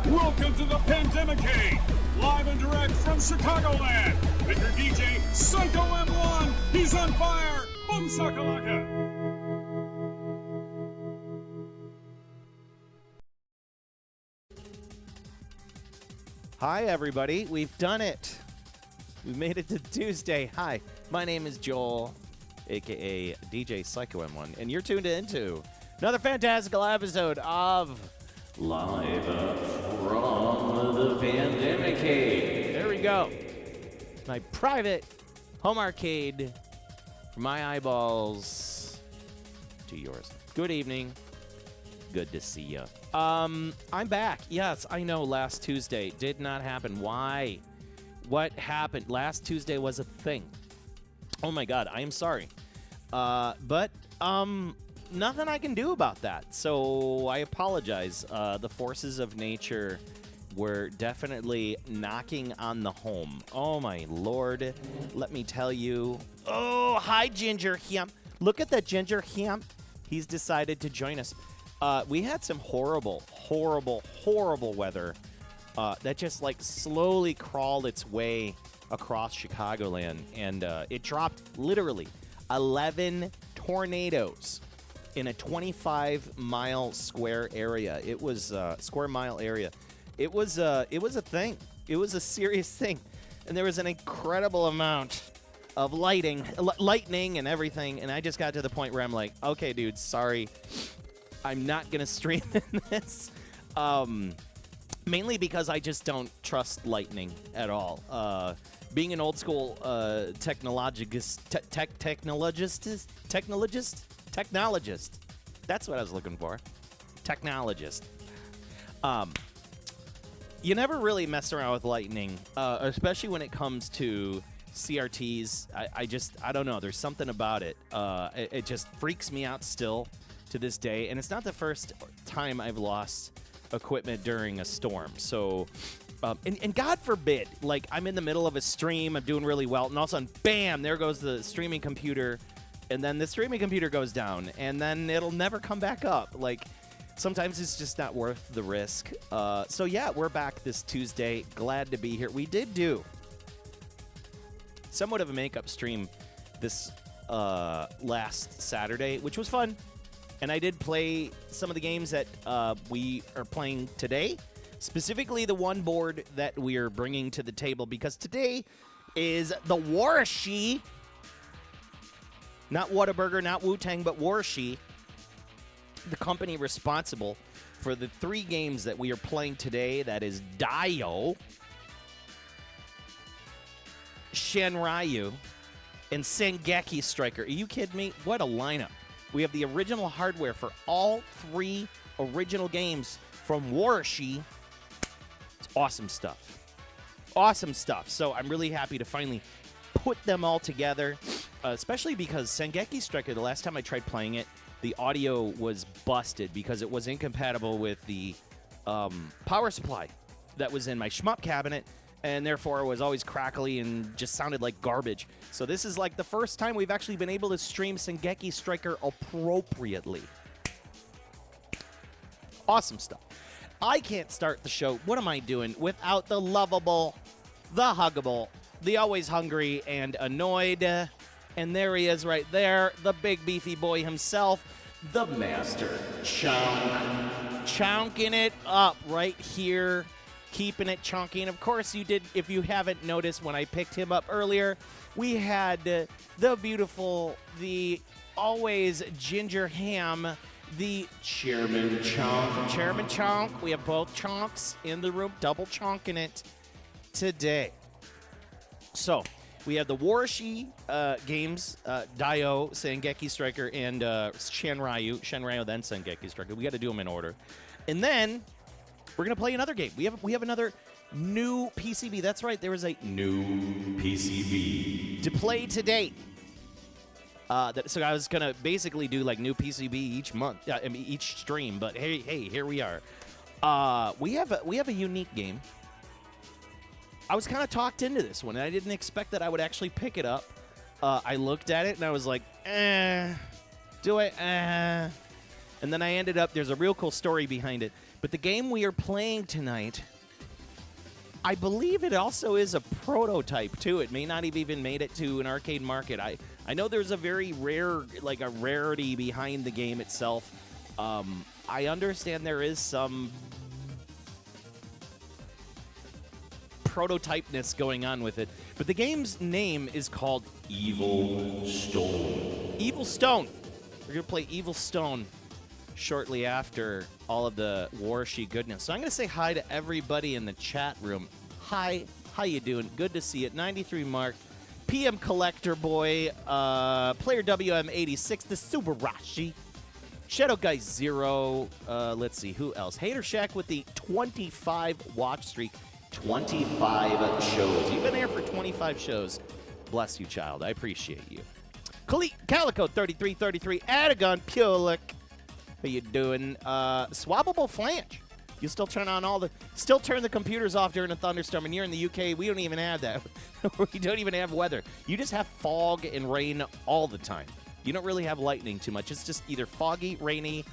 Welcome to the Pandemicade, live and direct from Chicagoland, with your DJ, Psycho M1. He's on fire. Boom shakalaka. Hi, everybody. We've done it. We made it to Tuesday. Hi, my name is Joel, a.k.a. DJ Psycho M1, and you're tuned into another fantastical episode of Live from the Pandemicade. There we go. My private home arcade from my eyeballs to yours. Good evening. Good to see you. I'm back. Yes, I know last Tuesday did not happen. Why? What happened? Last Tuesday was a thing. Oh my God, I am sorry. But nothing I can do about that. So I apologize. The forces of nature were definitely knocking on the home. Oh my Lord. Let me tell you. Oh, hi Ginger Hemp. Look at that Ginger Hemp. He's decided to join us. We had some horrible weather that just like slowly crawled its way across Chicagoland, and it dropped literally 11 tornadoes in a 25-mile square area. It was square mile area. It was a thing. It was a serious thing, and there was an incredible amount of lightning and everything. And I just got to the point where I'm like, okay, dude, sorry. I'm not going to stream in this, mainly because I just don't trust lightning at all. Being an old school technologist, that's what I was looking for, technologist. You never really mess around with lightning, especially when it comes to CRTs. I don't know. There's something about it. It just freaks me out still to this day, and it's not the first time I've lost equipment during a storm. So, and God forbid, like I'm in the middle of a stream, I'm doing really well, and all of a sudden, bam, there goes the streaming computer, and then the streaming computer goes down, and then it'll never come back up. Like, sometimes it's just not worth the risk. So yeah, we're back this Tuesday. Glad to be here. We did do somewhat of a makeup stream this last Saturday, which was fun. And I did play some of the games that we are playing today, specifically the one board that we are bringing to the table, because today is the Warashi, not Whataburger, not Wu-Tang, but Warashi, the company responsible for the 3 games that we are playing today. That is Daioh, Sheinryu, and Sengeki Striker. Are you kidding me? What a lineup. We have the original hardware for all 3 original games from Warashi. It's awesome stuff. Awesome stuff. So I'm really happy to finally put them all together, especially because Sengeki Striker, the last time I tried playing it, the audio was busted because it was incompatible with the power supply that was in my shmup cabinet, and therefore it was always crackly and just sounded like garbage. So this is like the first time we've actually been able to stream Sengeki Striker appropriately. Awesome stuff. I can't start the show. What am I doing without the lovable, the huggable, the always hungry and annoyed? And there he is right there, the big beefy boy himself, the Master Chunk. Chunking it up right here, keeping it chunky. And of course you did, if you haven't noticed when I picked him up earlier, we had the beautiful, the always ginger ham, the Chairman Chunk. Chairman Chunk. We have both chunks in the room, double chunking it today. So we have the Warashi games, Daioh, Sengeki Striker, and Sheinryu. Sheinryu, then Sengeki Striker. We got to do them in order. And then we're going to play another game. We have another new PCB. That's right. There is a new PCB to play today. So I was going to basically do like new PCB each month, each stream. But hey, here we are. We have a unique game. I was kind of talked into this one, and I didn't expect that I would actually pick it up. I looked at it, and I was like, do it, And then I ended up, there's a real cool story behind it. But the game we are playing tonight, I believe it also is a prototype, too. It may not have even made it to an arcade market. I know there's a very rare, like a rarity behind the game itself. I understand there is some prototypeness going on with it. But the game's name is called Evil Stone. Evil Stone. We're going to play Evil Stone shortly after all of the Warashi goodness. So I'm going to say hi to everybody in the chat room. Hi, how you doing? Good to see it. 93 Mark, PM Collector Boy, Player WM86, the Subarashi, Shadow Guy 0, let's see, who else? Hater Shack with the 25 watch streak. 25 shows. You've been here for 25 shows. Bless you, child. I appreciate you. Calico 3333, Adagon Pulik. How you doing? Swappable Flange. You still turn the computers off during a thunderstorm, and you're in the UK. We don't even have that. We don't even have weather. You just have fog and rain all the time. You don't really have lightning too much. It's just either foggy, rainy,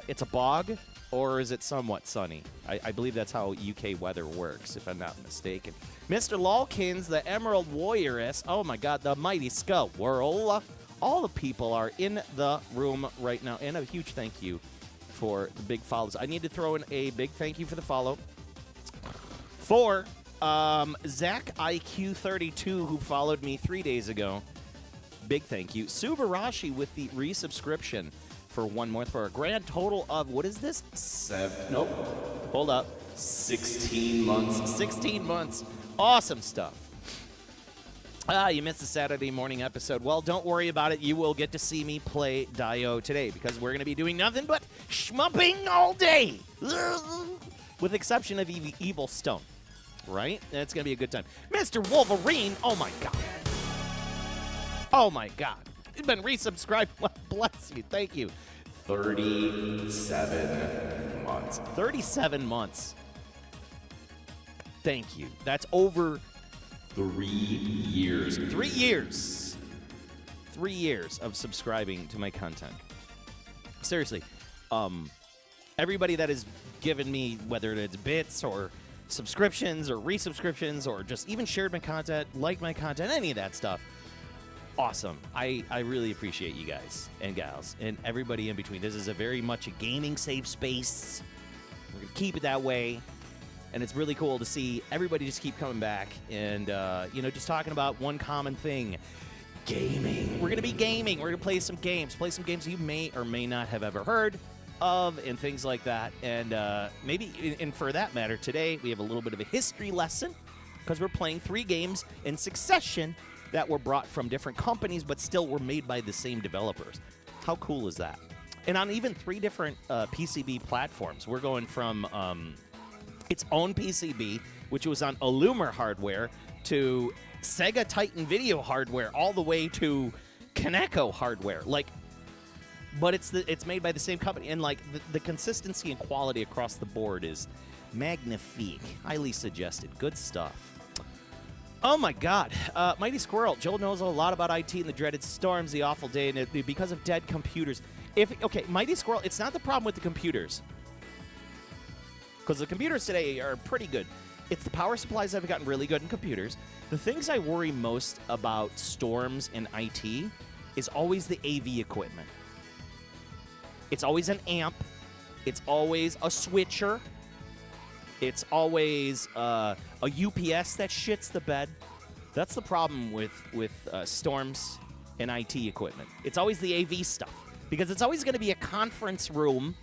it's a bog, or is it somewhat sunny? I believe that's how UK weather works, if I'm not mistaken. Mr. Lawkins, the Emerald Warrioress. Oh, my God, the Mighty Skull Whirl. All the people are in the room right now. And a huge thank you for the big follows. I need to throw in a big thank you for the follow for Zach IQ32, who followed me 3 days ago. Big thank you. Subarashi with the resubscription for 1 month for a grand total of, what is this? 16 months. 16 months. Awesome stuff. You missed the Saturday morning episode. Well, don't worry about it. You will get to see me play Daioh today because we're going to be doing nothing but shmupping all day. With the exception of Evil Stone. Right? It's going to be a good time. Mr. Wolverine. Oh, my God. Oh, my God. You've been resubscribed. Well, bless you. Thank you. 37 months. 37 months. Thank you. That's over 3 years. 3 years. 3 years of subscribing to my content. Seriously. Everybody that has given me, whether it's bits or subscriptions or resubscriptions or just even shared my content, liked my content, any of that stuff, awesome. I really appreciate you guys and gals and everybody in between. This is a very much a gaming safe space. We're going to keep it that way. And it's really cool to see everybody just keep coming back and, just talking about one common thing. Gaming. We're going to be gaming. We're going to play some games you may or may not have ever heard of and things like that. And maybe, and for that matter, today we have a little bit of a history lesson because we're playing 3 games in succession that were brought from different companies but still were made by the same developers. How cool is that? And on even 3 different PCB platforms. We're going from its own PCB, which was on Illumor hardware, to Sega Titan Video hardware, all the way to Kaneko hardware. But it's made by the same company, and the consistency and quality across the board is magnifique. Highly suggested. Good stuff. Oh my God. Mighty Squirrel. Joel knows a lot about IT and the dreaded storms, the awful day, and because of dead computers. Okay, Mighty Squirrel, it's not the problem with the computers. because the computers today are pretty good. It's the power supplies that have gotten really good in computers. The things I worry most about storms in IT is always the AV equipment. It's always an amp. It's always a switcher. It's always a UPS that shits the bed. That's the problem with storms and IT equipment. It's always the AV stuff because it's always going to be a conference room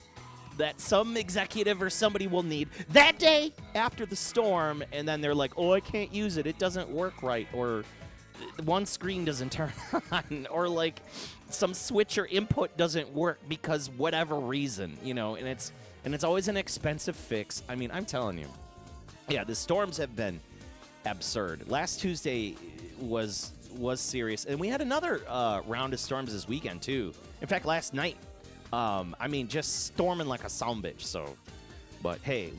that some executive or somebody will need that day after the storm, and then they're like, oh, I can't use it. It doesn't work right, or one screen doesn't turn on, or like some switcher input doesn't work because whatever reason, and it's always an expensive fix. I mean, I'm telling you. Yeah, the storms have been absurd. Last Tuesday was serious, and we had another round of storms this weekend too. In fact, last night, just storming like a sound bitch. So, but hey,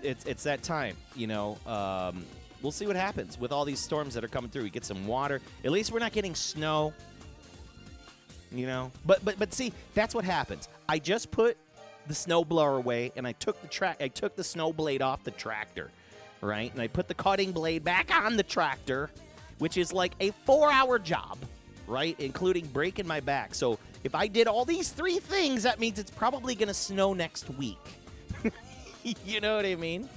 it's that time, We'll see what happens with all these storms that are coming through. We get some water. At least we're not getting snow, But see, that's what happens. I just put the snowblower away, and I took the snow blade off the tractor, right? And I put the cutting blade back on the tractor, which is like a 4-hour job, right? Including breaking my back. So if I did all these 3 things, that means it's probably going to snow next week. You know what I mean?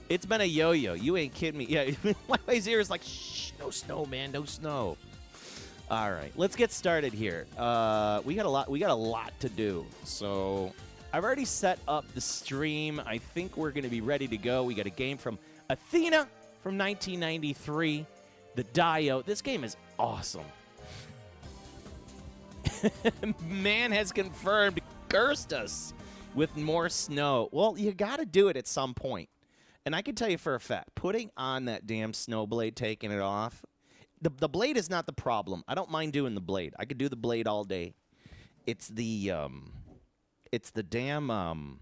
It's been a yo-yo. You ain't kidding me. Yeah, my ear is like, shh, no snow, man, no snow. All right, let's get started here. We got a lot to do. So I've already set up the stream. I think we're going to be ready to go. We got a game from Athena from 1993, the Daioh. This game is awesome. Man has confirmed, cursed us with more snow. Well, you got to do it at some point. And I can tell you for a fact, putting on that damn snow blade, taking it off, the blade is not the problem. I don't mind doing the blade. I could do the blade all day. It's the damn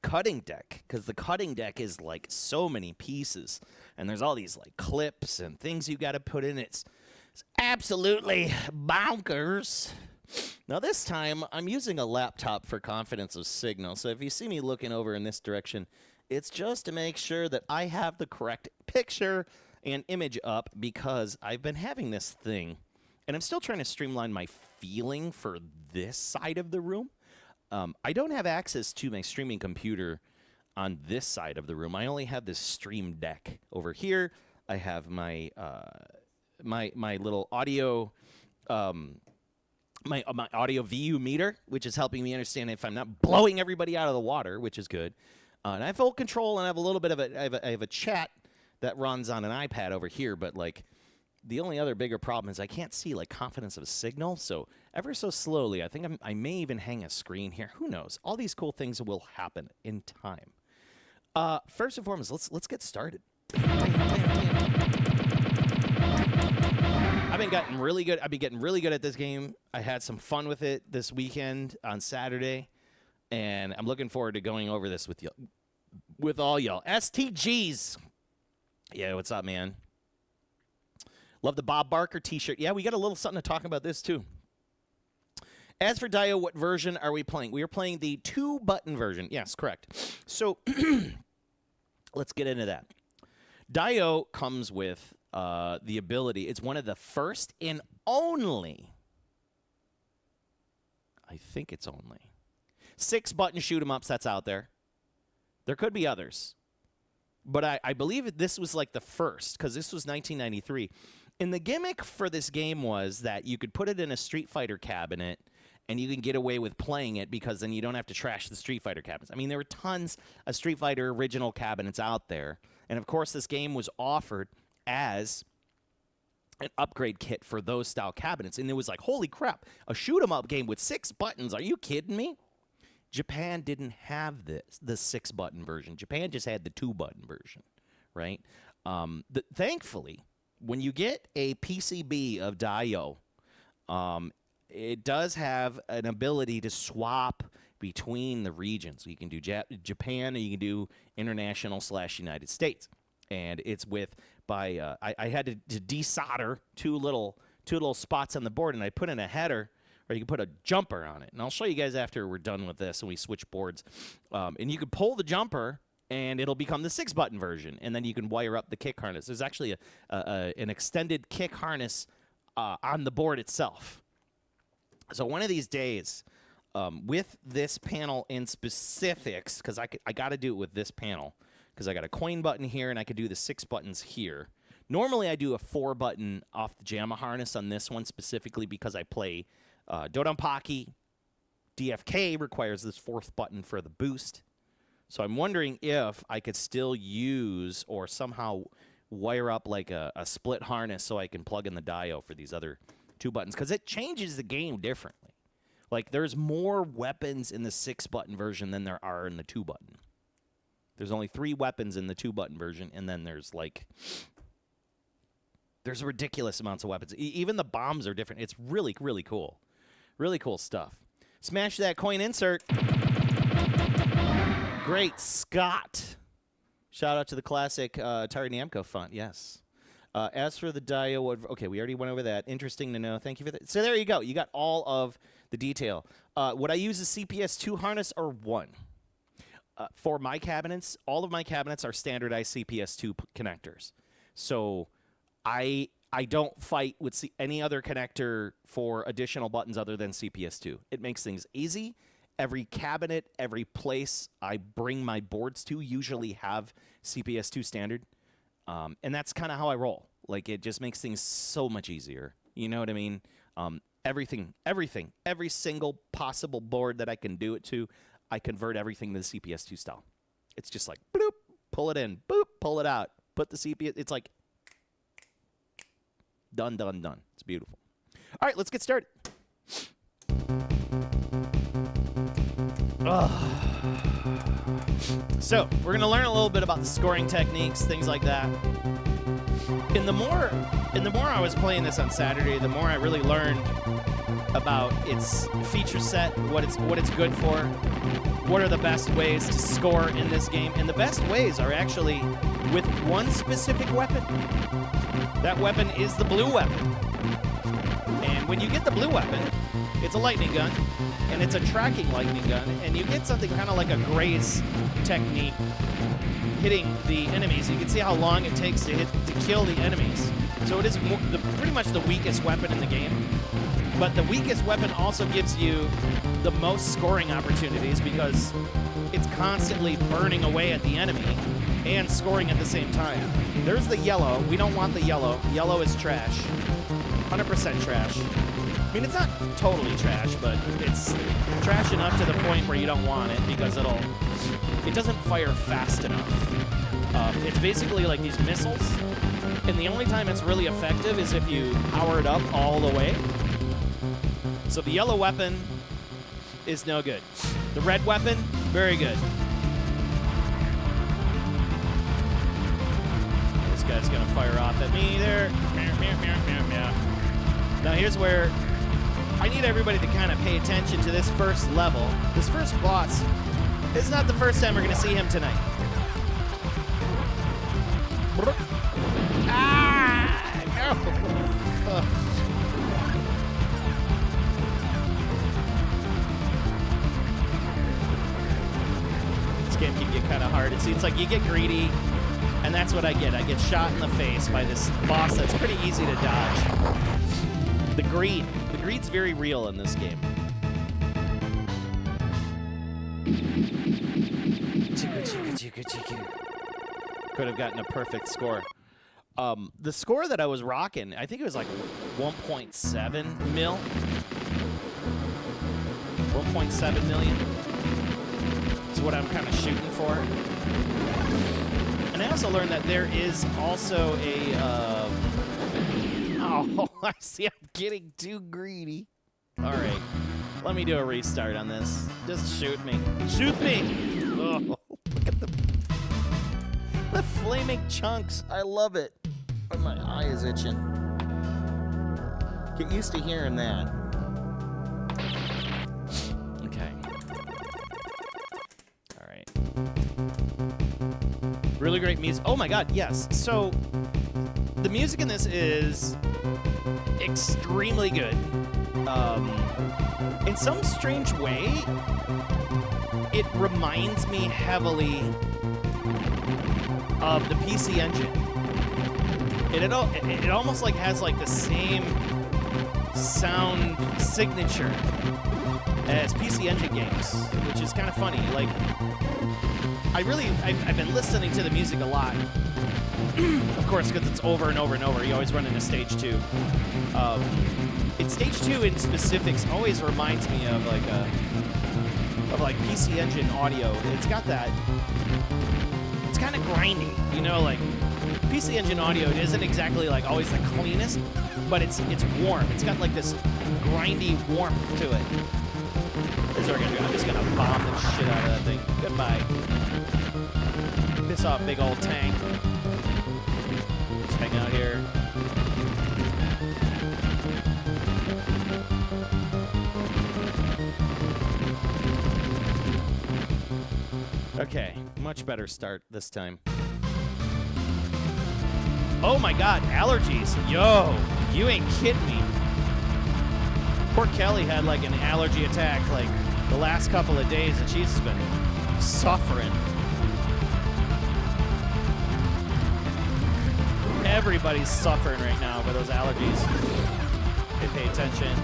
cutting deck, because the cutting deck is like so many pieces, and there's all these like clips and things you got to put in. It's absolutely bonkers. Now this time, I'm using a laptop for confidence of signal, so if you see me looking over in this direction, it's just to make sure that I have the correct picture and image up, because I've been having this thing, and I'm still trying to streamline my feeling for this side of the room. I don't have access to my streaming computer on this side of the room. I only have this stream deck over here. I have my my little audio my audio VU meter, which is helping me understand if I'm not blowing everybody out of the water, which is good. And I have full control, and I have a little bit of I have a chat that runs on an iPad over here, but like the only other bigger problem is I can't see like confidence of signal. So ever so slowly, I think I may even hang a screen here. Who knows? All these cool things will happen in time. First and foremost, let's get started. I've been getting really good at this game. I had some fun with it this weekend on Saturday, and I'm looking forward to going over this with you, with all y'all. STGs. Yeah, what's up, man? Love the Bob Barker t-shirt. Yeah, we got a little something to talk about this, too. As for Daioh, what version are we playing? We are playing the 2-button version. Yes, correct. So, let's get into that. Daioh comes with the ability. It's one of the first and only, I think it's only, 6-button shoot-'em-ups that's out there. There could be others. But I believe this was like the first, because this was 1993. And the gimmick for this game was that you could put it in a Street Fighter cabinet, and you can get away with playing it because then you don't have to trash the Street Fighter cabinets. I mean, there were tons of Street Fighter original cabinets out there. And, of course, this game was offered as an upgrade kit for those style cabinets. And it was like, holy crap, a shoot-'em-up game with 6 buttons. Are you kidding me? Japan didn't have the 6-button version. Japan just had the 2-button version, right? Thankfully, when you get a PCB of Daioh, it does have an ability to swap between the regions. So you can do Japan, or you can do international/United States. And it's I had to desolder two little spots on the board, and I put in a header, or you can put a jumper on it. And I'll show you guys after we're done with this and we switch boards. And you can pull the jumper, and it'll become the 6-button version. And then you can wire up the kick harness. There's actually an extended kick harness on the board itself. So one of these days, with this panel in specifics, because I got to do it with this panel, because I got a coin button here, and I could do the 6 buttons here. Normally, I do a 4-button off the JAMA harness on this one specifically because I play Dodonpaki. DFK requires this 4th button for the boost. So I'm wondering if I could still use or somehow wire up like a split harness so I can plug in the Daioh for these other 2 buttons, because it changes the game differently. Like, there's more weapons in the 6-button version than there are in the 2-button. There's only 3 weapons in the 2-button version, and then there's ridiculous amounts of weapons. Even the bombs are different. It's really, really cool. Really cool stuff. Smash that coin insert. Great Scott. Shout out to the classic Atari Namco font. Yes. As for the Daioh, okay, we already went over that. Interesting to know. Thank you for that. So there you go. You got all of the detail. Would I use a CPS2 harness or 1? For my cabinets, all of my cabinets are standardized CPS2 connectors. So I don't fight with any other connector for additional buttons other than CPS2. It makes things easy. Every cabinet, every place I bring my boards to usually have CPS2 standard. And that's kind of how I roll. Like, it just makes things so much easier. You know what I mean? Everything, every single possible board that I can do it to, I convert everything to the CPS2 style. It's just like, bloop, pull it in, boop, pull it out, put the CPS. It's like, done, done, done. It's beautiful. All right, let's get started. So, we're going to learn a little bit about the scoring techniques, things like that. And the more I was playing this on Saturday, the more I really learned about its feature set, what it's good for, what are the best ways to score in this game. And the best ways are actually with one specific weapon. That weapon is the blue weapon. And when you get the blue weapon, it's a lightning gun, and it's a tracking lightning gun, and you get something kind of like a graze technique hitting the enemies. You can see how long it takes to kill the enemies. So it is pretty much the weakest weapon in the game. But the weakest weapon also gives you the most scoring opportunities because it's constantly burning away at the enemy and scoring at the same time. There's the yellow. We don't want the yellow. Yellow is trash. 100% trash. I mean, it's not totally trash, but it's trash enough to the point where you don't want it because it doesn't fire fast enough. It's basically like these missiles, and the only time it's really effective is if you power it up all the way. So the yellow weapon is no good. The red weapon, very good. This guy's gonna fire off at me there. Now here's where I need everybody to kind of pay attention to this first level. This first boss is not the first time we're going to see him tonight. Ah! No! This game can get kind of hard. It seems like you get greedy, and that's what I get. I get shot in the face by this boss that's pretty easy to dodge. The greed. The greed's very real in this game. Could have gotten a perfect score. The score that I was rocking, I think it was like 1.7 mil. 1.7 million is what I'm kind of shooting for. And I also learned that there is also a... Oh, I see I'm getting too greedy. All right. Let me do a restart on this. Just shoot me. Shoot me! Oh, look at the flaming chunks. I love it. Oh, my eye is itching. Get used to hearing that. Okay. All right. Really great music. Oh, my God, yes. So... the music in this is extremely good. in some strange way, it reminds me heavily of the PC Engine. It almost like has like the same sound signature as PC Engine games, which is kind of funny. Like, I've been listening to the music a lot. Of course, because it's over and over and over. You always run into stage 2. In stage 2 in specifics always reminds me of like PC Engine audio. It's got that. It's kind of grindy, you know, like PC Engine audio isn't exactly like always the cleanest, but it's warm. It's got like this grindy warmth to it. This is what we're gonna do. I'm just gonna bomb the shit out of that thing. Goodbye. Piss off, big old tank. Just hang out here. Okay, much better start this time. Oh my god, allergies. Yo, you ain't kidding me. Poor Kelly had like an allergy attack like the last couple of days and she's been suffering. Everybody's suffering right now with those allergies. They pay attention.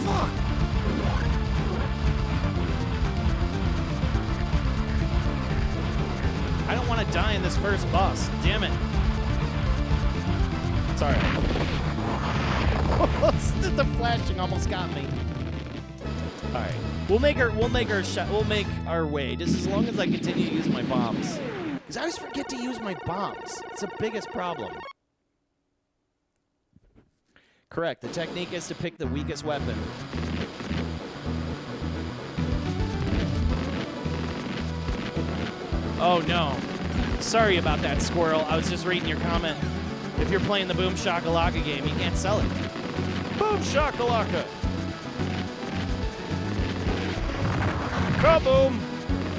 Fuck. I don't want to die in this first boss. Damn it. It's all right. The flashing almost got me. All right. We'll make our way just as long as I continue to use my bombs. Because I always forget to use my bombs. It's the biggest problem. Correct. The technique is to pick the weakest weapon. Oh, no. Sorry about that, Squirrel. I was just reading your comment. If you're playing the Boom Shakalaka game, you can't sell it. Boom Shakalaka! Kaboom!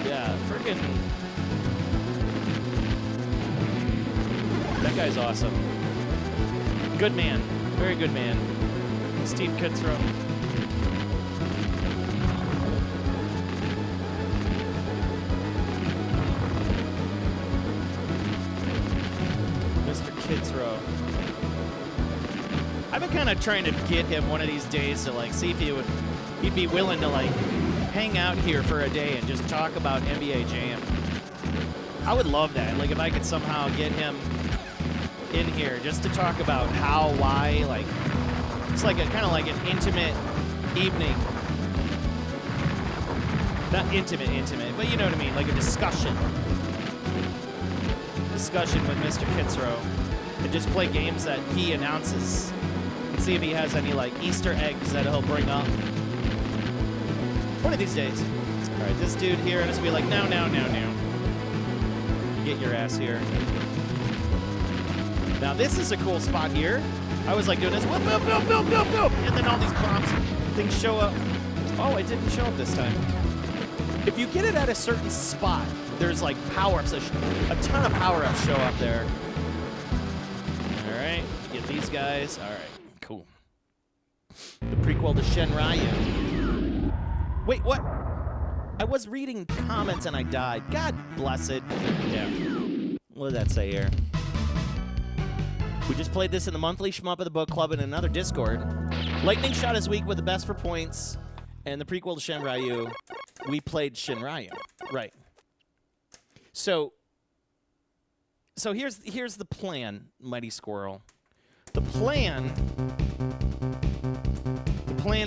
Yeah, freaking... That guy's awesome. Good man. Very good man. Steve Kitzrow. Mr. Kitzrow. I've been kind of trying to get him one of these days to like see if he'd be willing to like hang out here for a day and just talk about NBA Jam. I would love that. Like if I could somehow get him in here just to talk about how, why, like it's like a kind of like an intimate evening. Not intimate, but you know what I mean, like a discussion with Mr. Kitzrow and just play games that he announces and see if he has any like Easter eggs that he'll bring up. One of these days. All right, this dude here, and just be like, no. Get your ass here. Now this is a cool spot here. I was like doing this, whoop, whoop, whoop, whoop, whoop, whoop, and then all these bombs things show up. Oh, it didn't show up this time. If you get it at a certain spot, there's like power-ups, a ton of power-ups show up there. All right, get these guys. All right, cool. The prequel to Sheinryu. Wait, what? I was reading comments and I died. God bless it. Yeah. What did that say here? We just played this in the monthly Shmup of the Book Club in another Discord. Lightning Shot is weak with the best for points, and the prequel to Sheinryu, we played Sheinryu. Right. So here's the plan, Mighty Squirrel. The plan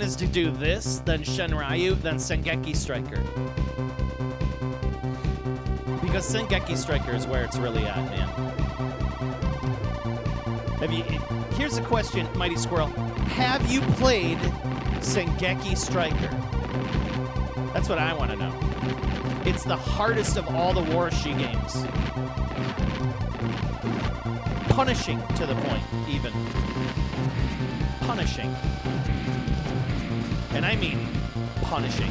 is to do this, then Sheinryu, then Sengeki Striker. Because Sengeki Striker is where it's really at, man. Here's a question, Mighty Squirrel. Have you played Sengeki Striker? That's what I want to know. It's the hardest of all the Warashi games. Punishing to the point, even. Punishing. And I mean punishing.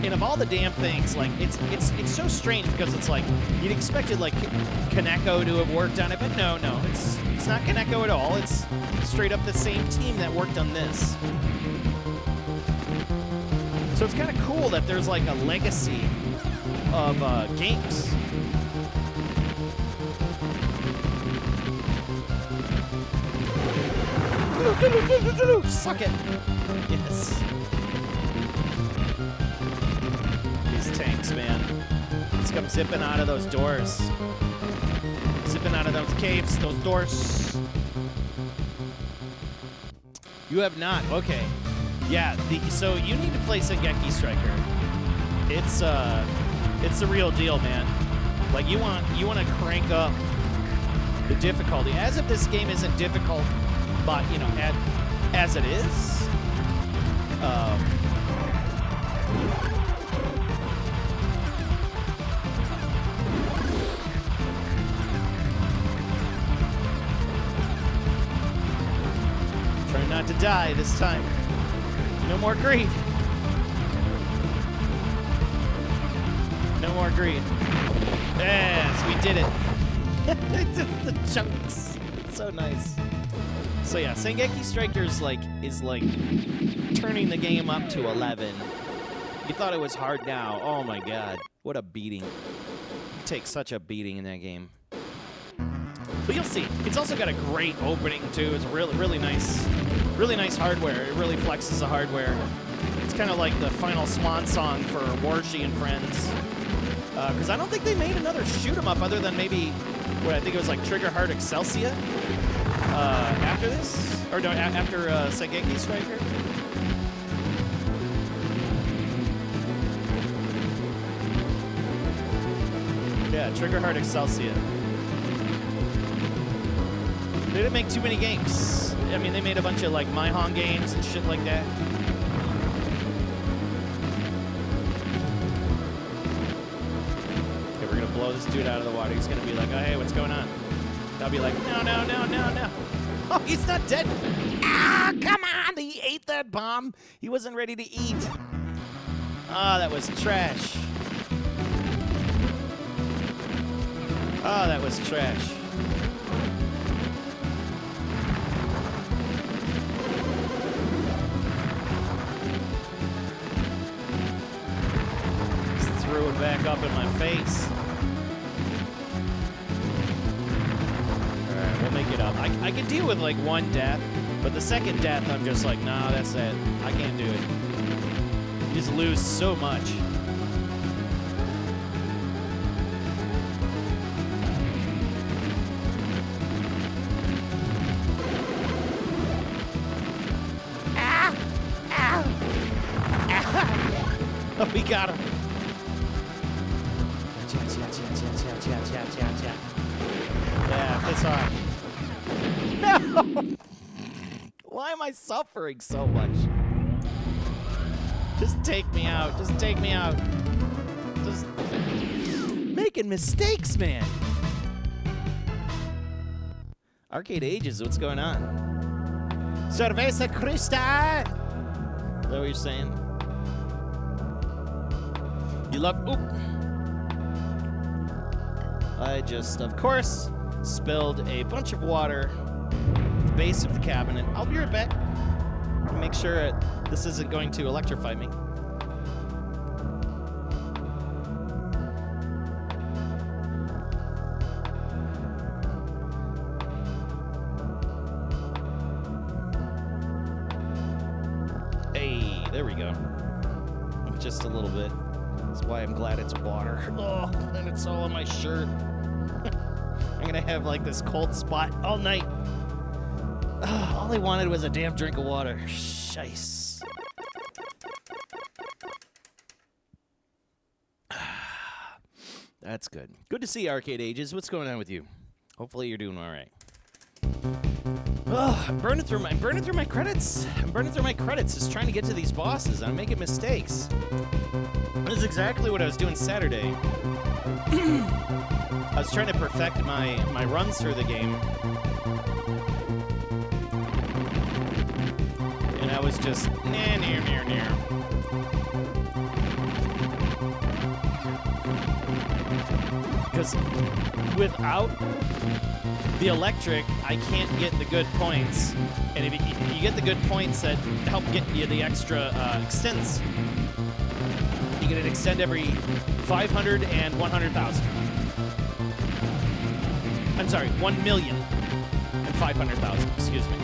And of all the damn things, like, it's so strange because it's like, you'd expected, like, Kaneko to have worked on it, but no, it's It's not Kaneko at all. It's straight up the same team that worked on this. So it's kind of cool that there's like a legacy of games. Suck it. Yes. These tanks, man. Let's come zipping out of those doors. Zipping out of those caves, those doors. You have not. Okay. Yeah, so you need to play Sengeki Striker. It's the real deal, man. Like you want to crank up the difficulty. As if this game isn't difficult, but you know, as it is. Try not to die this time. No more greed. No more greed. Yes, we did it. It's just the chunks. It's so nice. So yeah, Sengeki Striker is like turning the game up to 11. You thought it was hard now. Oh my god. What a beating. You take such a beating in that game. But you'll see. It's also got a great opening too. It's really nice. Really nice hardware. It really flexes the hardware. It's kind of like the final swan song for Warshi and Friends. Because I don't think they made another shoot 'em up other than maybe what I think it was like Trigger Heart Excelsia after this, or no, after Sengeki Striker. Yeah, Trigger Heart Excelsia. They didn't make too many games. I mean, they made a bunch of like Maihon games and shit like that. Okay, we're gonna blow this dude out of the water. He's gonna be like, oh, hey, what's going on? I'll be like, no. Oh, he's not dead. Ah, come on. He ate that bomb. He wasn't ready to eat. Oh, that was trash. Oh, that was trash. Just threw it back up in my face. We'll make it up. I can deal with like one death, but the second death, I'm just like, nah, that's it. I can't do it. You just lose so much. Oh, we got him. Yeah, piss off. No! Why am I suffering so much? Just take me out. Just take me out. Just making mistakes, man. Arcade Ages, what's going on? Cerveza Crista! Is that what you're saying? You love... Oop. I just, of course, spilled a bunch of water at the base of the cabinet. I'll be right back. Make sure this isn't going to electrify me. Hey, there we go. Just a little bit. That's why I'm glad it's water. Oh, and it's all on my shirt. I'm gonna have like this cold spot all night. All I wanted was a damn drink of water. Shice. That's good. Good to see Arcade Ages. What's going on with you? Hopefully you're doing all right. I'm burning through my credits. I'm burning through my credits just trying to get to these bosses. I'm making mistakes. This is exactly what I was doing Saturday. I was trying to perfect my runs through the game. And I was just near. because without the electric, I can't get the good points. And if you get the good points that help get you the extra extents, you get an extend every 500 and 100,000. I'm sorry, 1,500,000, excuse me.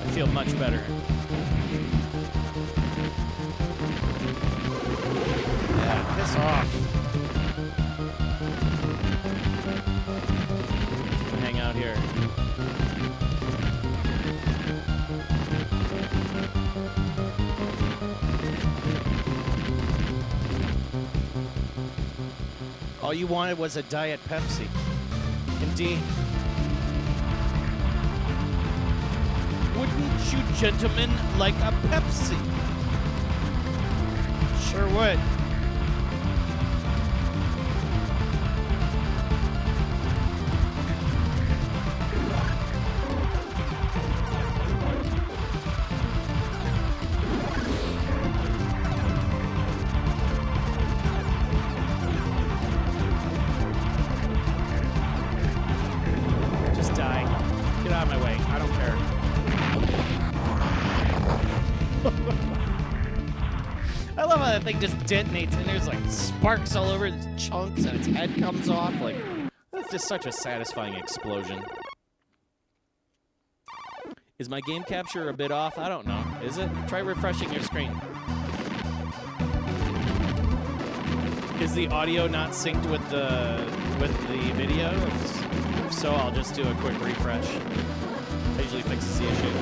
I feel much better. Yeah, piss off. Hang out here. All you wanted was a Diet Pepsi. Indeed. Wouldn't you gentlemen like a Pepsi? Sure would. Just die. Get out of my way. I don't care. I love how that thing just detonates and there's like sparks all over its chunks and its head comes off. Like, that's just such a satisfying explosion. Is my game capture a bit off? I don't know. Is it? Try refreshing your screen. Is the audio not synced with the video? If so, I'll just do a quick refresh. That usually fixes the issue.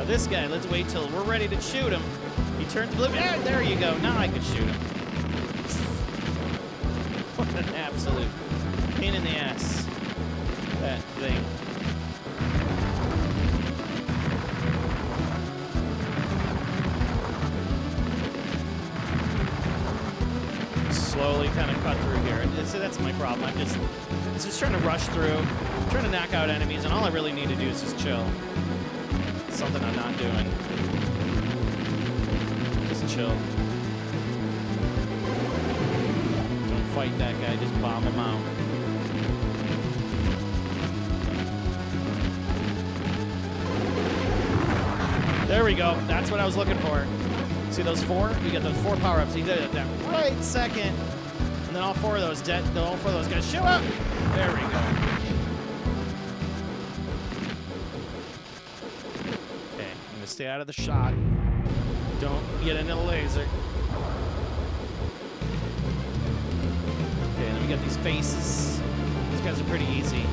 This guy, let's wait till we're ready to shoot him. He turns blue. Ah, there you go. Now I can shoot him. What an absolute pain in the ass. That thing. Slowly kind of cut through here. So that's my problem. I'm just trying to rush through, trying to knock out enemies, and all I really need to do is just chill. Something I'm not doing. Just chill. Don't fight that guy, just bomb him out. There we go. That's what I was looking for. See those four? We got those 4 power-ups. He did it at that right second. And then all 4 of those guys show up. There we go. Stay out of the shot. Don't get into the laser. Okay, and then we got these faces. These guys are pretty easy.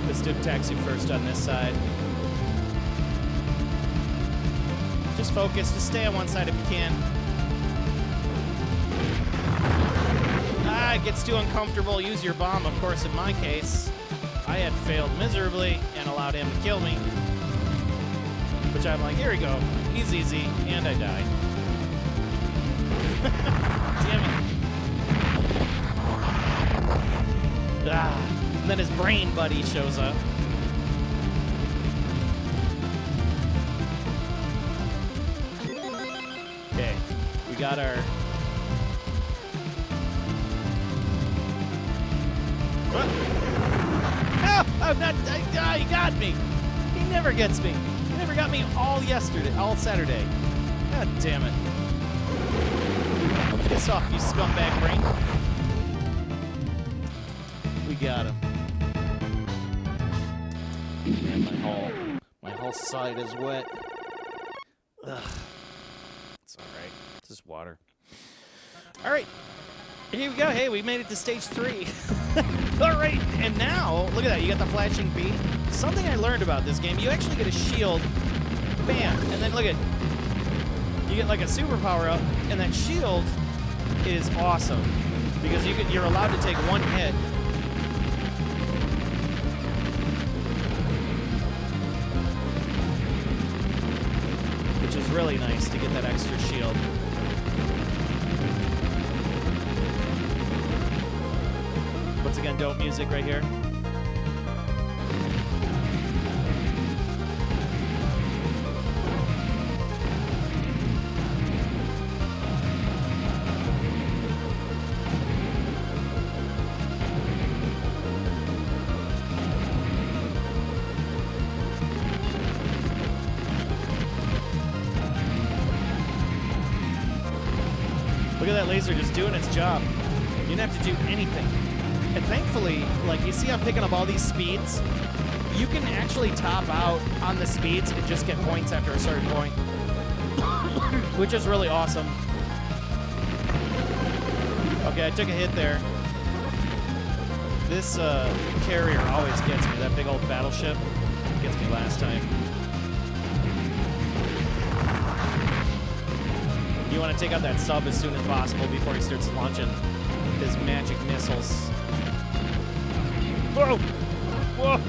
Let's do taxi first on this side. Just focus. Just stay on one side if you can. Ah, it gets too uncomfortable. Use your bomb, of course, in my case. I had failed miserably and allowed him to kill me. Which I'm like, here we go. He's easy, and I die. Damn it. Ah, and then his brain buddy shows up. Okay, we got our... What? No, I'm not... he got me. He never gets me. Never got me all Saturday. God damn it. Piss off, you scumbag brain. We got him. And my whole side is wet. Ugh. It's alright. It's just water. Alright. Here we go. Hey, we made it to stage 3. Alright, and now, look at that. You got the flashing beat. Something I learned about this game, you actually get a shield. Bam. And then look at you get like a super power up, and that shield is awesome because you're allowed to take one hit. Which is really nice to get that extra shield. Once again, dope music right here. Look at that laser just doing its job. You didn't have to do anything. And thankfully, like you see I'm picking up all these speeds, you can actually top out on the speeds and just get points after a certain point, which is really awesome. Okay, I took a hit there. This carrier always gets me, that big old battleship. Gets me last time. You want to take out that sub as soon as possible before he starts launching his magic missiles. Whoa! Whoa!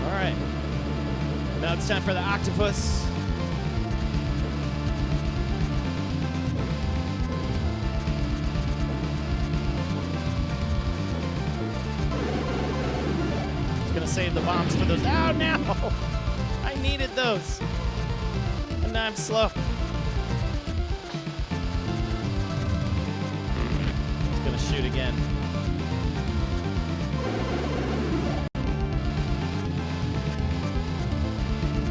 All right. Now it's time for the octopus. Gonna save the bombs for those. Oh no! I needed those. And now I'm slow. He's gonna shoot again.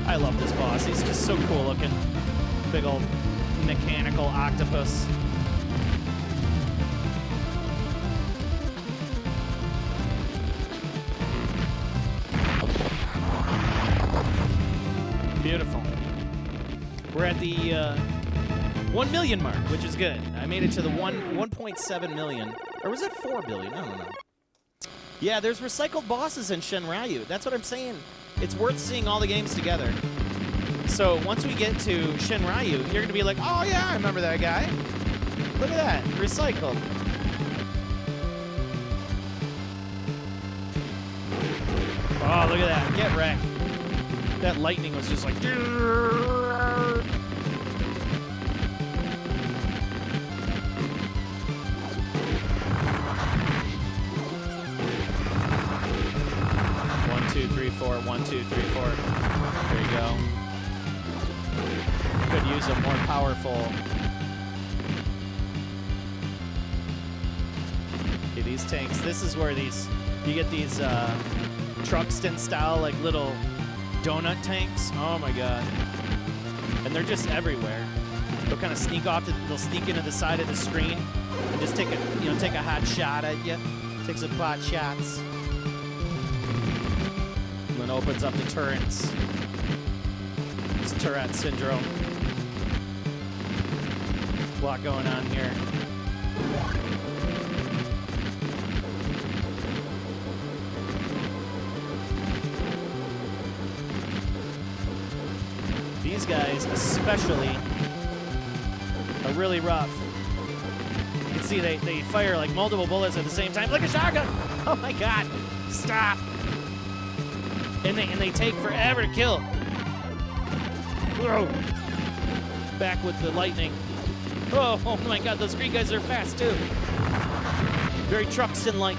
I love this boss. He's just so cool looking. Big old mechanical octopus. Beautiful. We're at the 1 million mark, which is good. I made it to the 1.7 million. Or was it 4 billion? I don't know. Yeah, there's recycled bosses in Sheinryu. That's what I'm saying. It's worth seeing all the games together. So once we get to Sheinryu, you're going to be like, oh yeah, I remember that guy. Look at that. Recycled. Oh, look at that. Get wrecked. That lightning was just like... One, two, three, four. 1, 2, 3, 4. There you go. Could use a more powerful... Okay, these tanks. This is where these... You get these Truxton style, like little... donut tanks. Oh my god. And they're just everywhere. They'll kind of sneak off, they'll sneak into the side of the screen and just take a hot shot at you. Take some pot shots. And then opens up the turrets. It's Tourette syndrome. A lot going on here. These guys especially are really rough. You can see they fire like multiple bullets at the same time, like a shotgun. Oh my god! Stop! And they take forever to kill. Whoa! Back with the lightning. Oh my god! Those green guys are fast too. Very Truxton-like.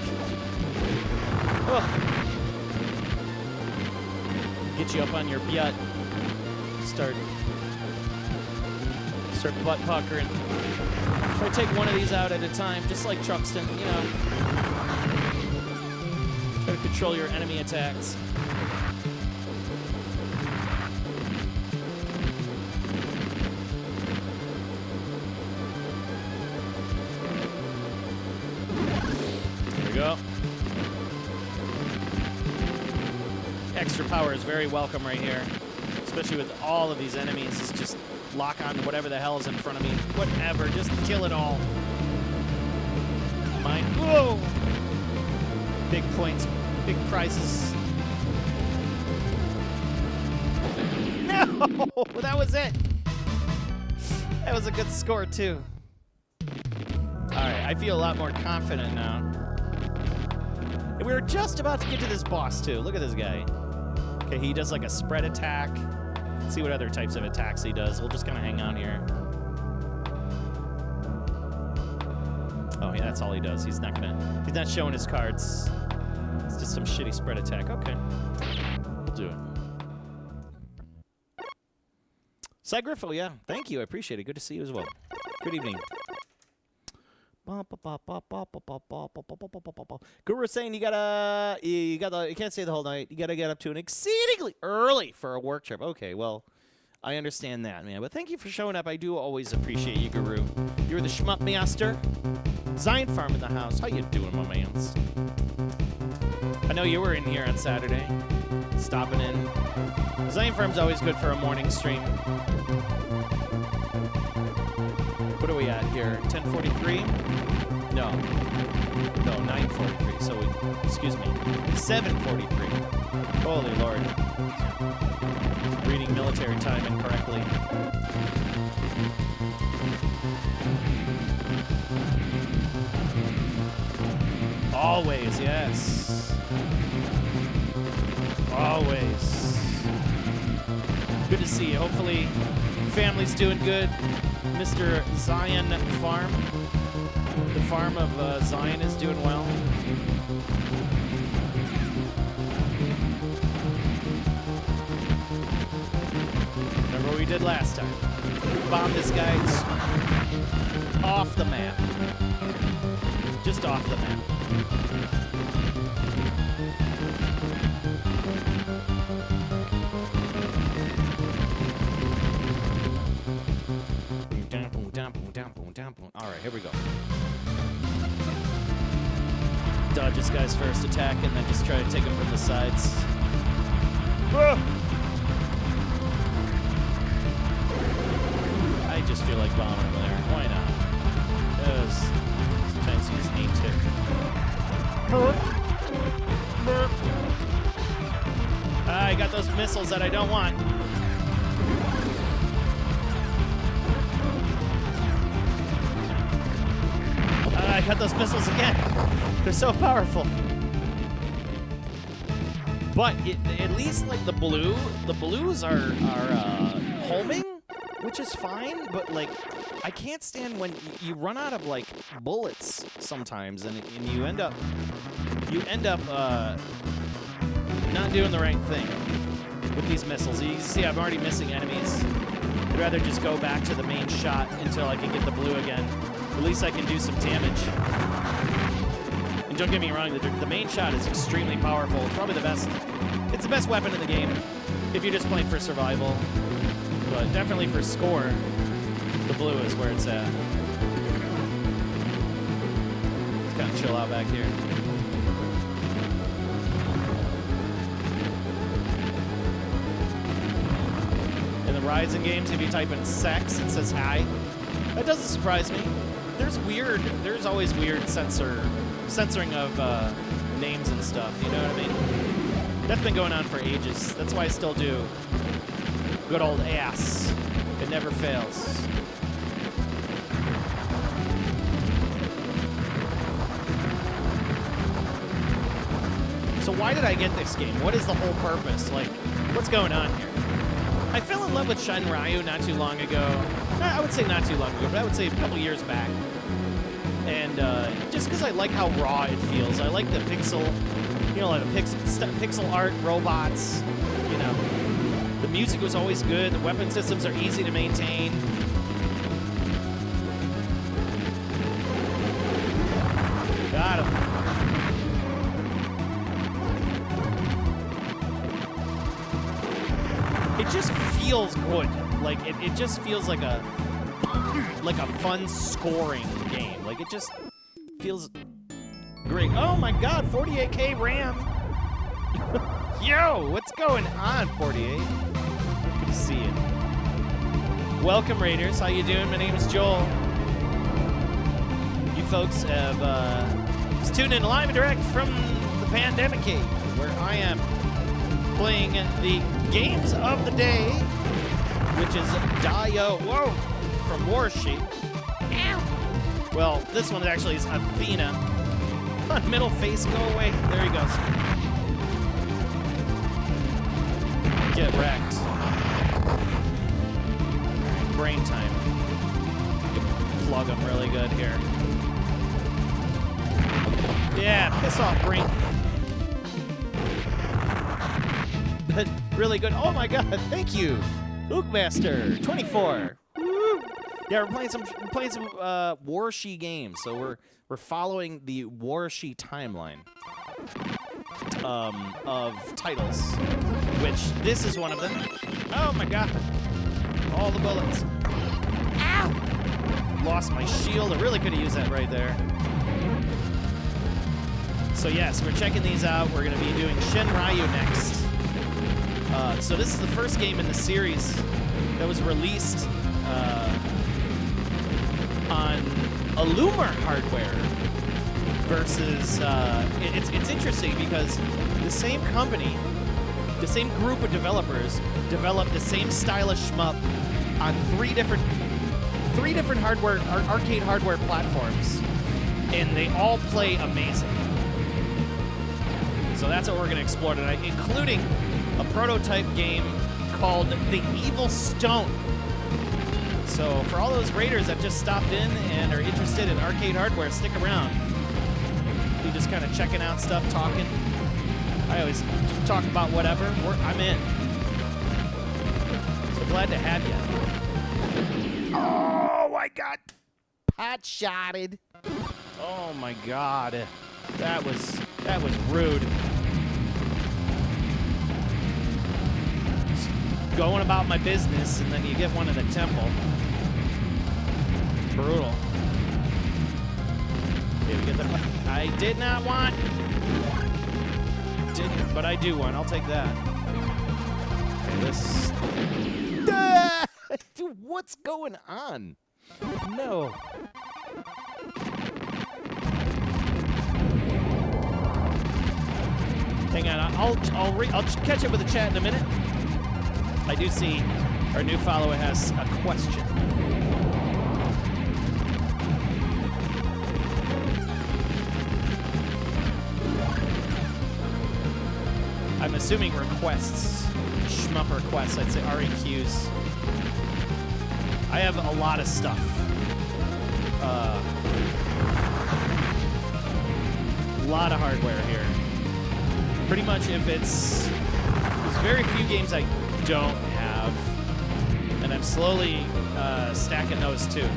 Oh. Get you up on your butt. Start butt puckering. Try to take one of these out at a time, just like Truxton, you know. Try to control your enemy attacks. There we go. Extra power is very welcome right here. Especially with all of these enemies, it's just lock on to whatever the hell is in front of me. Whatever, just kill it all. Mine. Whoa! Big points, big prizes. Oh, that was it. That was a good score, too. All right, I feel a lot more confident now. And we were just about to get to this boss, too. Look at this guy. Okay, he does like a spread attack. Let's see what other types of attacks he does. We'll just kind of hang out here. Oh, yeah, that's all he does. He's not showing his cards. It's just some shitty spread attack. Okay. We'll do it. Cygrifo, yeah. Thank you. I appreciate it. Good to see you as well. Good evening. Guru saying you can't stay the whole night. You gotta get up to an exceedingly early for a work trip. Okay, well, I understand that, man. But thank you for showing up. I do always appreciate you, Guru. You're the Schmuck Master. Zion Farm in the house. How you doing, my mans? I know you were in here on Saturday, stopping in. Zion Farm's always good for a morning stream. What are we at here? 10:43? No, 9:43. So, excuse me, 7:43. Holy Lord. Reading military time incorrectly. Always, yes. Always. Good to see you. Hopefully, family's doing good. Mr. Zion Farm. The farm of Zion is doing well. Remember what we did last time? Bomb this guy's off the map. Just off the map. All right, here we go. Dodge this guy's first attack and then just try to take him from the sides. I just feel like bombing him there. Why not? Because sometimes you just need to. I got those missiles that I don't want. I got those missiles again. They're so powerful. But at least like the blues are homing, which is fine. But like, I can't stand when you run out of like bullets sometimes, and you end up not doing the right thing with these missiles. You see, I'm already missing enemies. I'd rather just go back to the main shot until I can get the blue again. At least I can do some damage. And don't get me wrong, the main shot is extremely powerful. It's probably the best. It's the best weapon in the game if you're just playing for survival. But definitely for score, the blue is where it's at. Let's kind of chill out back here. In the Ryzen games, if you type in sex, it says hi. That doesn't surprise me. There's always weird censoring of names and stuff, you know what I mean? That's been going on for ages. That's why I still do good old ass. It never fails. So why did I get this game? What is the whole purpose? Like, what's going on here? I fell in love with Sheinryu not too long ago. I would say not too long ago, but I would say a couple years back. And just because I like how raw it feels. I like the pixel, like the pixel art, robots, The music was always good. The weapon systems are easy to maintain. Got him. It just feels good. Like it just feels like a fun scoring game. Like it just feels great. Oh my God, 48K RAM. Yo, what's going on, 48? Good to see you. Welcome, Raiders. How you doing? My name is Joel. You folks have just tuned in live and direct from the Pandemic Cave, where I am playing the games of the day which is Daioh, whoa, from Warshi. Well, this one actually is Athena. Middle face, go away. There he goes. Get wrecked. Brain time. Plug him really good here. Yeah, piss off, brain. But really good. Oh my god, thank you. Hookmaster, 24. Woo. Yeah, we're playing some Warshi games. So we're following the Warshi timeline of titles, which this is one of them. Oh my god. All the bullets. Ow! Lost my shield. I really could have used that right there. So yes, we're checking these out. We're going to be doing Sheinryu next. So this is the first game in the series that was released on Illumar hardware versus... it's interesting because the same company, the same group of developers developed the same style of shmup on three different hardware, arcade hardware platforms, and they all play amazing. So that's what we're going to explore tonight, including a prototype game called The Evil Stone. So for all those raiders that just stopped in and are interested in arcade hardware, stick around. You're just kind of checking out stuff, talking. I always just talk about whatever. I'm in. So glad to have you. Oh, I got pot-shotted. Oh my god. That was rude. Just going about my business and then you get one in the temple. Brutal. Okay, we get the... I did not want... Didn't, but I do want. I'll take that. Okay, this... Dude, what's going on? No. Hang on, I'll catch up with the chat in a minute. I do see our new follower has a question. I'm assuming requests, shmup requests, I'd say REQs. I have a lot of stuff. A lot of hardware here. Pretty much if there's very few games I don't have, and I'm slowly stacking those too.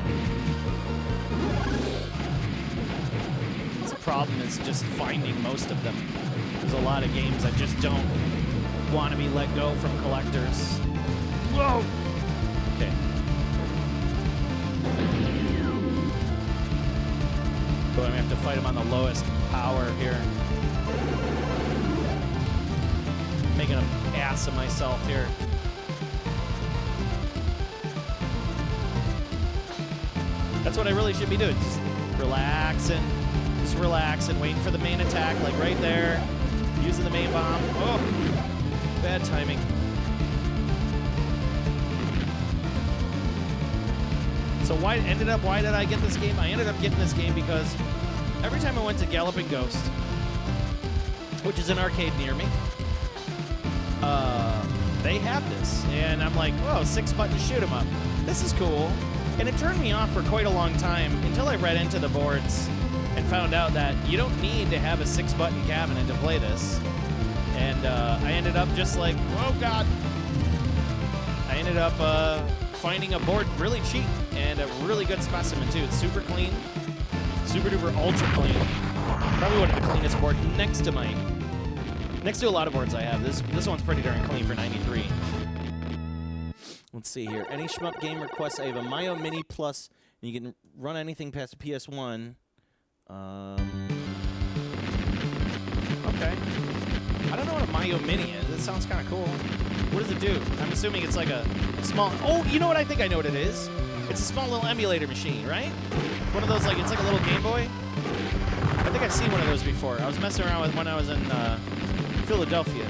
The problem is just finding most of them. There's a lot of games I just don't want to be let go from collectors. Whoa! Okay. But I'm gonna have to fight him on the lowest power here. Making an ass of myself here. That's what I really should be doing. Just relaxing, waiting for the main attack, like right there. Using the main bomb. Oh, bad timing. So why did I get this game? I ended up getting this game because every time I went to Galloping Ghost, which is an arcade near me, they have this, and I'm like, whoa, 6-button shoot 'em up. This is cool. And it turned me off for quite a long time until I read into the boards and found out that you don't need to have a 6-button cabinet to play this. And I ended up just like, oh god. I ended up finding a board really cheap and a really good specimen too. It's super clean, super duper ultra clean. Probably one of the cleanest board next to a lot of boards I have. This one's pretty darn clean for 93. Let's see here. Any shmup game requests? I have a Mayo Mini Plus, and you can run anything past the PS1. Okay. I don't know what a Mayo Mini is. It sounds kind of cool. What does it do? I'm assuming it's like a small... Oh, you know what? I think I know what it is. It's a small little emulator machine, right? One of those, like, it's like a little Game Boy. I think I've seen one of those before. I was messing around with when I was in Philadelphia.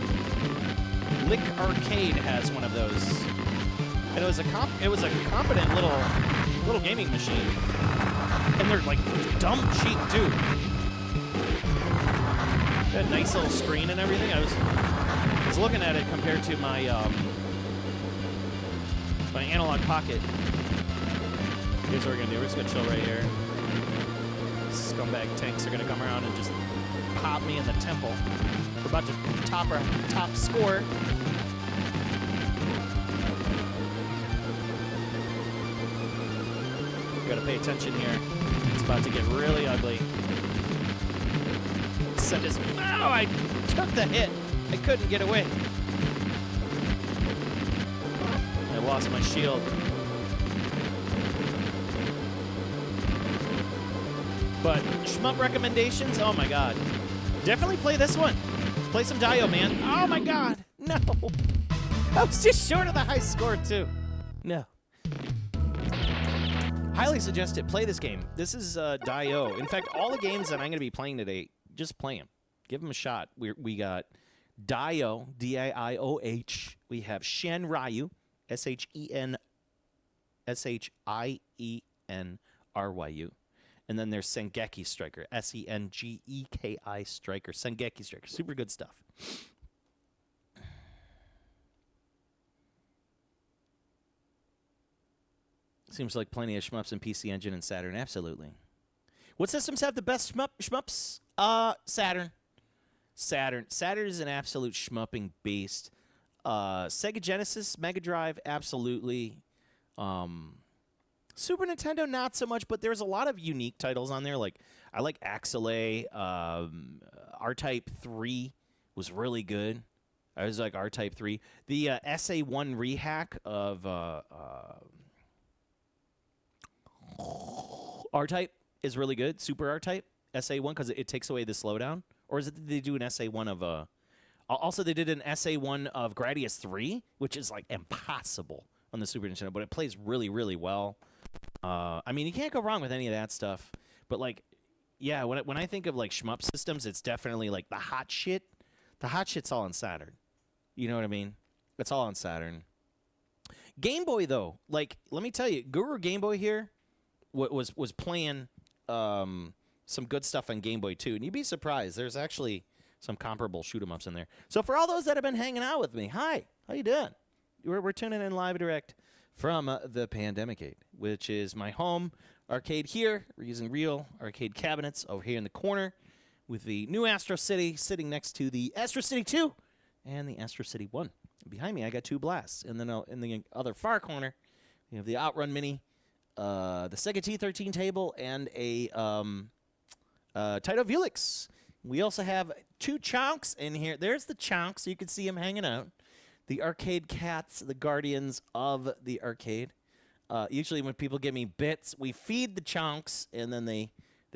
Lick Arcade has one of those. And it was a competent little gaming machine. And they're like dumb cheap too. They had a nice little screen and everything. I was looking at it compared to my my analog pocket. Here's what we're gonna do. We're just gonna chill right here. Scumbag tanks are gonna come around and just pop me in the temple. We're about to top our top score. We gotta pay attention here. It's about to get really ugly. Send this. Oh, I took the hit. I couldn't get away. I lost my shield. But shmup recommendations, oh my god. Definitely play this one. Play some Daioh, man. Oh my god, no. I was just short of the high score too. No. Highly suggest it. Play this game. This is Daioh. In fact, all the games that I'm going to be playing today, just play them. Give them a shot. We got Daioh, D-A-I-O-H. We have Sheinryu, S-H-E-N-S-H-I-E-N-R-Y-U. And then there's Sengeki Striker, S-E-N-G-E-K-I Striker, Sengeki Striker. Super good stuff. Seems like plenty of shmups in PC Engine and Saturn. Absolutely. What systems have the best shmups? Saturn. Saturn is an absolute shmupping beast. Sega Genesis, Mega Drive, absolutely. Super Nintendo, not so much, but there's a lot of unique titles on there. Like, I like Axelay. R-Type 3 was really good. I was like R-Type 3. The SA1 rehack of R-Type is really good. Super R-Type, SA1, because it takes away the slowdown. Or is it that they do an SA1 of... Also, they did an SA1 of Gradius 3, which is, like, impossible on the Super Nintendo, but it plays really, really well. I mean, you can't go wrong with any of that stuff. But, like, yeah, when I think of, like, shmup systems, it's definitely, like, the hot shit. The hot shit's all on Saturn. You know what I mean? It's all on Saturn. Game Boy, though, like, let me tell you, Guru Game Boy here was playing some good stuff on Game Boy, too. And you'd be surprised. There's actually some comparable shoot-em-ups in there. So for all those that have been hanging out with me, hi, how you doing? We're tuning in live direct from the Pandemicade, which is my home arcade here. We're using real arcade cabinets over here in the corner with the new Astro City sitting next to the Astro City 2 and the Astro City 1. And behind me, I got two blasts. And then in the other far corner, we have the Outrun Mini, the Sega T13 table, and a Taito Helix. We also have two chunks in here. There's the chunks. So you can see them hanging out. The arcade cats, the guardians of the arcade. Usually when people give me bits, we feed the chunks, and then they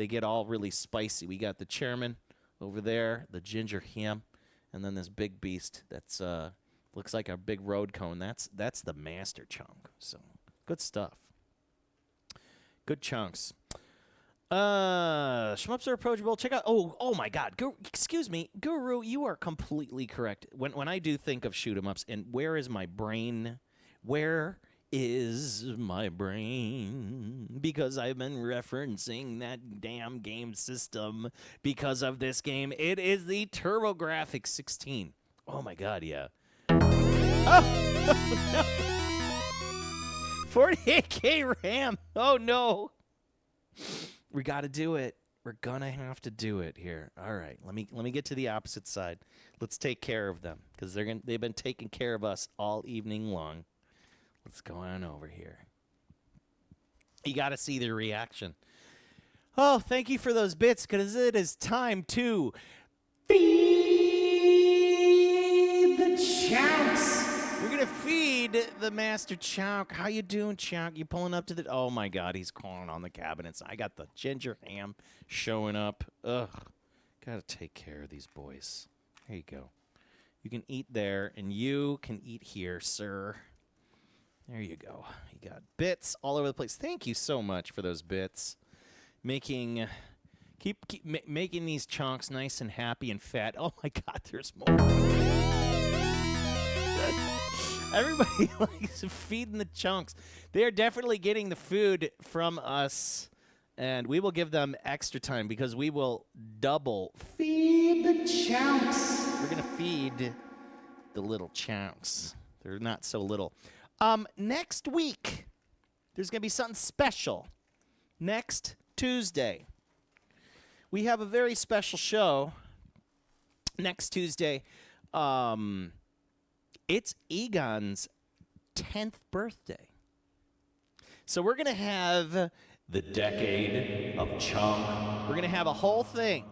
get all really spicy. We got the chairman over there, the ginger ham, and then this big beast that's looks like a big road cone. That's the master chunk. So good stuff. Good chunks. Shmups are approachable. Check out. Oh my God. Excuse me, Guru. You are completely correct. When I do think of shoot 'em ups, and where is my brain? Where is my brain? Because I've been referencing that damn game system because of this game. It is the TurboGrafx 16. Oh my God, yeah. Oh no. 48K RAM. Oh no. We got to do it. We're gonna have to do it here. All right, let me get to the opposite side. Let's take care of them because they've been taking care of us all evening long. Let's go on over here. You got to see their reaction. Oh, thank you for those bits because it is time to feed the chunks. We're gonna feed the master chunk. How you doing, chunk? You pulling up to the... Oh, my God, he's calling on the cabinets. I got the ginger ham showing up. Ugh. Gotta take care of these boys. There you go. You can eat there, and you can eat here, sir. There you go. You got bits all over the place. Thank you so much for those bits. Making... Keep making these chunks nice and happy and fat. Oh, my God, there's more. Everybody likes feeding the chunks. They are definitely getting the food from us, and we will give them extra time because we will double feed the chunks. We're going to feed the little chunks. They're not so little. Next week, there's going to be something special. Next Tuesday, we have a very special show. Next Tuesday, it's Egon's 10th birthday. So we're going to have the Decade of Chunk. We're going to have a whole thing.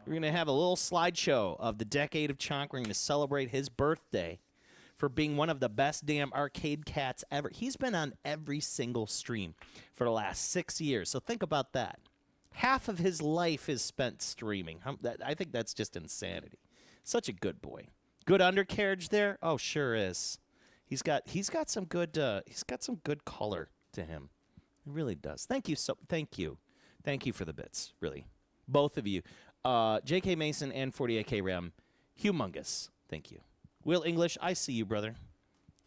We're going to have a little slideshow of the Decade of Chunk. We're going to celebrate his birthday for being one of the best damn arcade cats ever. He's been on every single stream for the last 6 years. So think about that. Half of his life is spent streaming. I think that's just insanity. Such a good boy. Good undercarriage there. Oh, sure is. He's got some good color to him. It really does. Thank you for the bits. Really, both of you, J.K. Mason and 48K Ram, humongous. Thank you. Will English, I see you, brother.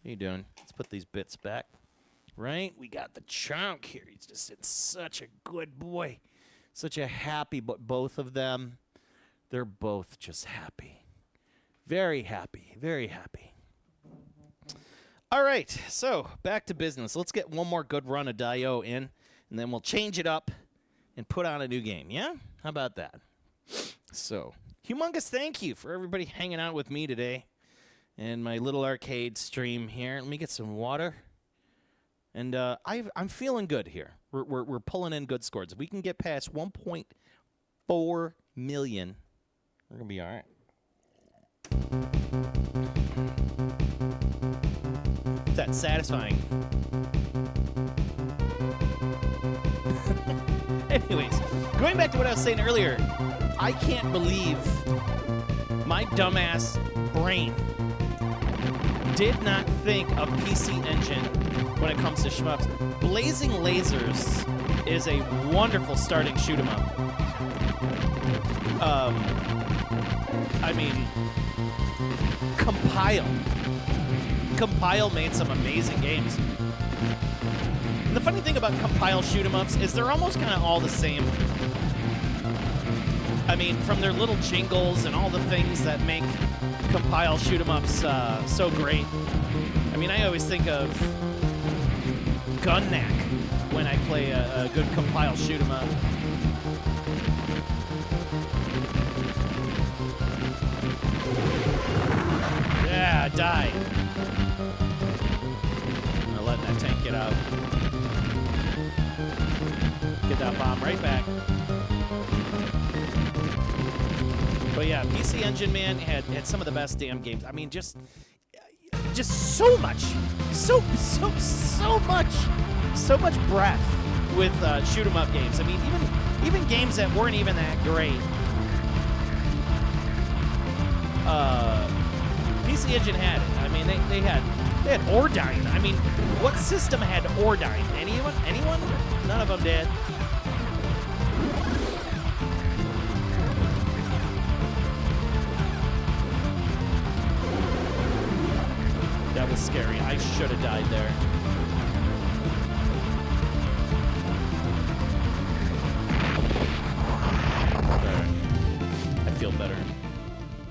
How you doing? Let's put these bits back. Right, we got the chunk here. He's just such a good boy, such a happy. But both of them, they're both just happy. Very happy, very happy. All right, so back to business. Let's get one more good run of Daioh in, and then we'll change it up and put on a new game, yeah? How about that? So, humongous thank you for everybody hanging out with me today and my little arcade stream here. Let me get some water. And I'm feeling good here. We're pulling in good scores. If we can get past 1.4 million, we're going to be all right. That's satisfying. Anyways, going back to what I was saying earlier, I can't believe my dumbass brain did not think of PC Engine when it comes to shmups. Blazing Lasers is a wonderful starting shoot 'em up. I mean, Compile made some amazing games. And the funny thing about Compile shoot 'em ups is they're almost kind of all the same. I mean, from their little jingles and all the things that make Compile shoot 'em ups so great. I mean, I always think of Gunnack when I play a good Compile shoot 'em up. Yeah, die. I'm not letting that tank get out. Get that bomb right back. But yeah, PC Engine, man, had some of the best damn games. I mean, just so much, so much breadth with shoot 'em up games. I mean, even games that weren't even that great. PC Engine had it. I mean, they had Ordyne. I mean, what system had Ordyne? Anyone? None of them did. That was scary. I should have died there. I feel better.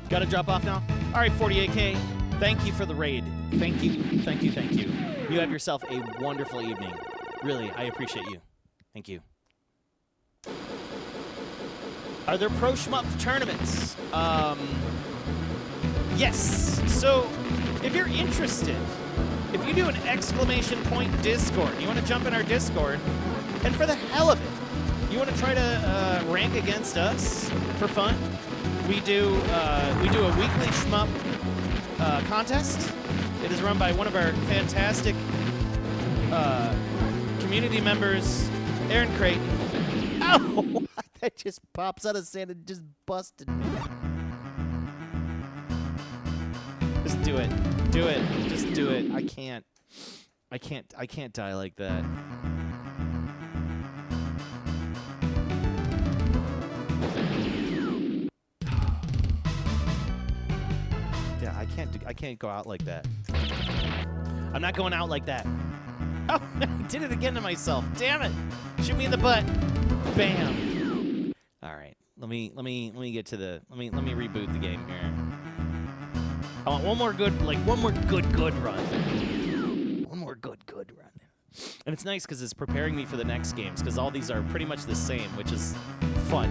Gotta drop off now? All right, 48K, thank you for the raid. Thank you. You have yourself a wonderful evening. Really, I appreciate you. Thank you. Are there Pro Shmup tournaments? Yes. So, if you're interested, if you do an !! Discord, you want to jump in our Discord, and for the hell of it, you want to try to rank against us for fun? We do a weekly shmup contest. It is run by one of our fantastic community members, Aaron Creighton. Ow! That just pops out of sand and just busted me. Just do it. Do it. Just do it. I can't die like that. Yeah, I can't go out like that. I'm not going out like that. Oh, I did it again to myself. Damn it. Shoot me in the butt. Bam. All right. Let me get to the let me reboot the game here. I want one more good run. One more good run. And it's nice because it's preparing me for the next games because all these are pretty much the same, which is fun.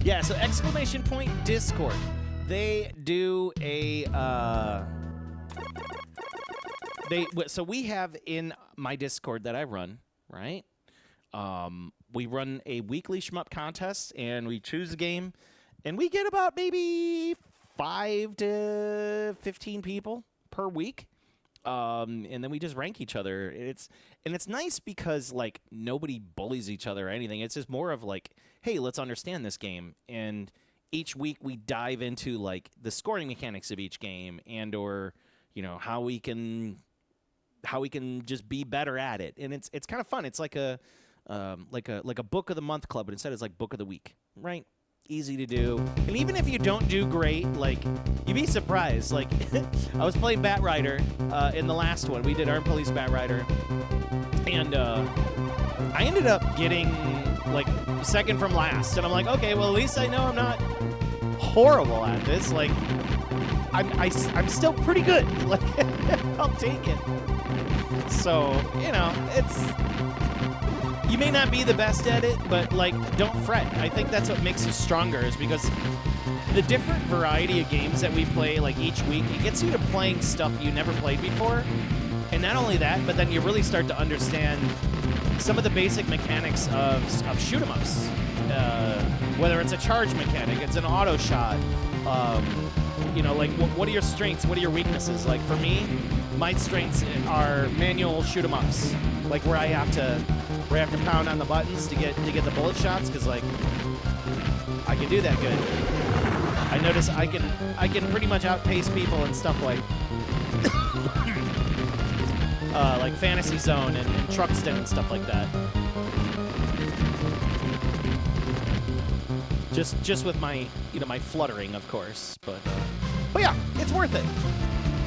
Yeah, so exclamation point Discord. They do a so we have in my Discord that I run, right? We run a weekly shmup contest and we choose a game and we get about maybe 5 to 15 people per week. And then we just rank each other. It's nice because like nobody bullies each other or anything. It's just more of like, hey, let's understand this game. And each week we dive into like the scoring mechanics of each game and or how we can just be better at it. And it's kind of fun. It's like a book of the month club, but instead it's like book of the week, right? Easy to do. And even if you don't do great, like, you'd be surprised. Like, I was playing Bat Rider in the last one. We did Armed Police Bat Rider. And I ended up getting, like, second from last. And I'm like, okay, well, at least I know I'm not horrible at this. Like, I'm still pretty good. Like, I'll take it. So, it's... You may not be the best at it, but, like, don't fret. I think that's what makes you stronger is because the different variety of games that we play, like, each week, it gets you to playing stuff you never played before. And not only that, but then you really start to understand some of the basic mechanics of shoot-em-ups. Whether it's a charge mechanic, it's an auto shot. Like, what are your strengths? What are your weaknesses? Like, for me, my strengths are manual shoot-em-ups. Like, where I have to pound on the buttons to get the bullet shots, because like I can do that good. I notice I can pretty much outpace people and stuff like Fantasy Zone and Truxton and stuff like that. Just with my my fluttering, of course, but yeah, it's worth it.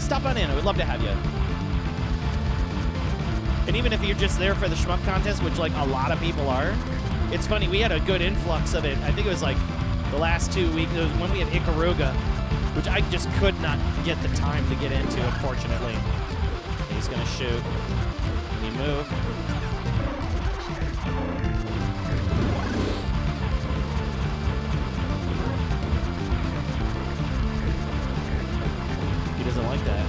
Stop on in. I would love to have you. And even if you're just there for the shmup contest, which like a lot of people are, it's funny, we had a good influx of it. I think it was like the last 2 weeks. It was when we had Ikaruga, which I just could not get the time to get into, unfortunately. He's going to shoot. Can he move? He doesn't like that.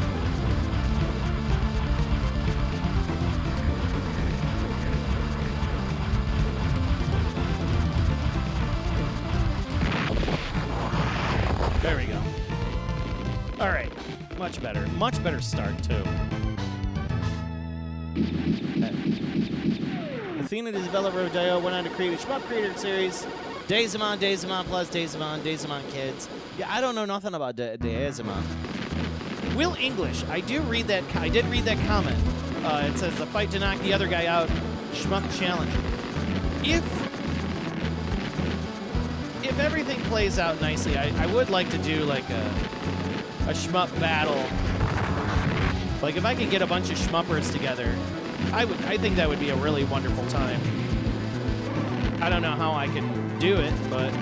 There we go. All right. Much better. Much better start, too. Athena, the developer of Daioh, went on to create a shmup creator series. Daizamon plus Daizamon Kids. Yeah, I don't know nothing about Daizamon. Will English. I did read that comment. It says the fight to knock the other guy out. Shmup challenge. If everything plays out nicely, I would like to do like a shmup battle. Like if I could get a bunch of shmuppers together, I think that would be a really wonderful time. I don't know how I can do it, but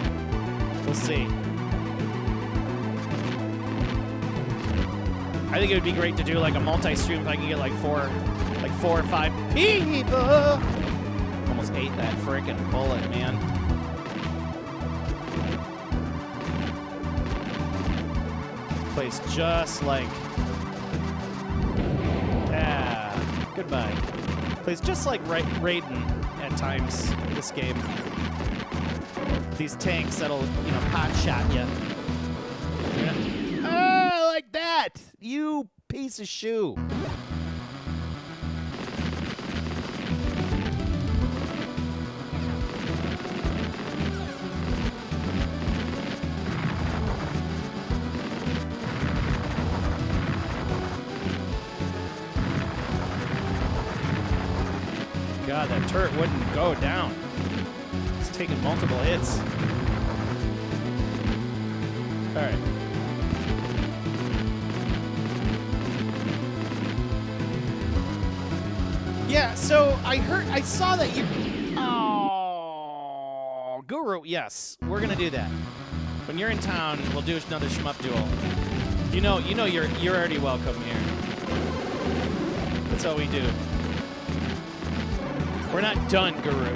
we'll see. I think it would be great to do like a multi-stream if I could get like four or five people. Almost ate that frickin' bullet, man. Place just like goodbye. Plays just like Raiden at times. This game. These tanks that'll pot shot you. Like that. You piece of shoe. God, that turret wouldn't go down. It's taking multiple hits. All right. Yeah, so I saw that you... Oh, Guru, yes, we're going to do that. When you're in town, we'll do another shmup duel. You know you're already welcome here. That's all we do. We're not done, Guru.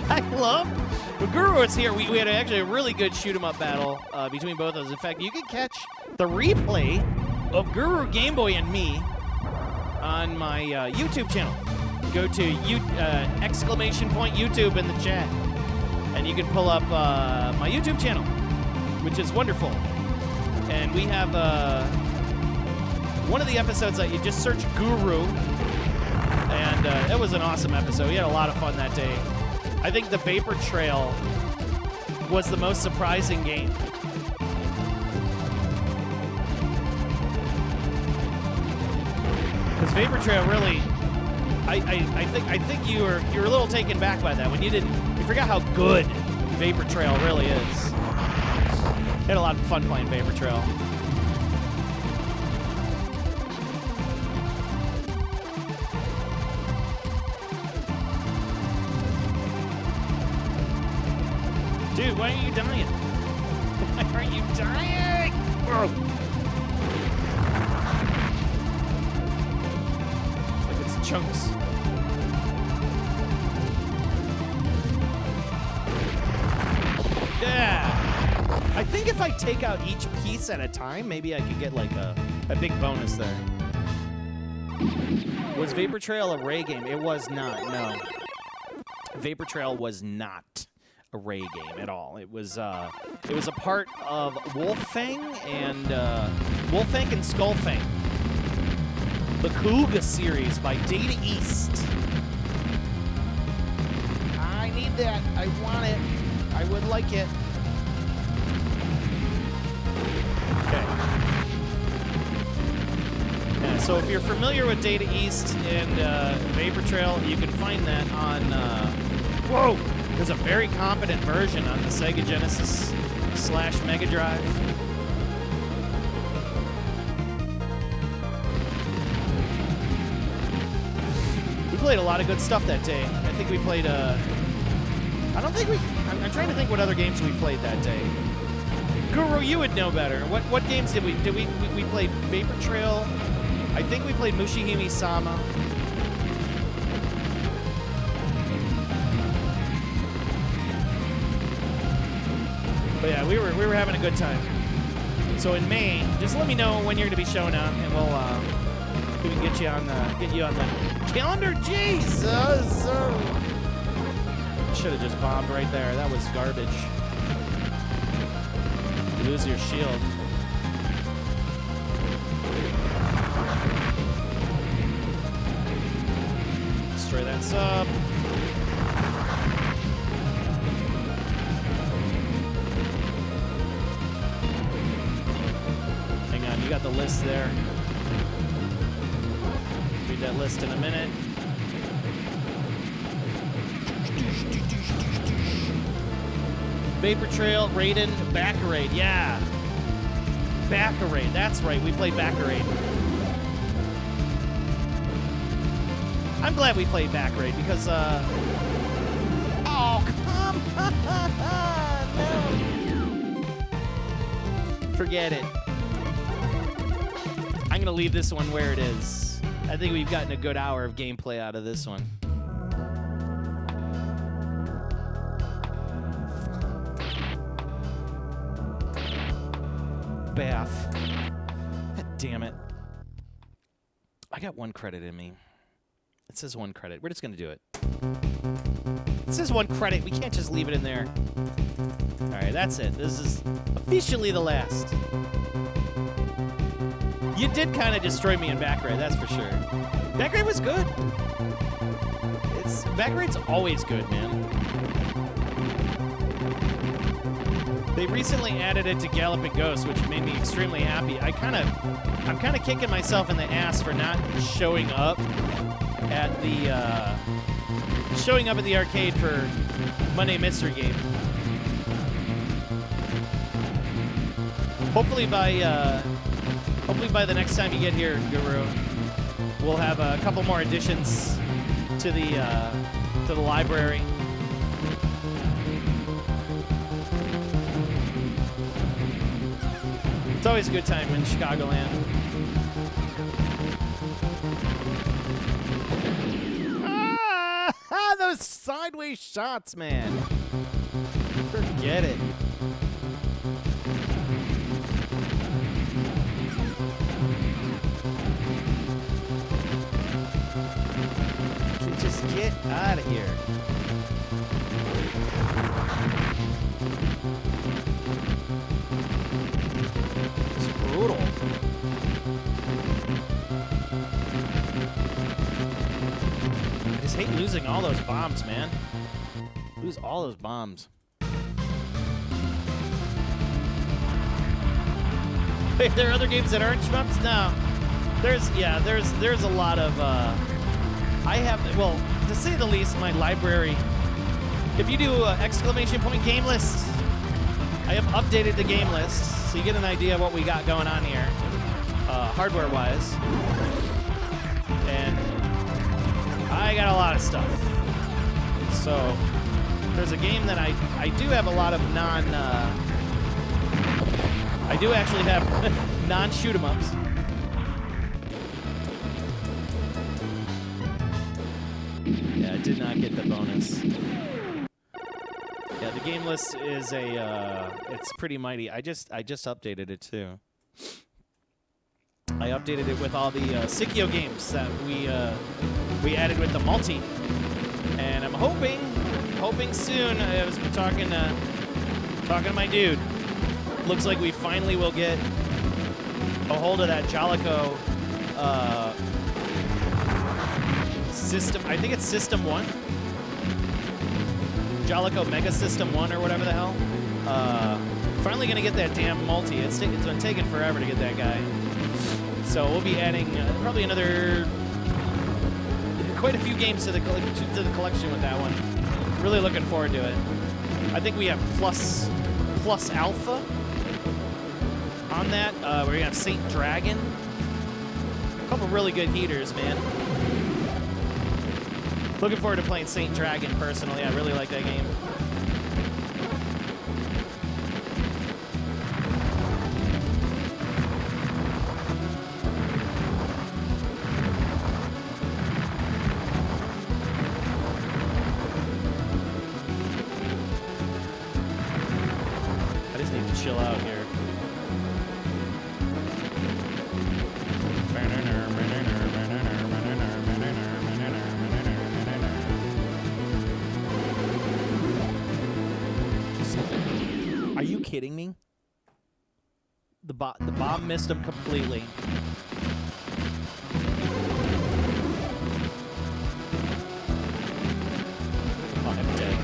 I love... When Guru was here, we had actually a really good shoot-'em-up battle between both of us. In fact, you can catch the replay of Guru, Game Boy, and me on my YouTube channel. Go to !YouTube in the chat, and you can pull up my YouTube channel, which is wonderful. And we have one of the episodes that you just search Guru, and it was an awesome episode. We had a lot of fun that day. I think the Vapor Trail was the most surprising game. Because Vapor Trail really, I think you were a little taken back by that when you forgot how good Vapor Trail really is. Had a lot of fun playing Vapor Trail. Dude, why are you dying? Why are you dying? It's like it's chunks. Yeah. I think if I take out each piece at a time, maybe I could get like a big bonus there. Was Vapor Trail a Ray game? It was not, no. Vapor Trail was not a Ray game at all. It was a part of Wolfang and Skullfang. The Kuga series by Data East. I need that. I want it. I would like it. Okay. Yeah, so if you're familiar with Data East and Vapor Trail, you can find that on whoa! There's a very competent version on the Sega Genesis / Mega Drive. We played a lot of good stuff that day. I think we played I'm trying to think what other games we played that day. Guru, you would know better. What games did we played Vapor Trail. I think we played Mushihime Sama. But yeah, we were having a good time. So in May, just let me know when you're going to be showing up, and we'll we can get you on the calendar. Jesus, should have just bombed right there. That was garbage. You lose your shield. Destroy that sub. You got the list there. Read that list in a minute. Vapor Trail, Raiden, Baccarade. Yeah. Baccarade. That's right. We played Baccarade. I'm glad we played Baccarade because, oh, come on. No. Forget it. I'm going to leave this one where it is. I think we've gotten a good hour of gameplay out of this one. Bath. God damn it. I got 1 credit in me. It says 1 credit. We're just going to do it. It says 1 credit. We can't just leave it in there. All right, that's it. This is officially the last. You did kind of destroy me in Baccarade, that's for sure. Baccarade was good. Backerade's always good, man. They recently added it to Galloping Ghost, which made me extremely happy. I'm kind of kicking myself in the ass for not showing up at the arcade for Monday Mystery Game. Hopefully by Hopefully by the next time you get here, Guru, we'll have a couple more additions to the library. It's always a good time in Chicagoland. Ah, those sideways shots, man. Forget it. Just get out of here. It's brutal. I just hate losing all those bombs, man. Lose all those bombs. Wait, there are other games that aren't shmups? No. There's a lot of I have, well, to say the least, my library. If you do exclamation point game list, I have updated the game list so you get an idea of what we got going on here, hardware-wise. And I got a lot of stuff. So there's a game that I do have a lot of I do actually have non-shoot-em-ups. Yeah, I did not get the bonus. Yeah, the game list is it's pretty mighty. I just updated it too. I updated it with all the Sengeki games that we added with the multi, and I'm hoping soon. I was talking to my dude. Looks like we finally will get a hold of that Jalico system. I think it's System 1. Jalico Mega System 1 or whatever the hell. Finally gonna get that damn multi. It's been taking forever to get that guy. So we'll be adding probably another quite a few games to the collection with that one. Really looking forward to it. I think we have plus alpha on that. We're gonna have Saint Dragon. A couple really good heaters, man. Looking forward to playing Saint Dragon personally. I really like that game. I just need to chill out here. Are you kidding me? The bomb missed him completely. Oh, I'm dead.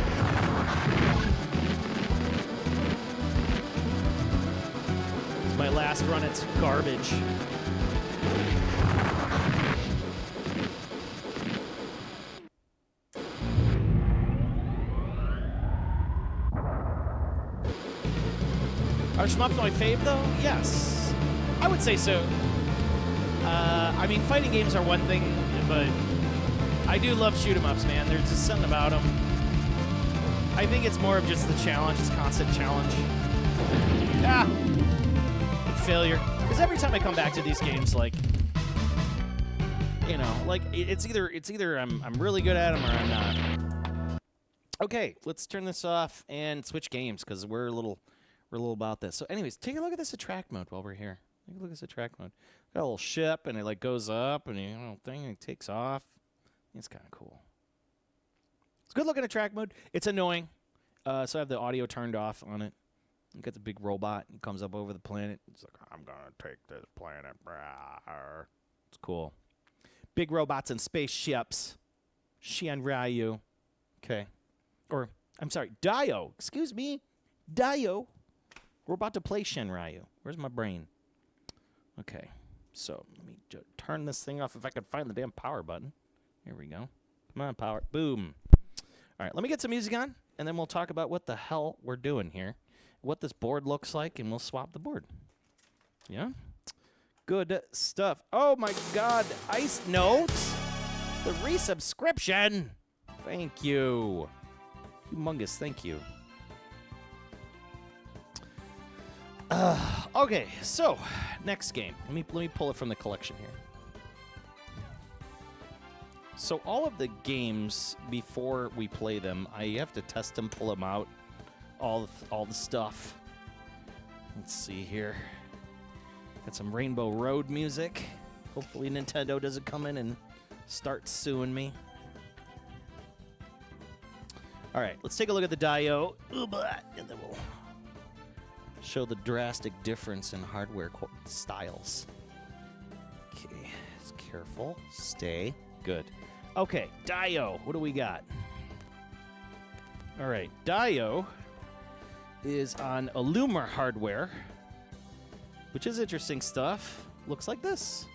It's my last run. It's garbage. Are shmups my fave, though? Yes. I would say so. I mean, fighting games are one thing, but I do love shoot-em-ups, man. There's just something about them. I think it's more of just the challenge, it's constant challenge. Ah! Failure. Because every time I come back to these games, like, you know, like, it's either I'm really good at them or I'm not. Okay, let's turn this off and switch games, because we're a little about this. So anyways, take a look at this attract mode while we're here. Take a look at this attract mode. Got a little ship, and it like goes up, and you know, thing, and it takes off. It's kind of cool. It's good looking attract mode. It's annoying. So I have the audio turned off on it. You got the big robot. It comes up over the planet. It's like, I'm gonna take this planet. It's cool. Big robots and spaceships. Sheinryu. Okay. Or, I'm sorry, Daioh. Excuse me. Daioh. We're about to play Sheinryu. Where's my brain? Okay, so let me turn this thing off if I can find the damn power button. Here we go. Come on, power. Boom. All right, let me get some music on, and then we'll talk about what the hell we're doing here, what this board looks like, and we'll swap the board. Yeah? Good stuff. Oh my God, Ice Note, the resubscription. Thank you. Humongous, thank you. Okay, so next game. Let me pull it from the collection here. So all of the games, before we play them, I have to test them, pull them out, all the stuff. Let's see here. Got some Rainbow Road music. Hopefully Nintendo doesn't come in and start suing me. All right, let's take a look at the Daioh, and then we'll show the drastic difference in hardware styles. Okay, just careful. Stay. Good. Okay, Daioh, what do we got? All right, Daioh is on Illumor hardware, which is interesting stuff. Looks like this.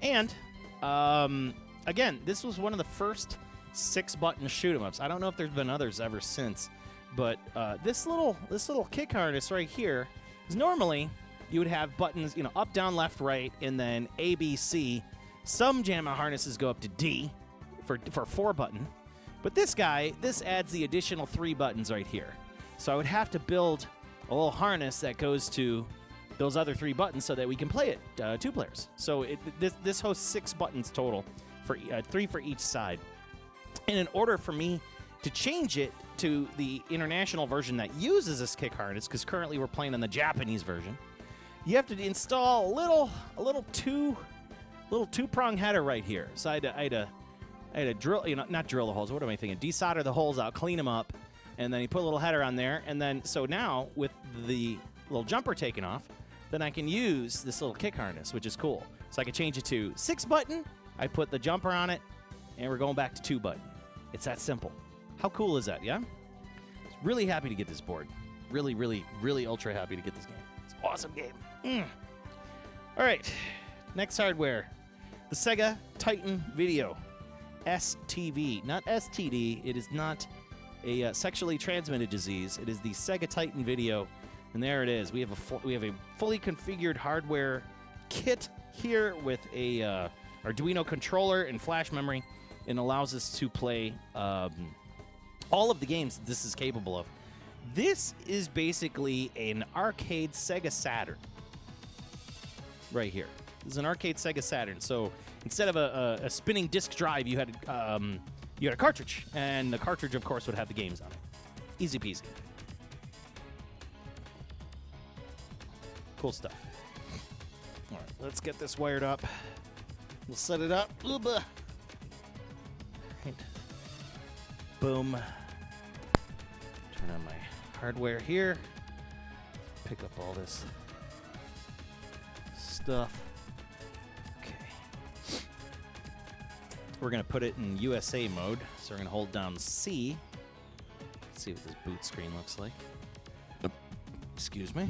And, again, this was one of the first 6-button shoot-'em-ups. I don't know if there's been others ever since, but this little kick harness right here is normally you would have buttons, up, down, left, right, and then A, B, C. Some JAMA harnesses go up to D for 4-button, but this adds the additional 3 buttons right here. So I would have to build a little harness that goes to those other 3 buttons so that we can play it 2 players. So this hosts 6 buttons total, for 3 for each side. And in order for me to change it to the international version that uses this kick harness, because currently we're playing on the Japanese version, you have to install a little 2-prong header right here. So I had to drill, not drill the holes. What am I thinking? Desolder the holes out, clean them up, and then you put a little header on there. And then, so now with the little jumper taken off, then I can use this little kick harness, which is cool. So I can change it to 6-button. I put the jumper on it, and we're going back to 2-button. It's that simple. How cool is that, yeah? Really happy to get this board. Really, really, really ultra happy to get this game. It's an awesome game. All right, next hardware. The Sega Titan Video. STV, not STD. It is not a sexually transmitted disease. It is the Sega Titan Video, and there it is. We have a fully configured hardware kit here with a Arduino controller and flash memory, and allows us to play all of the games that this is capable of. This is basically an arcade Sega Saturn right here. This is an arcade Sega Saturn. So instead of a spinning disc drive, you had a cartridge, and the cartridge, of course, would have the games on it. Easy peasy. Cool stuff. All right, let's get this wired up. We'll set it up. Right. Boom. Turn on my hardware here. Pick up all this stuff. Okay. We're going to put it in USA mode. So we're going to hold down C. Let's see what this boot screen looks like. Excuse me.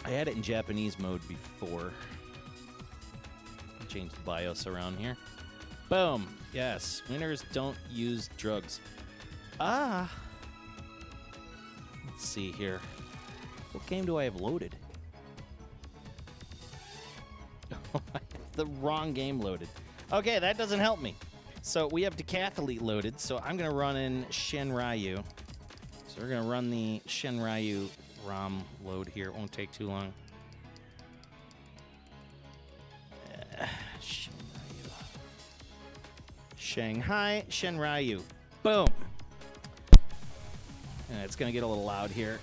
I had it in Japanese mode before. Change the BIOS around here. Boom. Yes. Winners don't use drugs. Let's see here. What game do I have loaded? The wrong game loaded. Okay, that doesn't help me. So we have Decathlete loaded, so I'm going to run in Sheinryu. So we're going to run the Sheinryu ROM load here. It won't take too long. Shanghai Sheinryu. Boom. And it's going to get a little loud here.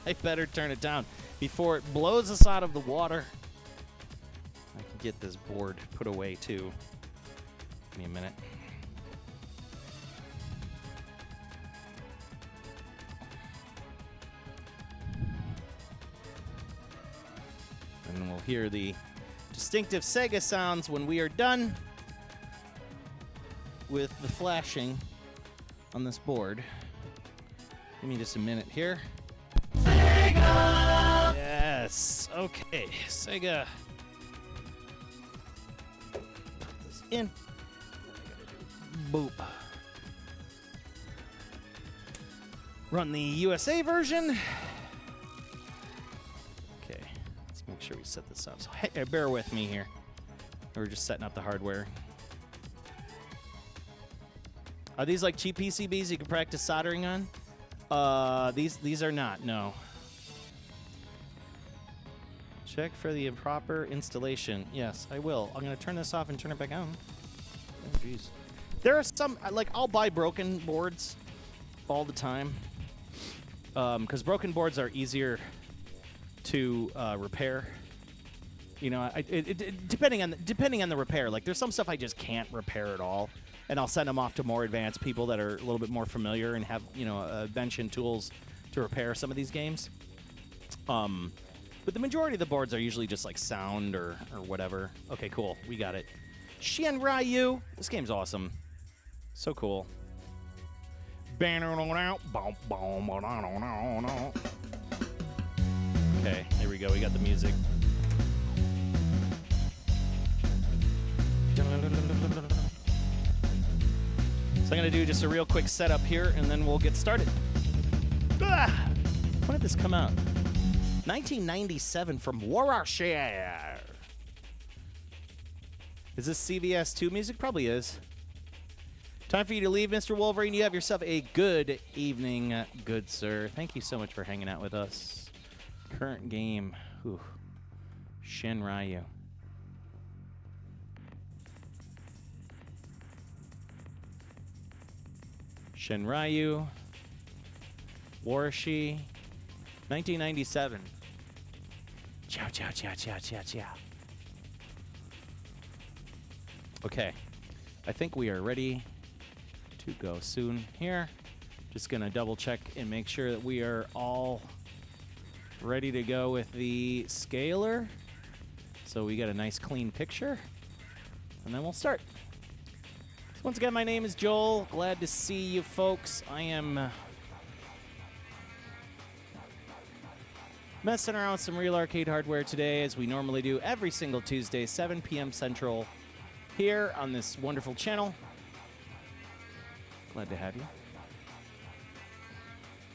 I better turn it down before it blows us out of the water. I can get this board put away too. Give me a minute. And then we'll hear the distinctive Sega sounds when we are done with the flashing on this board. Give me just a minute here. Sega! Yes. Okay. Sega. Put this in. Boop. Run the USA version. sure we set this up. So hey, bear with me here. We're just setting up the hardware. Are these like cheap PCBs you can practice soldering on? These are not, no. Check for the improper installation. Yes, I will. I'm going to turn this off and turn it back on. Oh, jeez. There are some, like, I'll buy broken boards all the time. Because broken boards are easier to repair. You know, depending on the repair. Like, there's some stuff I just can't repair at all. And I'll send them off to more advanced people that are a little bit more familiar and have, you know, a bench and tools to repair some of these games. But the majority of the boards are usually just like sound or whatever. Okay, cool. We got it. Sheinryu. This game's awesome. So cool. Okay, here we go. We got the music. So I'm going to do just a real quick setup here, and then we'll get started. When did this come out? 1997 from Warwickshire. Is this CVS 2 music? Probably is. Time for you to leave, Mr. Wolverine. You have yourself a good evening, good sir. Thank you so much for hanging out with us. Current game. Whew. Sheinryu. Sheinryu, Warshi, 1997. Ciao, ciao, ciao, ciao, ciao, ciao. Okay, I think we are ready to go soon here. Just gonna double check and make sure that we are all ready to go with the scaler. So we get a nice clean picture, and then we'll start. Once again, my name is Joel. Glad to see you folks. I am messing around with some real arcade hardware today, as we normally do every single Tuesday, 7 p.m. Central, here on this wonderful channel. Glad to have you.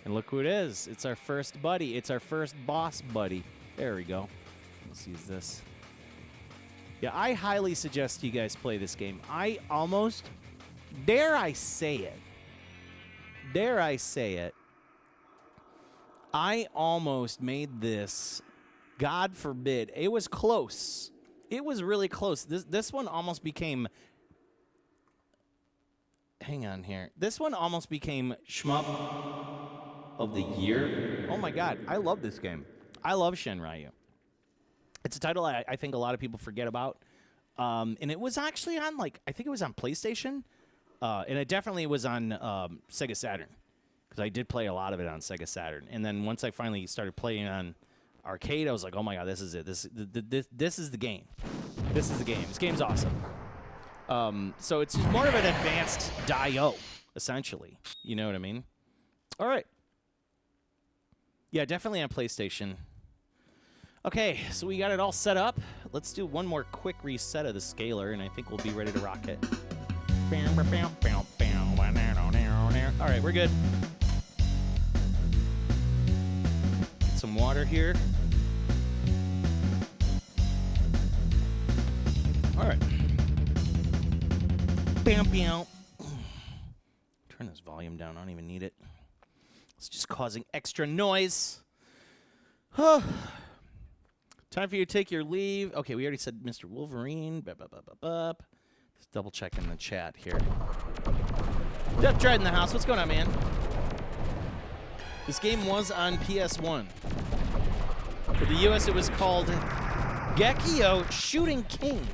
And look who it is. It's our first buddy. It's our first boss buddy. There we go. Let's use this. Yeah, I highly suggest you guys play this game. I almost, dare I say it, I almost made this, God forbid, it was close. It was really close. This one almost became, hang on here. This one almost became Shmup of the Year. Oh my God, I love this game. I love Sheinryu. It's a title I think a lot of people forget about. And it was actually on, like, I think it was on PlayStation. And it definitely was on Sega Saturn. Because I did play a lot of it on Sega Saturn. And then once I finally started playing on arcade, I was like, oh my God, this is it. This is the game. This is the game. This game's awesome. So it's just more of an advanced Daioh, essentially. You know what I mean? All right. Yeah, definitely on PlayStation. Okay, so we got it all set up. Let's do one more quick reset of the scaler, and I think we'll be ready to rock it. All right, we're good. Get some water here. All right. Turn this volume down. I don't even need it. It's just causing extra noise. Time for you to take your leave. Okay, we already said Mr. Wolverine. Just double checking the chat here. Death Dread in the house. What's going on, man? This game was on PS1. For the US, it was called Gekio Shooting King.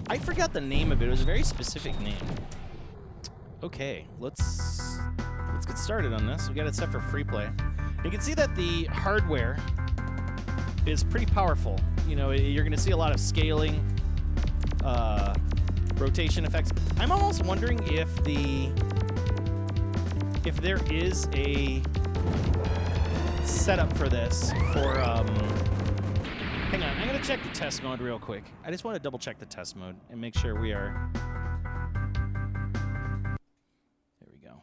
I forgot the name of it. It was a very specific name. Okay, let's get started on this. We got it set for free play. You can see that the hardware is pretty powerful. You know, you're going to see a lot of scaling, rotation effects. I'm almost wondering if there is a setup for this for, hang on, I'm going to check the test mode real quick. I just want to double check the test mode and make sure we are, there we go.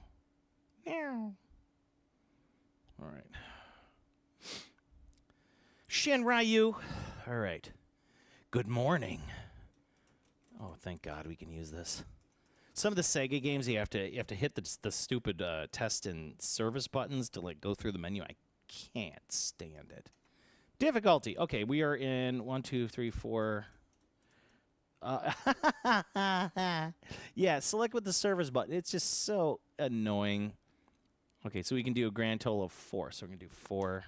All right. Sheinryu. All right. Good morning. Oh, thank God we can use this. Some of the Sega games you have to hit the stupid test and service buttons to like go through the menu. I can't stand it. Difficulty. Okay, we are in 1, 2, 3, 4. Yeah, select with the service button. It's just so annoying. Okay, so we can do a grand total of 4. So we're going to do 4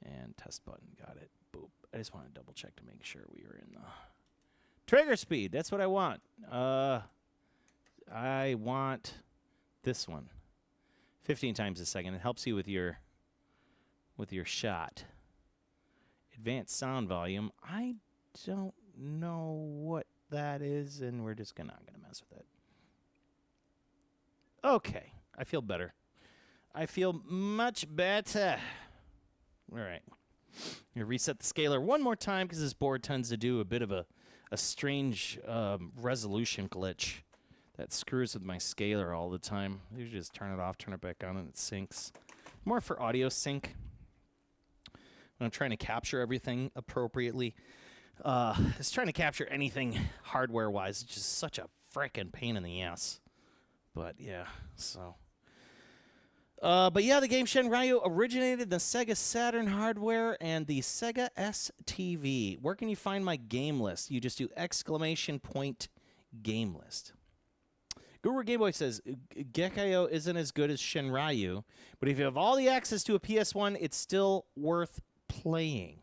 and test button. Got it. Boop. I just want to double check to make sure we were in the trigger speed. That's what I want. I want this one. 15 times a second. It helps you with your shot. Advanced sound volume. I don't know what that is, and we're just not gonna mess with it. Okay, I feel better. I feel much better. All right, I'm gonna reset the scaler one more time because this board tends to do a bit of a strange resolution glitch that screws with my scaler all the time. I usually just turn it off, turn it back on, and it syncs. More for audio sync. When I'm trying to capture everything appropriately. Just trying to capture anything hardware-wise is just such a frickin' pain in the ass. But, yeah, so. But, yeah, the game Sheinryu originated in the Sega Saturn hardware and the Sega STV. Where can you find my game list? You just do ! Game list. Guru Game Boy says, Daioh isn't as good as Sheinryu, but if you have all the access to a PS1, it's still worth playing.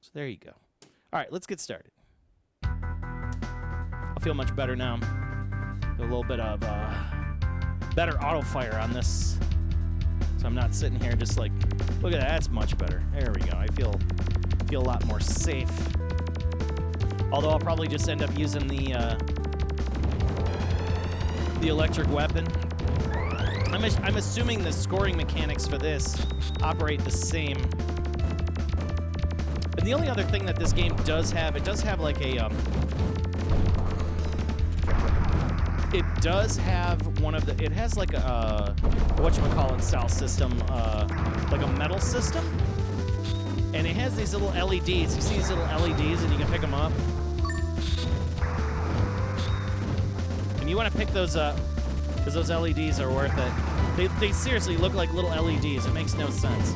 So there you go. All right, let's get started. I feel much better now. A little bit of better auto fire on this. So I'm not sitting here just like, look at that, that's much better. There we go. I feel a lot more safe. Although I'll probably just end up using the electric weapon. I'm assuming the scoring mechanics for this operate the same. And the only other thing that this game does have, it does have like a, it does have one of the, it has like a, whatchamacallit style system, like a metal system. And it has these little LEDs. You see these little LEDs and you can pick them up. And you want to pick those up because those LEDs are worth it. They seriously look like little LEDs. It makes no sense.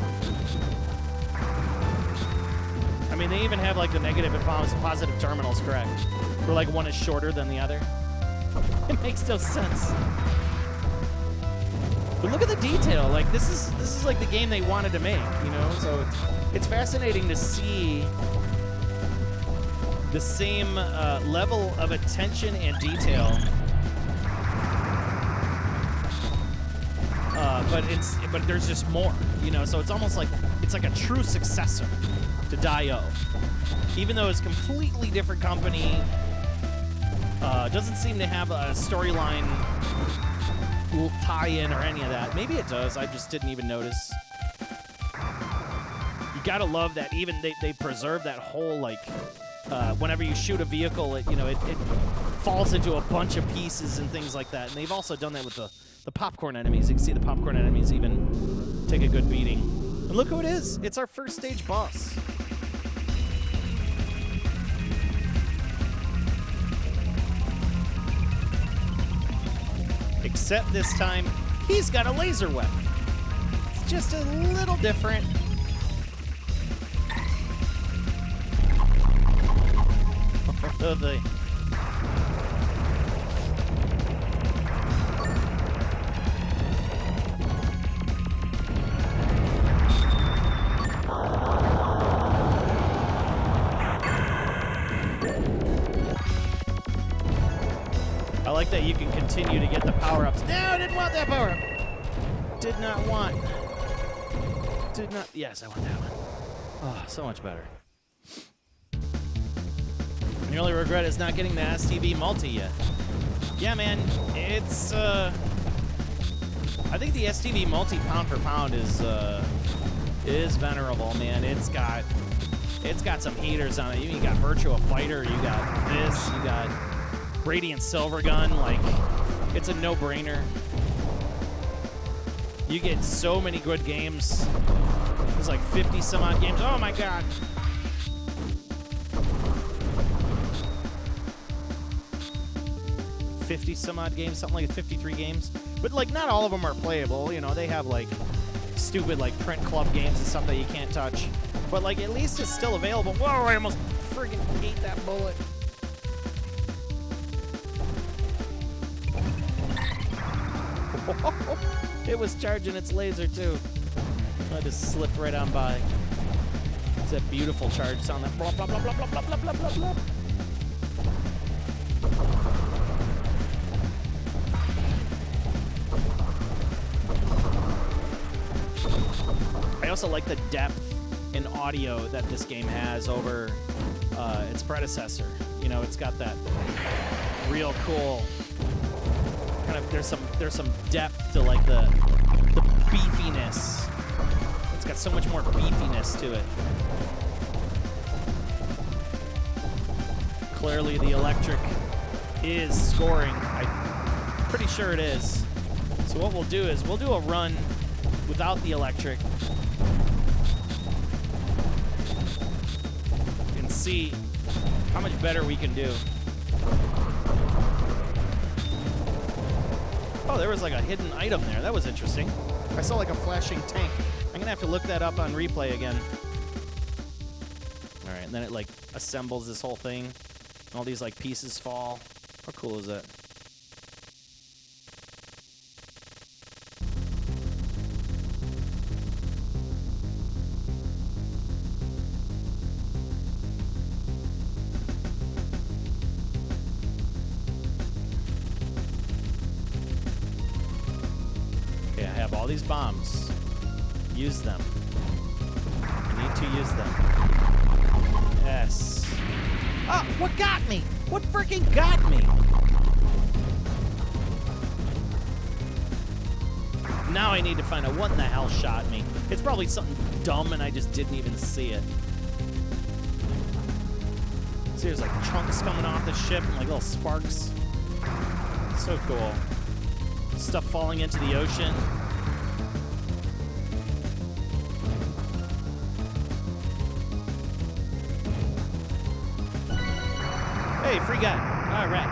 I mean, they even have like the negative and positive terminals, correct? Where like one is shorter than the other. It makes no sense. But look at the detail. Like this is like the game they wanted to make, you know? So it's fascinating to see the same level of attention and detail. But there's just more, you know. So it's almost like it's like a true successor to Daioh, even though it's a completely different company. Doesn't seem to have a storyline tie-in or any of that. Maybe it does. I just didn't even notice. You gotta love that. Even they preserve that whole like. Whenever you shoot a vehicle, it falls into a bunch of pieces and things like that. And they've also done that with the popcorn enemies. You can see the popcorn enemies even take a good beating. And look who it is. It's our first stage boss. Except this time, he's got a laser weapon. It's just a little different. I like that you can continue to get the power-ups. No, I didn't want that power-up. Did not want. Did not. Yes, I want that one. Oh, so much better. The only regret is not getting the STV multi yet. Yeah, man, it's I think the STV multi pound for pound is venerable, man. It's got some heaters on it. You got Virtua Fighter, you got this, you got Radiant Silver Gun. Like, it's a no-brainer. You get so many good games. There's like 50 some odd games. Oh my god. 50 some odd games, something like 53 games. But like not all of them are playable. You know, they have like stupid like print club games and stuff that you can't touch. But like at least it's still available. Whoa, I almost friggin' ate that bullet. It was charging its laser too. I just slipped right on by. It's that beautiful charge sound that blah blah blah blah blah blah blah blah blah blah. I also like the depth in audio that this game has over its predecessor. You know, it's got that real cool kind of. There's some depth to like the beefiness. It's got so much more beefiness to it. Clearly, the electric is scoring. I'm pretty sure it is. So what we'll do is we'll do a run without the electric and see how much better we can do. Oh, there was like a hidden item there. That was interesting. I saw like a flashing tank. I'm gonna have to look that up on replay again. All right, and then it like assembles this whole thing. All these like pieces fall. How cool is that? Okay, I have all these bombs. Use them. I need to use them. Yes. Oh, what got me? What freaking got me? Now I need to find out what in the hell shot me. It's probably something dumb and I just didn't even see it. See, there's like chunks coming off the ship and like little sparks. So cool. Stuff falling into the ocean. Hey, free guy. All right.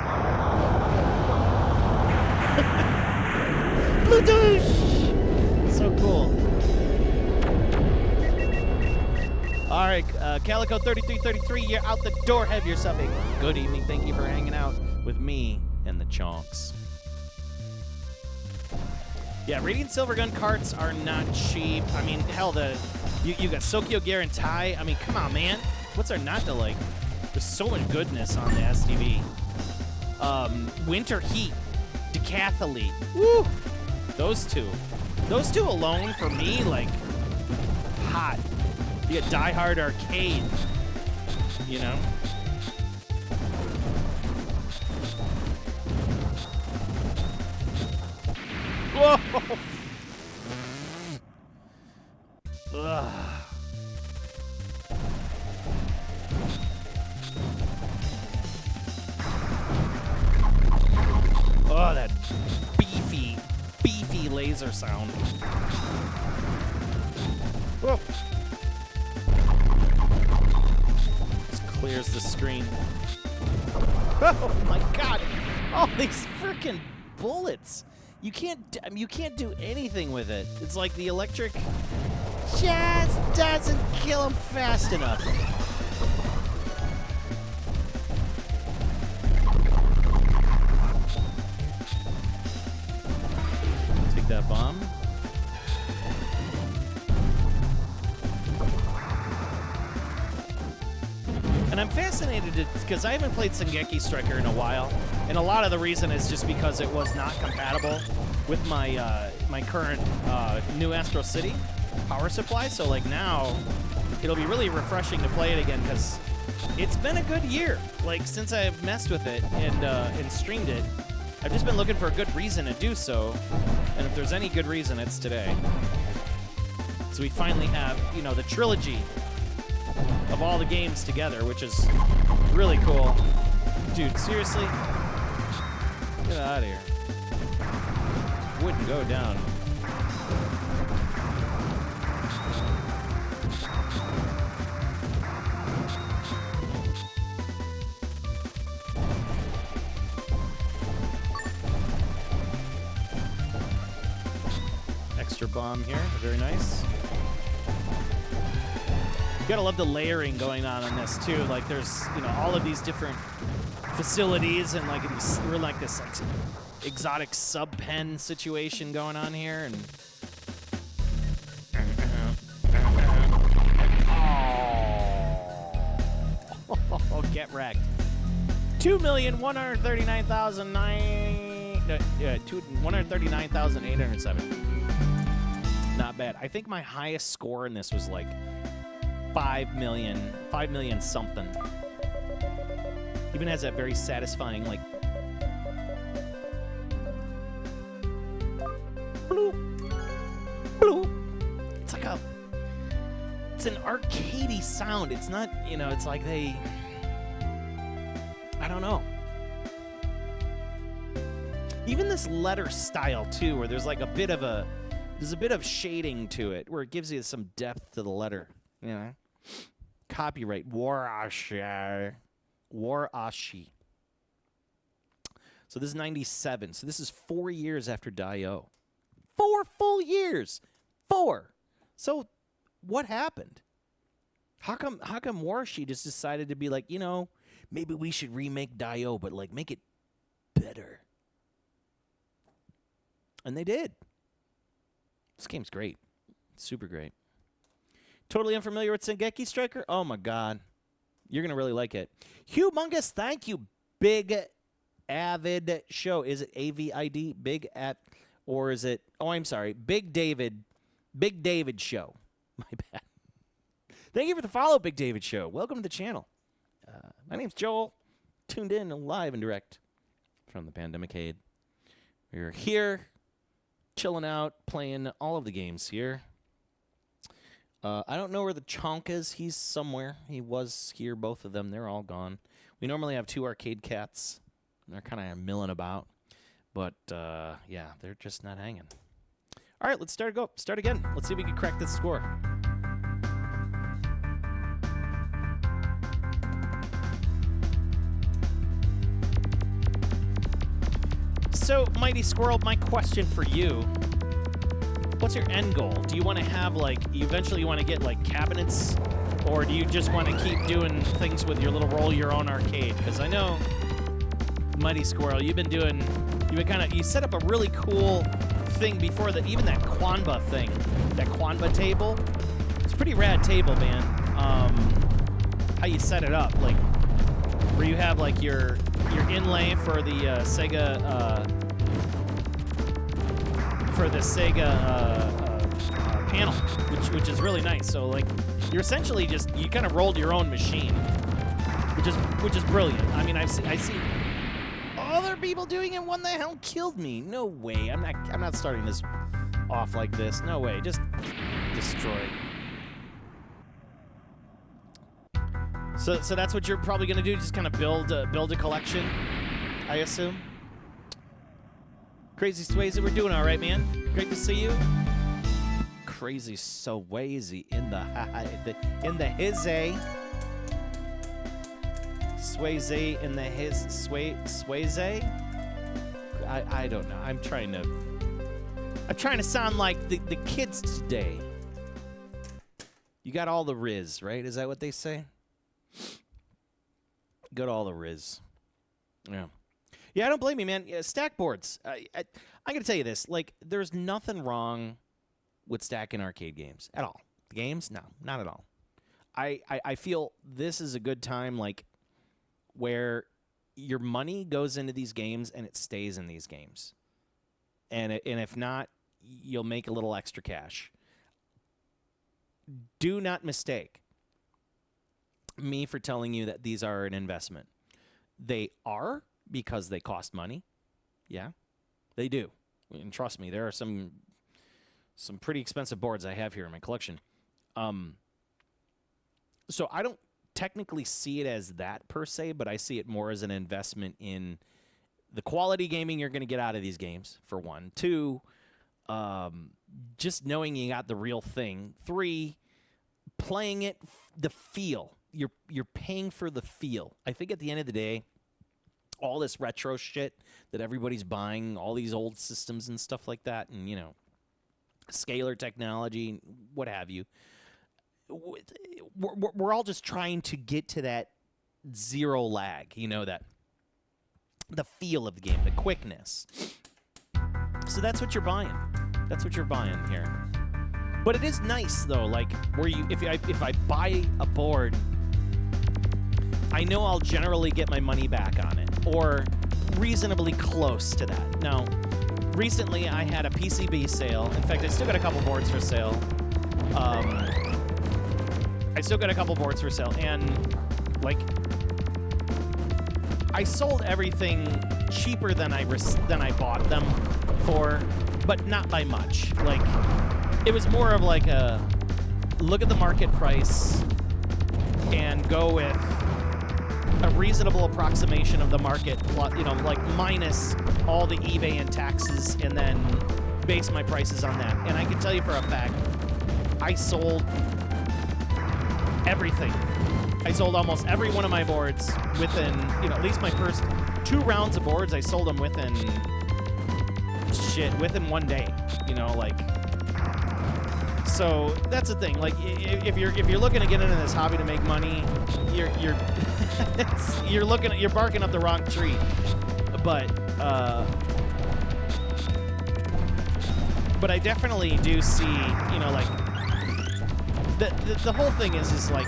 Bluetooth. So cool. All right, Calico 3333, you're out the door. Have yourself a good evening. Thank you for hanging out with me and the chonks. Yeah, Radiant Silvergun carts are not cheap. I mean, hell, you got Sokyo Guarantee. I mean, come on, man. What's there not to like? There's so much goodness on the STV. Winter Heat, Decathlete. Woo! Those two alone for me, like, hot. You get Die Hard Arcade, you know? Whoa! Ugh. Oh, that beefy laser sound. Whoa. Just clears the screen. Oh my god. All these freaking bullets. You can't do anything with it. It's like the electric just doesn't kill him fast enough. That bomb. And I'm fascinated because I haven't played Sengeki Striker in a while, and a lot of the reason is just because it was not compatible with my my current new Astro City power supply. So like now, it'll be really refreshing to play it again because it's been a good year. Like since I've messed with it and streamed it, I've just been looking for a good reason to do so. And if there's any good reason, it's today. So we finally have, you know, the trilogy of all the games together, which is really cool. Dude, seriously? Get out of here. Wouldn't go down. bomb here. Very nice. You gotta love the layering going on this too. Like there's, you know, all of these different facilities and like we're like this like exotic sub-pen situation going on here and oh, get wrecked. 139,807. Not bad. I think my highest score in this was like 5 million something. Even has that very satisfying like bloop, bloop. It's an arcadey sound. It's not, you know, it's like I don't know. Even this letter style too, where there's like a bit of shading to it, where it gives you some depth to the letter, you know. Copyright Warashi. So this is 97. So this is 4 years after Daioh. 4 full years. 4. So what happened? How come Warashi just decided to be like, you know, maybe we should remake Daioh, but like make it better? And they did. This game's great. Super great. Totally unfamiliar with Sengeki Striker? Oh my god. You're going to really like it. Humongous, thank you. Big Avid Show. Is it AVID? Big at, or is it, oh, I'm sorry. Big David Show. My bad. Thank you for the follow, Big David Show. Welcome to the channel. My name's Joel. Tuned in live and direct from the Pandemicade. We're here, chilling out, playing all of the games here. I don't know where the Chonk is. He's somewhere. He was here, both of them. They're all gone. We normally have 2 arcade cats. They're kind of milling about. But, yeah, they're just not hanging. All right, let's start again. Let's see if we can crack this score. So, Mighty Squirrel, my question for you. What's your end goal? Do you want to have, like, eventually want to get, like, cabinets? Or do you just want to keep doing things with your little roll-your-own arcade? Because I know, Mighty Squirrel, you set up a really cool thing before that, even that Quanba thing, that Quanba table. It's a pretty rad table, man. How you set it up, like, where you have, like, your inlay for the Sega, panel, which is really nice. So like you're essentially you kind of rolled your own machine, which is brilliant. I mean, I see other people doing it. What the hell killed me? No way. I'm not starting this off like this. No way. Just destroy it. So that's what you're probably gonna do. Just kind of build a collection, I assume. Crazy Swayze, we're doing all right, man. Great to see you. Crazy Swayze in the hizzy. Swayze in the Swayze. I don't know. I'm trying to sound like the kids today. You got all the Riz, right? Is that what they say? Got all the Riz. Yeah. Yeah, I don't blame you, man. Yeah, stack boards. I'm going to tell you this. Like, there's nothing wrong with stacking arcade games at all. The games? No, not at all. I feel this is a good time, like, where your money goes into these games and it stays in these games. And if not, you'll make a little extra cash. Do not mistake me for telling you that these are an investment. They are, because they cost money. Yeah, they do. And trust me, there are some pretty expensive boards I have here in my collection. So I don't technically see it as that per se, but I see it more as an investment in the quality gaming you're going to get out of these games, for one. 2, just knowing you got the real thing. 3, playing it, the feel. You're paying for the feel. I think at the end of the day, all this retro shit that everybody's buying, all these old systems and stuff like that, and, you know, scalar technology, what have you. We're all just trying to get to that zero lag, that the feel of the game, the quickness. So that's what you're buying. That's what you're buying here. But it is nice though, like where if I buy a board, I know I'll generally get my money back on it, or reasonably close to that. Now, recently I had a PCB sale. In fact, I still got a couple boards for sale. And like, I sold everything cheaper than I bought them for, but not by much. Like, it was more of like a look at the market price and go with a reasonable approximation of the market, like minus all the eBay and taxes, and then base my prices on that. And I can tell you for a fact, I sold everything. I sold almost every one of my boards within, at least my first 2 rounds of boards, I sold them within 1 day, so that's the thing. Like, if you're looking to get into this hobby to make money, you're you're barking up the wrong tree. But I definitely do see, like, the whole thing is like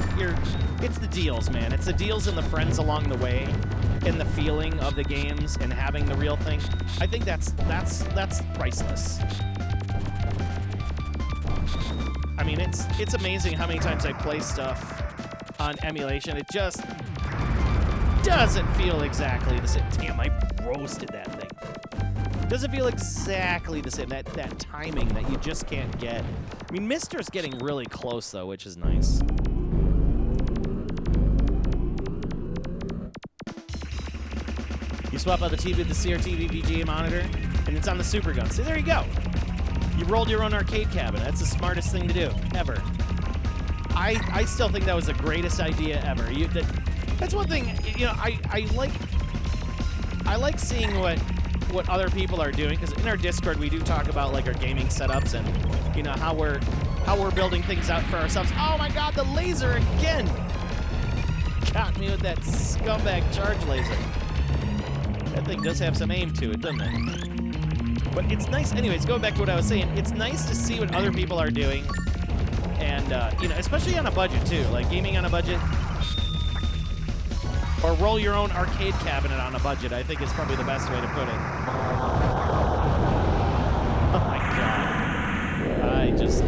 it's the deals, man. It's the deals and the friends along the way, and the feeling of the games and having the real thing. I think that's priceless. I mean, it's amazing how many times I play stuff on emulation. It just doesn't feel exactly the same. Damn, I roasted that thing. Doesn't feel exactly the same. That timing that you just can't get. I mean, Mister's getting really close though, which is nice. You swap out the TV with the CRT VGA monitor, and it's on the Super Gun. See, there you go. You rolled your own arcade cabinet. That's the smartest thing to do, ever. I still think that was the greatest idea ever. That's one thing, I like seeing what other people are doing, because in our Discord we do talk about like our gaming setups and how we're building things out for ourselves. Oh my God, the laser again! Got me with that scumbag charge laser. That thing does have some aim to it, doesn't it? But it's nice. Anyways, going back to what I was saying, it's nice to see what other people are doing, and especially on a budget too. Like gaming on a budget, or roll your own arcade cabinet on a budget, I think is probably the best way to put it. Oh my God, I just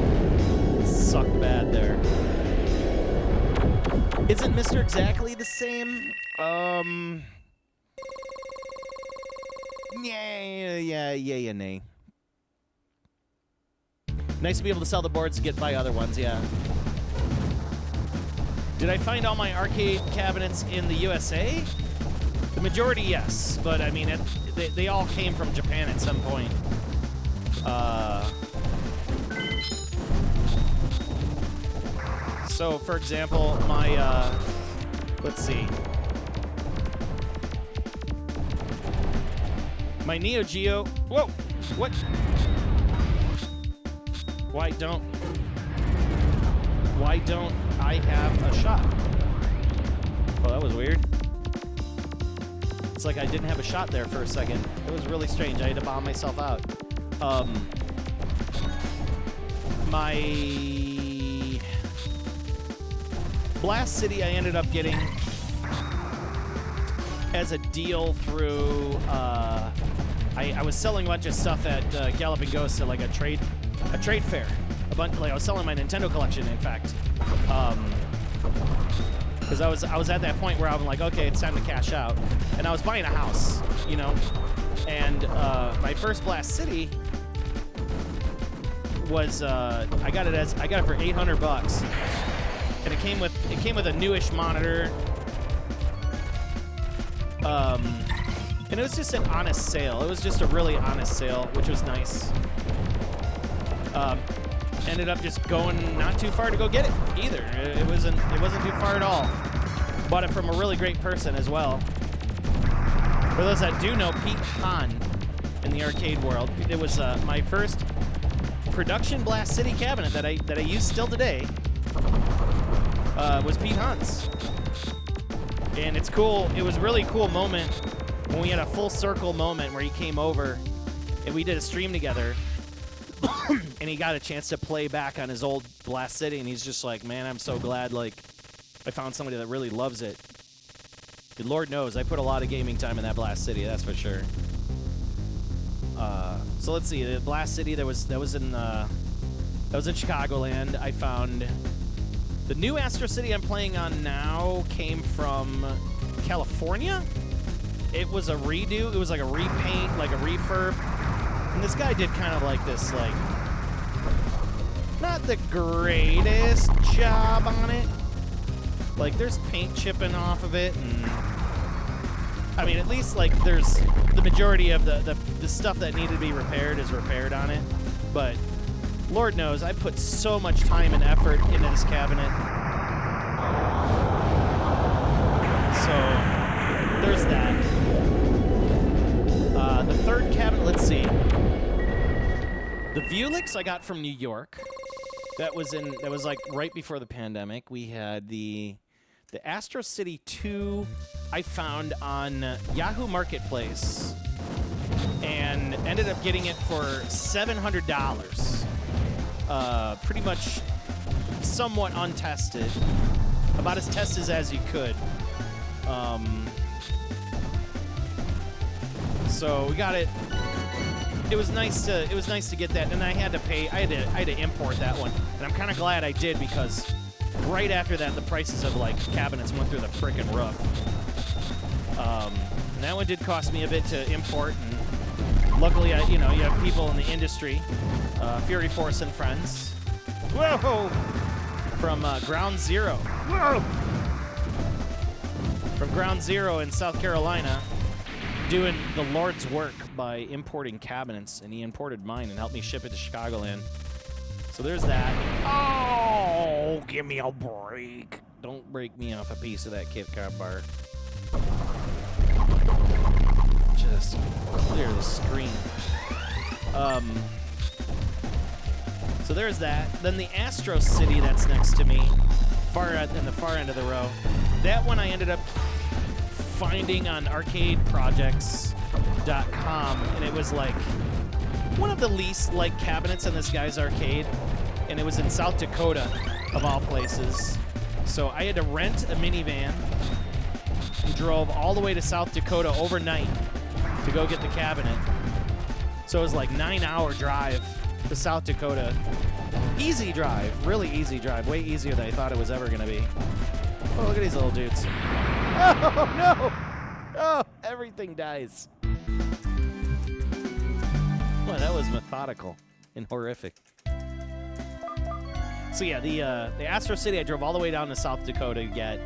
sucked bad there. Isn't Mr. exactly the same? Yeah, nay. Nice to be able to sell the boards to get by other ones, yeah. Did I find all my arcade cabinets in the USA? The majority, yes. But, I mean, they all came from Japan at some point. So, for example, my, let's see. My Neo Geo. Whoa! What? Why don't I have a shot? Oh, that was weird. It's like I didn't have a shot there for a second. It was really strange. I had to bomb myself out. My Blast City I ended up getting as a deal through I was selling a bunch of stuff at Galloping Ghost at like a trade fair. I was selling my Nintendo collection, in fact, because I was at that point where I'm like, okay, it's time to cash out, and I was buying a house, and my first Blast City was I got it for $800, and it came with a newish monitor. And it was just an honest sale. It was just a really honest sale, which was nice. Ended up just going not too far to go get it either. It wasn't too far at all. Bought it from a really great person as well. For those that do know, Pete Hahn in the arcade world, it was my first production Blast City cabinet that I use still today was Pete Hunt's. And it's cool. It was a really cool moment when we had a full circle moment where he came over and we did a stream together. And he got a chance to play back on his old Blast City, and he's just like, man, I'm so glad like I found somebody that really loves it. And Lord knows I put a lot of gaming time in that Blast City, that's for sure. So let's see, the Blast City that was in Chicagoland. I found the new Astro City I'm playing on now came from California. It was a redo. It was like a repaint, like a refurb. And this guy did kind of like this, like, not the greatest job on it. Like, there's paint chipping off of it, and I mean, at least like there's the majority of the stuff that needed to be repaired is repaired on it. But Lord knows I put so much time and effort into this cabinet. So there's that. The third cabinet, let's see. The Vuelix I got from New York. That was like right before the pandemic. We had the Astro City 2 I found on Yahoo Marketplace and ended up getting it for $700. Pretty much somewhat untested. About as tested as you could. So we got it. It was nice to get that, and I had to import that one, and I'm kind of glad I did because right after that the prices of like cabinets went through the frickin' roof. And that one did cost me a bit to import, and luckily you have people in the industry, Fury Force and friends. Whoa! From Ground Zero. Whoa! From Ground Zero in South Carolina, doing the Lord's work by importing cabinets, and he imported mine and helped me ship it to Chicagoland. So there's that. Oh, give me a break. Don't break me off a piece of that Kit Kat bar. Just clear the screen. So there's that. Then the Astro City that's next to me, in the far end of the row. That one I ended up finding on arcadeprojects.com, and it was like one of the least like cabinets in this guy's arcade, and it was in South Dakota of all places. So I had to rent a minivan and drove all the way to South Dakota overnight to go get the cabinet. So it was like 9-hour drive to South Dakota. Easy drive, really easy drive, way easier than I thought it was ever gonna be. Oh, look at these little dudes. Oh, no! Oh, everything dies. Well, that was methodical and horrific. So yeah, the Astro City I drove all the way down to South Dakota to get.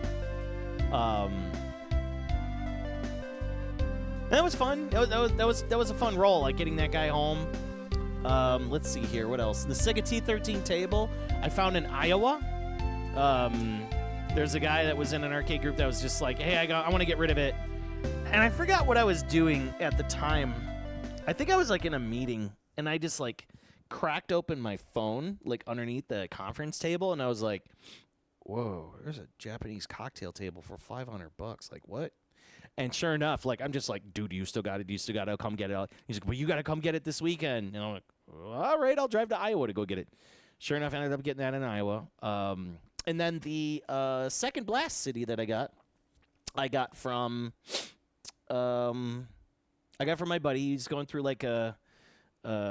That was fun. That was a fun roll, like getting that guy home. Let's see here, what else? The Sega T13 table I found in Iowa. There's a guy that was in an arcade group that was just like, hey, I want to get rid of it. And I forgot what I was doing at the time. I think I was like in a meeting, and I just like cracked open my phone like underneath the conference table, and I was like, whoa, there's a Japanese cocktail table for $500. Like, what? And sure enough, like, I'm just like, dude, you still got it? You still got to come get it? He's like, well, you got to come get it this weekend. And I'm like, all right, I'll drive to Iowa to go get it. Sure enough, I ended up getting that in Iowa. And then the second Blast City that I got from my buddy. He's going through like a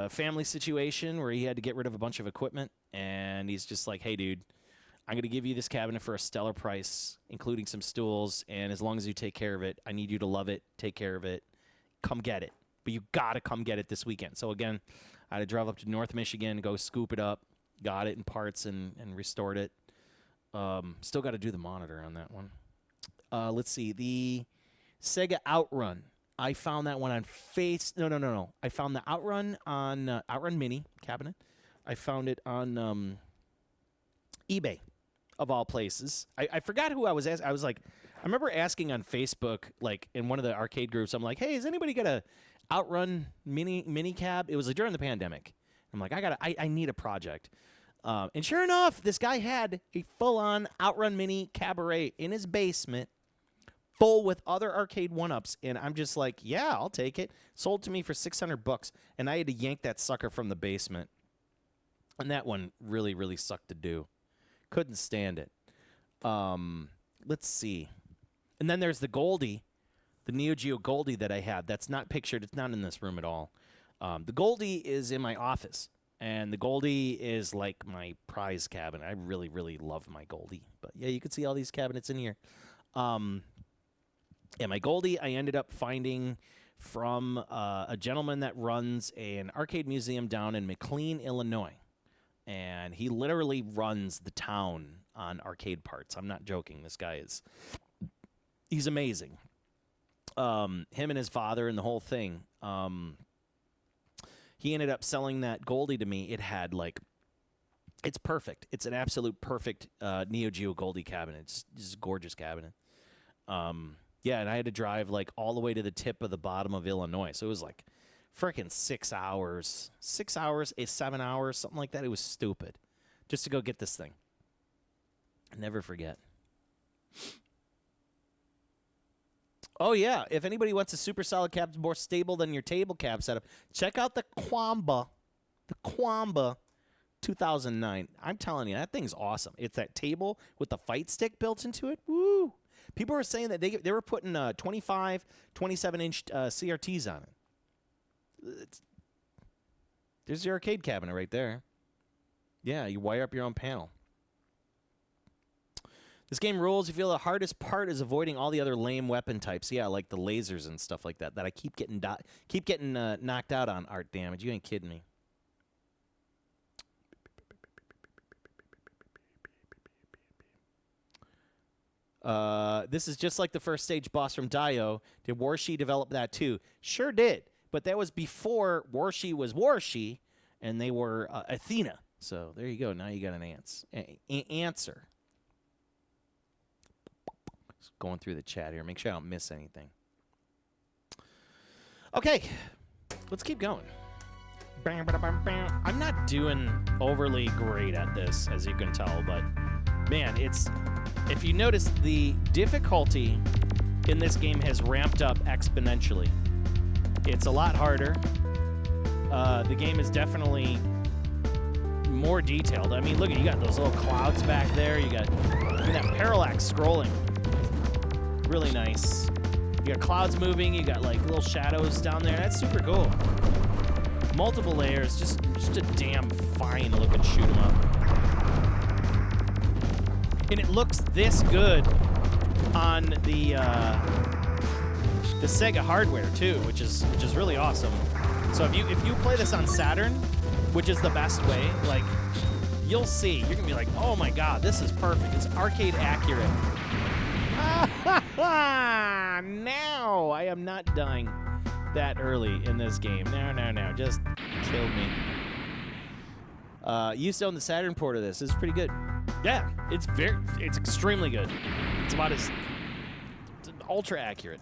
family situation where he had to get rid of a bunch of equipment, and he's just like, hey, dude, I'm going to give you this cabinet for a stellar price, including some stools, and as long as you take care of it, I need you to love it, take care of it, come get it. But you got to come get it this weekend. So again, I had to drive up to North Michigan, go scoop it up, got it in parts, and restored it. Still got to do the monitor on that one. Let's see. The Sega Outrun. I found that one on No. I found the Outrun on Outrun Mini cabinet. I found it on eBay, of all places. I forgot who I was asking. I was like, I remember asking on Facebook, like in one of the arcade groups, I'm like, hey, has anybody got a Outrun mini cab? It was like during the pandemic. I'm like, I need a project. And sure enough, this guy had a full-on Outrun Mini Cabaret in his basement, full with other arcade one-ups, and I'm just like, yeah, I'll take it. Sold to me for $600, and I had to yank that sucker from the basement. And that one really, really sucked to do. Couldn't stand it. Let's see. And then there's the Goldie, the Neo Geo Goldie that I have. That's not pictured. It's not in this room at all. The Goldie is in my office, and the Goldie is like my prize cabinet. I really, really love my Goldie. But, yeah, you can see all these cabinets in here. Yeah, my Goldie I ended up finding from a gentleman that runs an arcade museum down in McLean, Illinois. And he literally runs the town on arcade parts. I'm not joking. This guy he's amazing. Him and his father and the whole thing. He ended up selling that Goldie to me. It had it's perfect. It's an absolute perfect Neo Geo Goldie cabinet. It's just a gorgeous cabinet. Yeah, and I had to drive all the way to the tip of the bottom of Illinois. So it was frickin' 6 hours. 6 hours, 7 hours, something like that. It was stupid. Just to go get this thing. Never forget. Oh, yeah. If anybody wants a super solid cap more stable than your table cap setup, check out the Quamba. The Quamba 2009. I'm telling you, that thing's awesome. It's that table with the fight stick built into it. Woo! People were saying that they were putting 25, 27-inch CRTs on it. There's your arcade cabinet right there. Yeah, you wire up your own panel. This game rules. You feel the hardest part is avoiding all the other lame weapon types. Yeah, like the lasers and stuff like that. That I keep getting knocked out on. Art damage. You ain't kidding me. This is just like the first stage boss from Daioh. Did Warshi develop that too? Sure did. But that was before Warshi was Warshi, and they were Athena. So there you go. Now you got an answer. Just going through the chat here. Make sure I don't miss anything. Okay. Let's keep going. I'm not doing overly great at this, as you can tell, but man, if you notice, the difficulty in this game has ramped up exponentially. It's a lot harder. The game is definitely more detailed. I mean, look, you got those little clouds back there. You got that parallax scrolling. Really nice. You got clouds moving. You got little shadows down there. That's super cool. Multiple layers. Just a damn fine looking shoot 'em up. And it looks this good on the Sega hardware too, which is really awesome. So if you play this on Saturn, which is the best way, you'll see. You're gonna be like, oh my god, this is perfect. It's arcade accurate. Now I am not dying that early in this game. No. Just kill me. Used to own the Saturn port of this. It's pretty good. Yeah, it's extremely good. It's ultra accurate.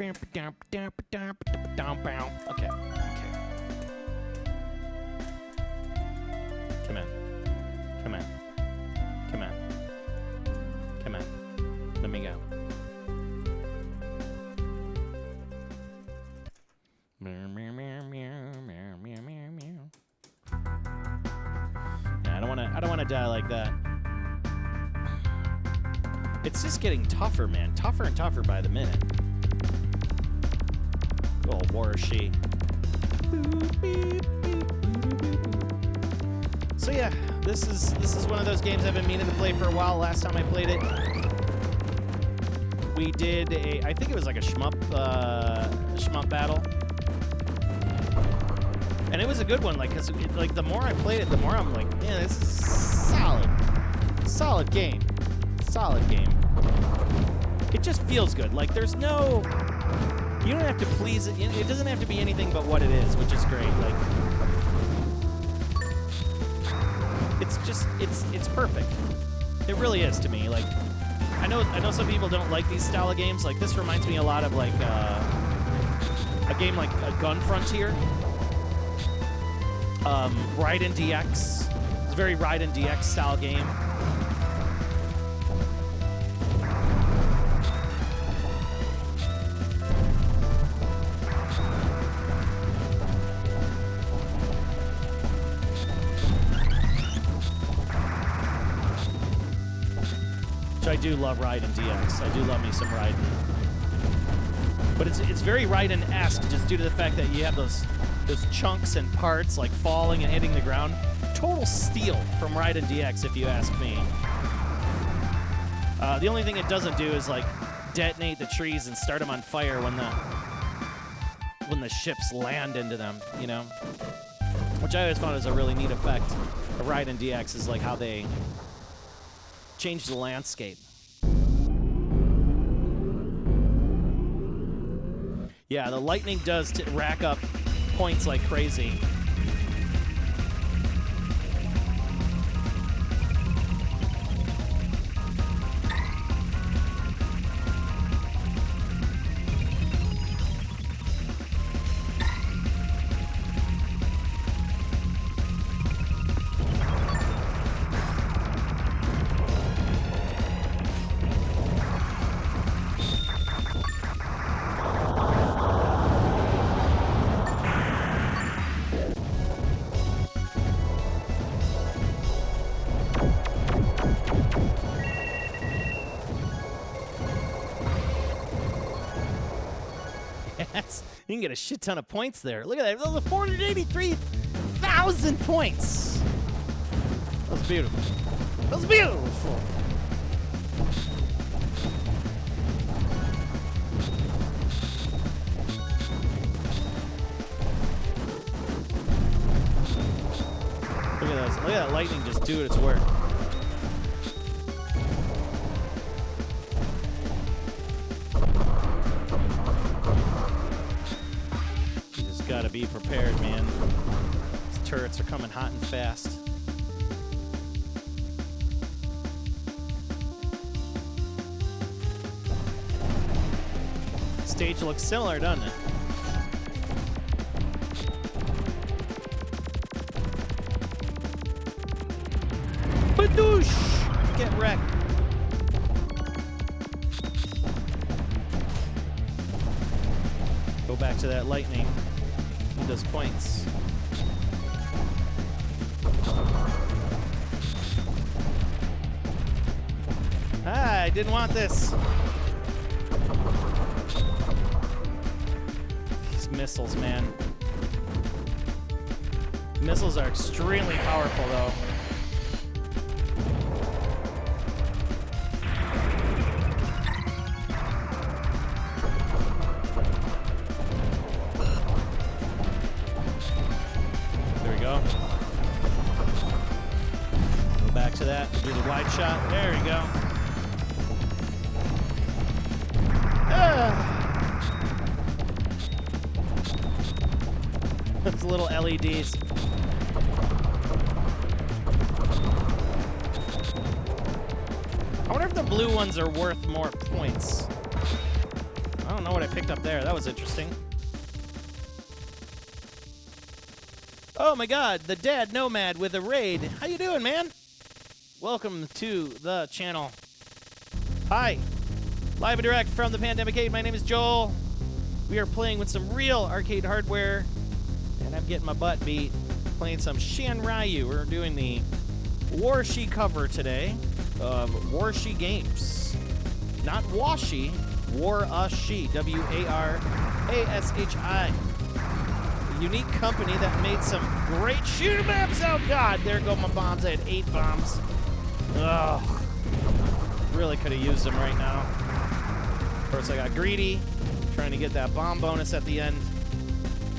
Okay. Come on. Let me go. I don't want to die like that. It's just getting tougher, man. Tougher and tougher by the minute. Oh, Warshi. So yeah, this is one of those games I've been meaning to play for a while. Last time I played it, we did I think it was like a shmup battle. And it was a good one, cause the more I played it, the more I'm like, man, this is solid game. It just feels good. There's no, you don't have to please it. It doesn't have to be anything but what it is, which is great. It's perfect. It really is to me. I know some people don't like these style of games. This reminds me a lot of a game like Gun Frontier, Raiden DX. It's a very Raiden DX style game. I do love Raiden DX. I do love me some Raiden. But it's very Raiden-esque just due to the fact that you have those chunks and parts like falling and hitting the ground. Total steal from Raiden DX, if you ask me. The only thing it doesn't do is like detonate the trees and start them on fire when the ships land into them, you know? Which I always found is a really neat effect of Raiden DX is like how they change the landscape. Yeah, the lightning does rack up points like crazy. You can get a shit ton of points there. Look at that. Those are 483,000 points. That was beautiful. That was beautiful. Look at those. Look at that lightning just do its work. Gotta be prepared, man. These turrets are coming hot and fast. Stage looks similar, doesn't it? Badoosh! Get wrecked. Go back to that lightning. Those points. Ah, I didn't want this. These missiles, man. Missiles are extremely powerful, though. To that, do the wide shot. There we go. Those little LEDs. I wonder if the blue ones are worth more points. I don't know what I picked up there. That was interesting. Oh my God, the Dad Nomad with a raid. How you doing, man? Welcome to the channel. Hi, live and direct from the Pandemic Cave. My name is Joel. We are playing with some real arcade hardware, and I'm getting my butt beat playing some Sheinryu. We're doing the Warshi cover today of Warshi Games. Not Washi, Warashi, W-A-R-A-S-H-I. A unique company that made some great shoot 'em ups. Oh God, there go my bombs. I had 8 bombs. Ugh. Really could have used them right now. Of course, I got greedy, trying to get that bomb bonus at the end.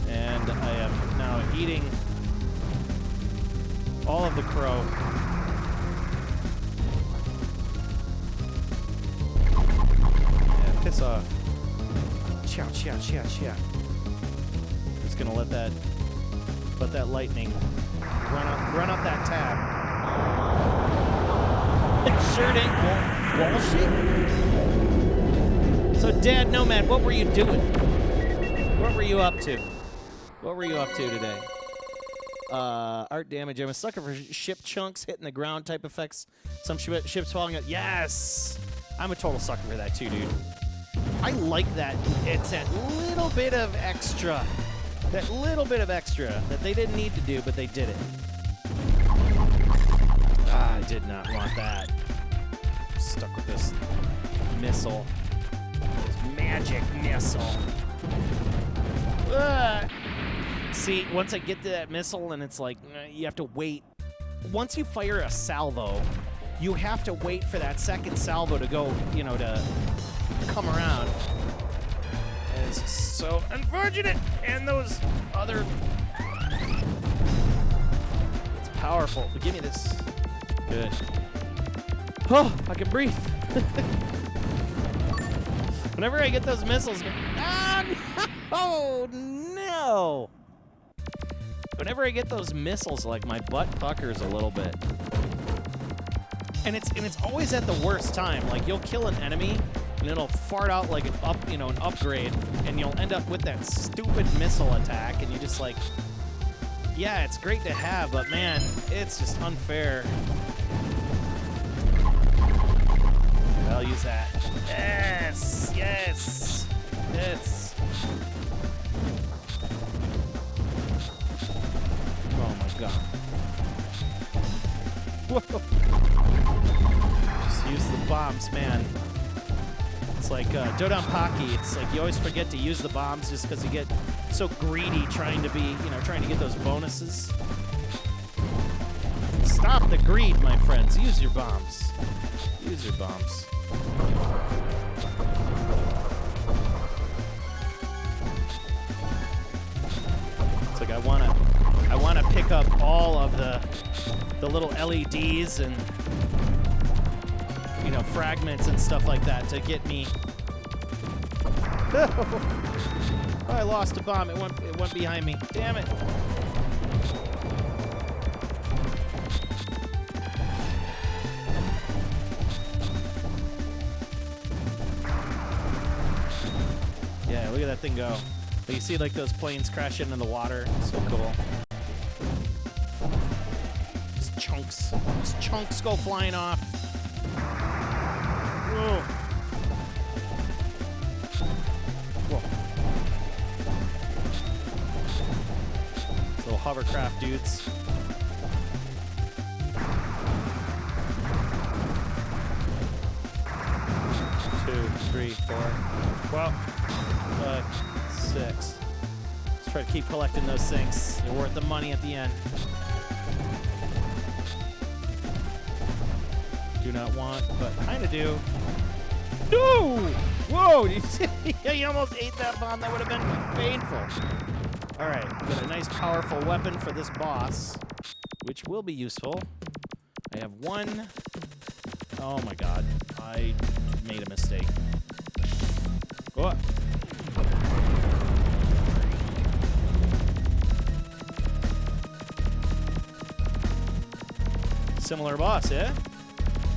And I am now eating all of the crow. Yeah, piss off. Chow, chow, chow, chow. Just gonna let that lightning run up that tab. It sure ain't Walshi. So, Dad Nomad, what were you doing? What were you up to? What were you up to today? Art damage. I'm a sucker for ship chunks hitting the ground type effects. Some ships falling out. Yes! I'm a total sucker for that too, dude. I like that. It's that little bit of extra. That little bit of extra that they didn't need to do, but they did it. Ah, I did not want that. Stuck with this missile. This magic missile. Ugh. See, once I get to that missile and it's like, you have to wait. Once you fire a salvo, you have to wait for that second salvo to go, you know, to come around. And it's so unfortunate. And those other... It's powerful. But give me this. Good. Oh, I can breathe. Whenever I get those missiles... Ah, no! Oh, no! Whenever I get those missiles, like, my butt puckers a little bit. And it's always at the worst time. Like, you'll kill an enemy, and it'll fart out like an upgrade, and you'll end up with that stupid missile attack, and you're just like, yeah, it's great to have, but man, it's just unfair. I'll use that. Yes, yes, yes. Oh my god. Whoa. Just use the bombs, man. It's like Dodonpaki. It's like you always forget to use the bombs just because you get so greedy trying to be, trying to get those bonuses. Stop the greed, my friends. Use your bombs. Use your bombs. It's like I wanna pick up all of the little LEDs and fragments and stuff like that to get me. Oh, I lost a bomb. It went behind me. Damn it. Yeah, look at that thing go. But you see like those planes crash into the water. So cool. These chunks go flying off. Whoa. Whoa. Little hovercraft dudes. 2, 3, 4, 12, 5, 6. Let's try to keep collecting those things. They're worth the money at the end. Do not want, but kind of do. No! Whoa! Did you see? You almost ate that bomb. That would have been painful. All right, got a nice, powerful weapon for this boss, which will be useful. I have one. Oh my god, I made a mistake. Oh. Similar boss, eh?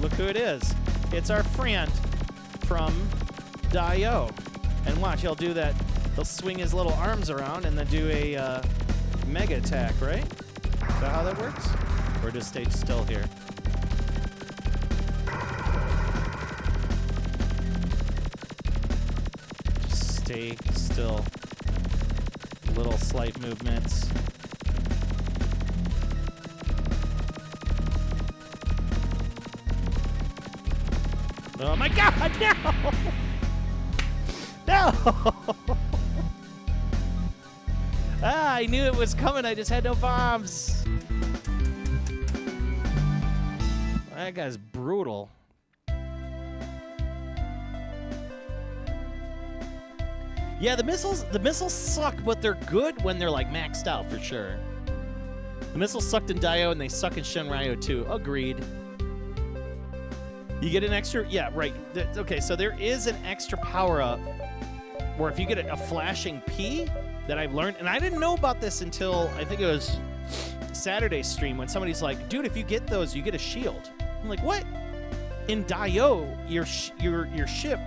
Look who it is. It's our friend from Daioh. And watch, he'll do that. He'll swing his little arms around and then do a mega attack, right? Is that how that works? Or just stay still here? Just stay still. Little slight movements. Oh my god, no! No! I knew it was coming, I just had no bombs. That guy's brutal. Yeah, the missiles suck, but they're good when they're like maxed out for sure. The missiles sucked in Daioh and they suck in Sheinryu too. Agreed. You get an extra, yeah, right. Okay, so there is an extra power-up where if you get a flashing P that I've learned, and I didn't know about this until I think it was Saturday's stream when somebody's like, dude, if you get those, you get a shield. I'm like, what? In Daioh, your ship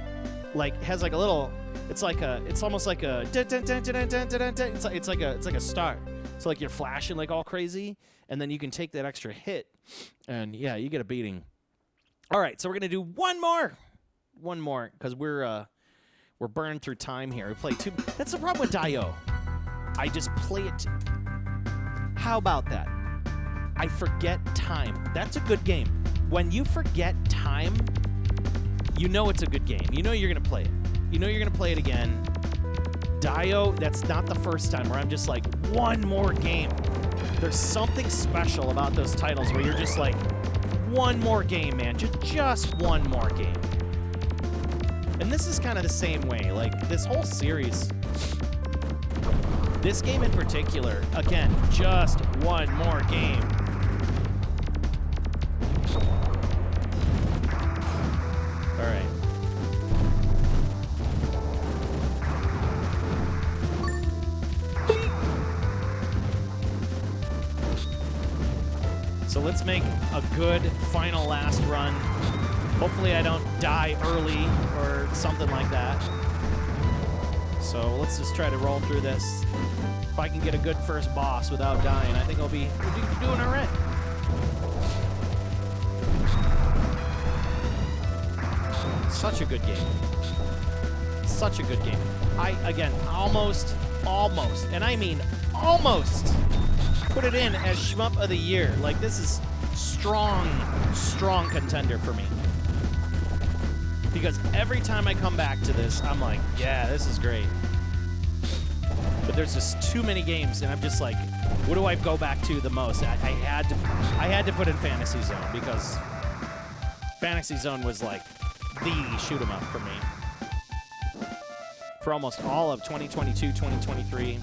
like has like a little, It's like a, it's almost like a, it's like a star. So like you're flashing like all crazy, and then you can take that extra hit, and yeah, you get a beating. All right, so we're gonna do one more, because we're burning through time here. We play 2. That's the problem with Daioh. I just play it. How about that? I forget time. That's a good game. When you forget time, you know it's a good game. You know you're gonna play it. You know you're gonna play it again. Daioh, that's not the first time where I'm just like, one more game. There's something special about those titles where you're just like, one more game, man. Just one more game. And this is kind of the same way. Like, this whole series, this game in particular, again, just one more game. All right. So let's make a good final last run. Hopefully I don't die early or something like that. So let's just try to roll through this. If I can get a good first boss without dying, I think we'll be doing all right. Such a good game. Such a good game. Again, almost, and I mean almost, put it in as Shmup of the Year. Like, this is strong contender for me. Because every time I come back to this, I'm like, yeah, this is great. But there's just too many games, and I'm just like, what do I go back to the most? I had to put in Fantasy Zone, because Fantasy Zone was like the shoot 'em up for me. For almost all of 2022, 2023.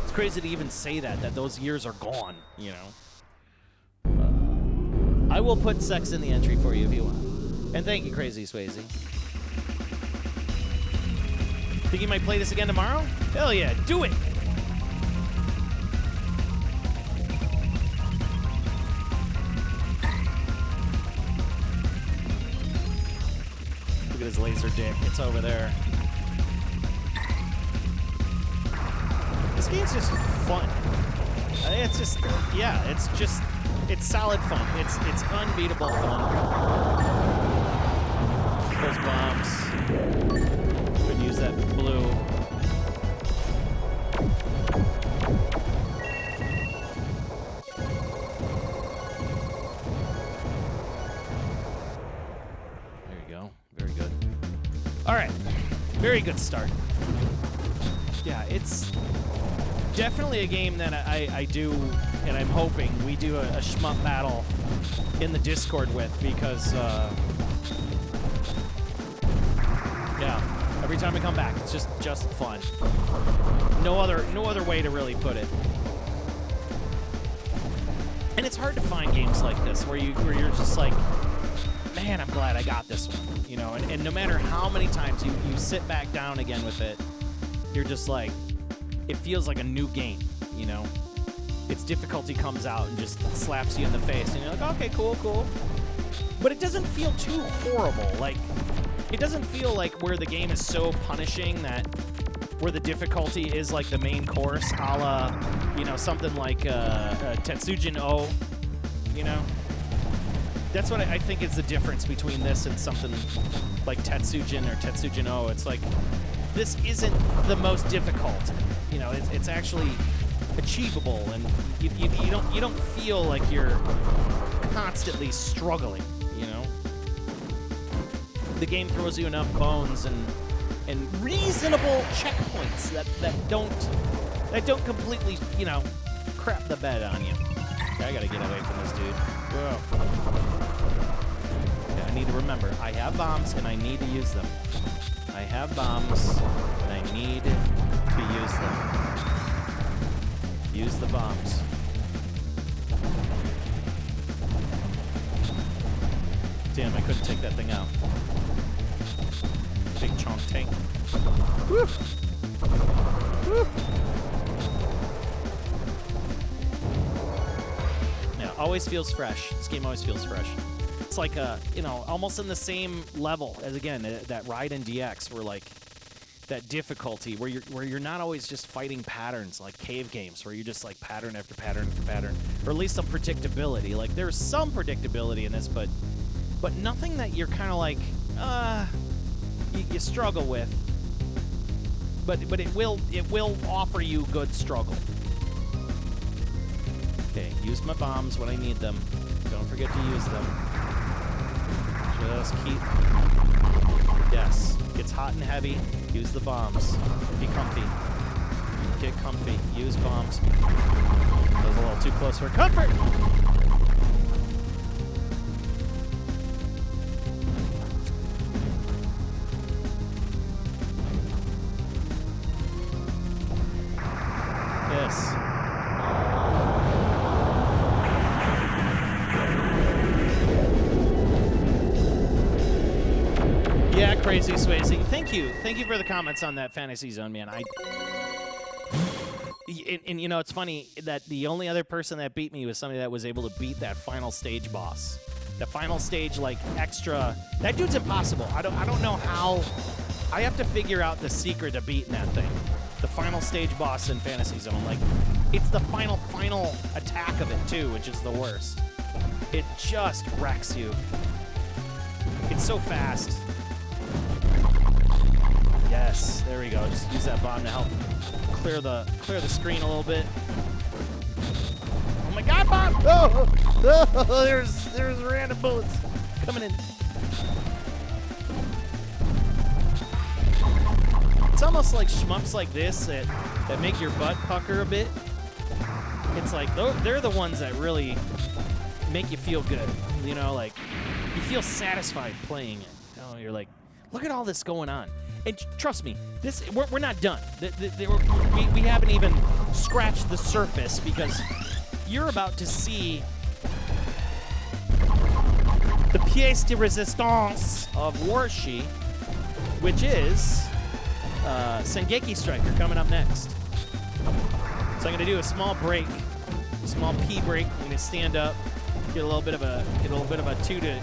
It's crazy to even say that those years are gone, you know. I will put sex in the entry for you if you want. And thank you, Crazy Swayze. Think you might play this again tomorrow? Hell yeah, do it! Look at his laser dick, it's over there. This game's just fun. It's just, yeah, it's solid fun. It's unbeatable fun. Those bombs. Could use that blue. There you go. Very good. All right. Very good start. Yeah, it's definitely a game that I do, and I'm hoping we do a shmup battle in the Discord with, because yeah, every time I come back, it's just fun. No other way to really put it. And it's hard to find games like this where you're just like, man, I'm glad I got this one, you know. And no matter how many times you sit back down again with it, you're just like, it feels like a new game, you know. Its difficulty comes out and just slaps you in the face, and you're like, okay, cool. But it doesn't feel too horrible. Like, it doesn't feel like where the game is so punishing that where the difficulty is like the main course, a la, you know, something like Tetsujin O, you know? That's what I think is the difference between this and something like Tetsujin or Tetsujin O. It's like, this isn't the most difficult. You know, it's actually achievable, and you don't feel like you're constantly struggling, you know? The game throws you enough bones and reasonable checkpoints that don't completely, you know, crap the bed on you. Okay, I gotta get away from this dude. Whoa. Okay, I need to remember, I have bombs and I need to use them. I have bombs and I need to use them. Use the bombs. Damn, I couldn't take that thing out. Big chunk tank. Woo! Woo! Yeah, always feels fresh. This game always feels fresh. It's like a, you know, almost in the same level as, again, that Raiden DX, where like that difficulty where you're not always just fighting patterns like cave games where you're just like pattern after pattern after pattern, or at least some predictability. Like there's some predictability in this, but nothing that you're kind of like you struggle with. But it will offer you good struggle. Okay, use my bombs when I need them. Don't forget to use them. Just keep... Yes. Gets hot and heavy. Use the bombs. Be comfy. Get comfy. Use bombs. That was a little too close for comfort! Yes. Yeah, Crazy Swayze. Thank you for the comments on that Fantasy Zone, man. And you know, it's funny that the only other person that beat me was somebody that was able to beat that final stage boss. The final stage, like, extra... That dude's impossible. I don't know how... I have to figure out the secret to beating that thing. The final stage boss in Fantasy Zone. Like, it's the final attack of it, too, which is the worst. It just wrecks you. It's so fast. Yes, there we go. Just use that bomb to help clear the screen a little bit. Oh my God, bomb! Oh, there's random bullets coming in. It's almost like shmups like this that make your butt pucker a bit. It's like they're the ones that really make you feel good. You know, like you feel satisfied playing it. You know, you're like, look at all this going on. And trust me, we're not done. We haven't even scratched the surface because you're about to see the pièce de résistance of Warshi, which is Sengeki Striker coming up next. So I'm going to do a small break, a small pee break. I'm going to stand up, get a little bit of a 2 to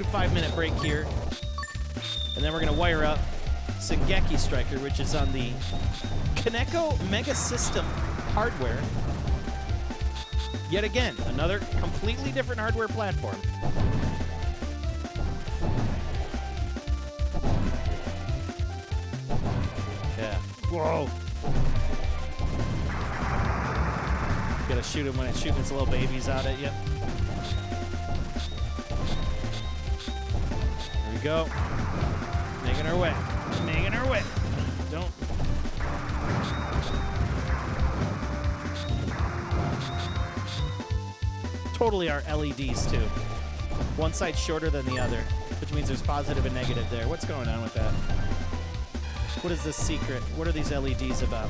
5 minute break here, and then we're going to wire up Sengeki Striker, which is on the Kaneko Mega System hardware. Yet again, another completely different hardware platform. Yeah. Whoa. Gotta shoot him when it's shooting its little babies out at you. There we go. Making our way. Making our way. Don't. Totally are LEDs too. One side shorter than the other, which means there's positive and negative there. What's going on with that? What is this secret? What are these LEDs about?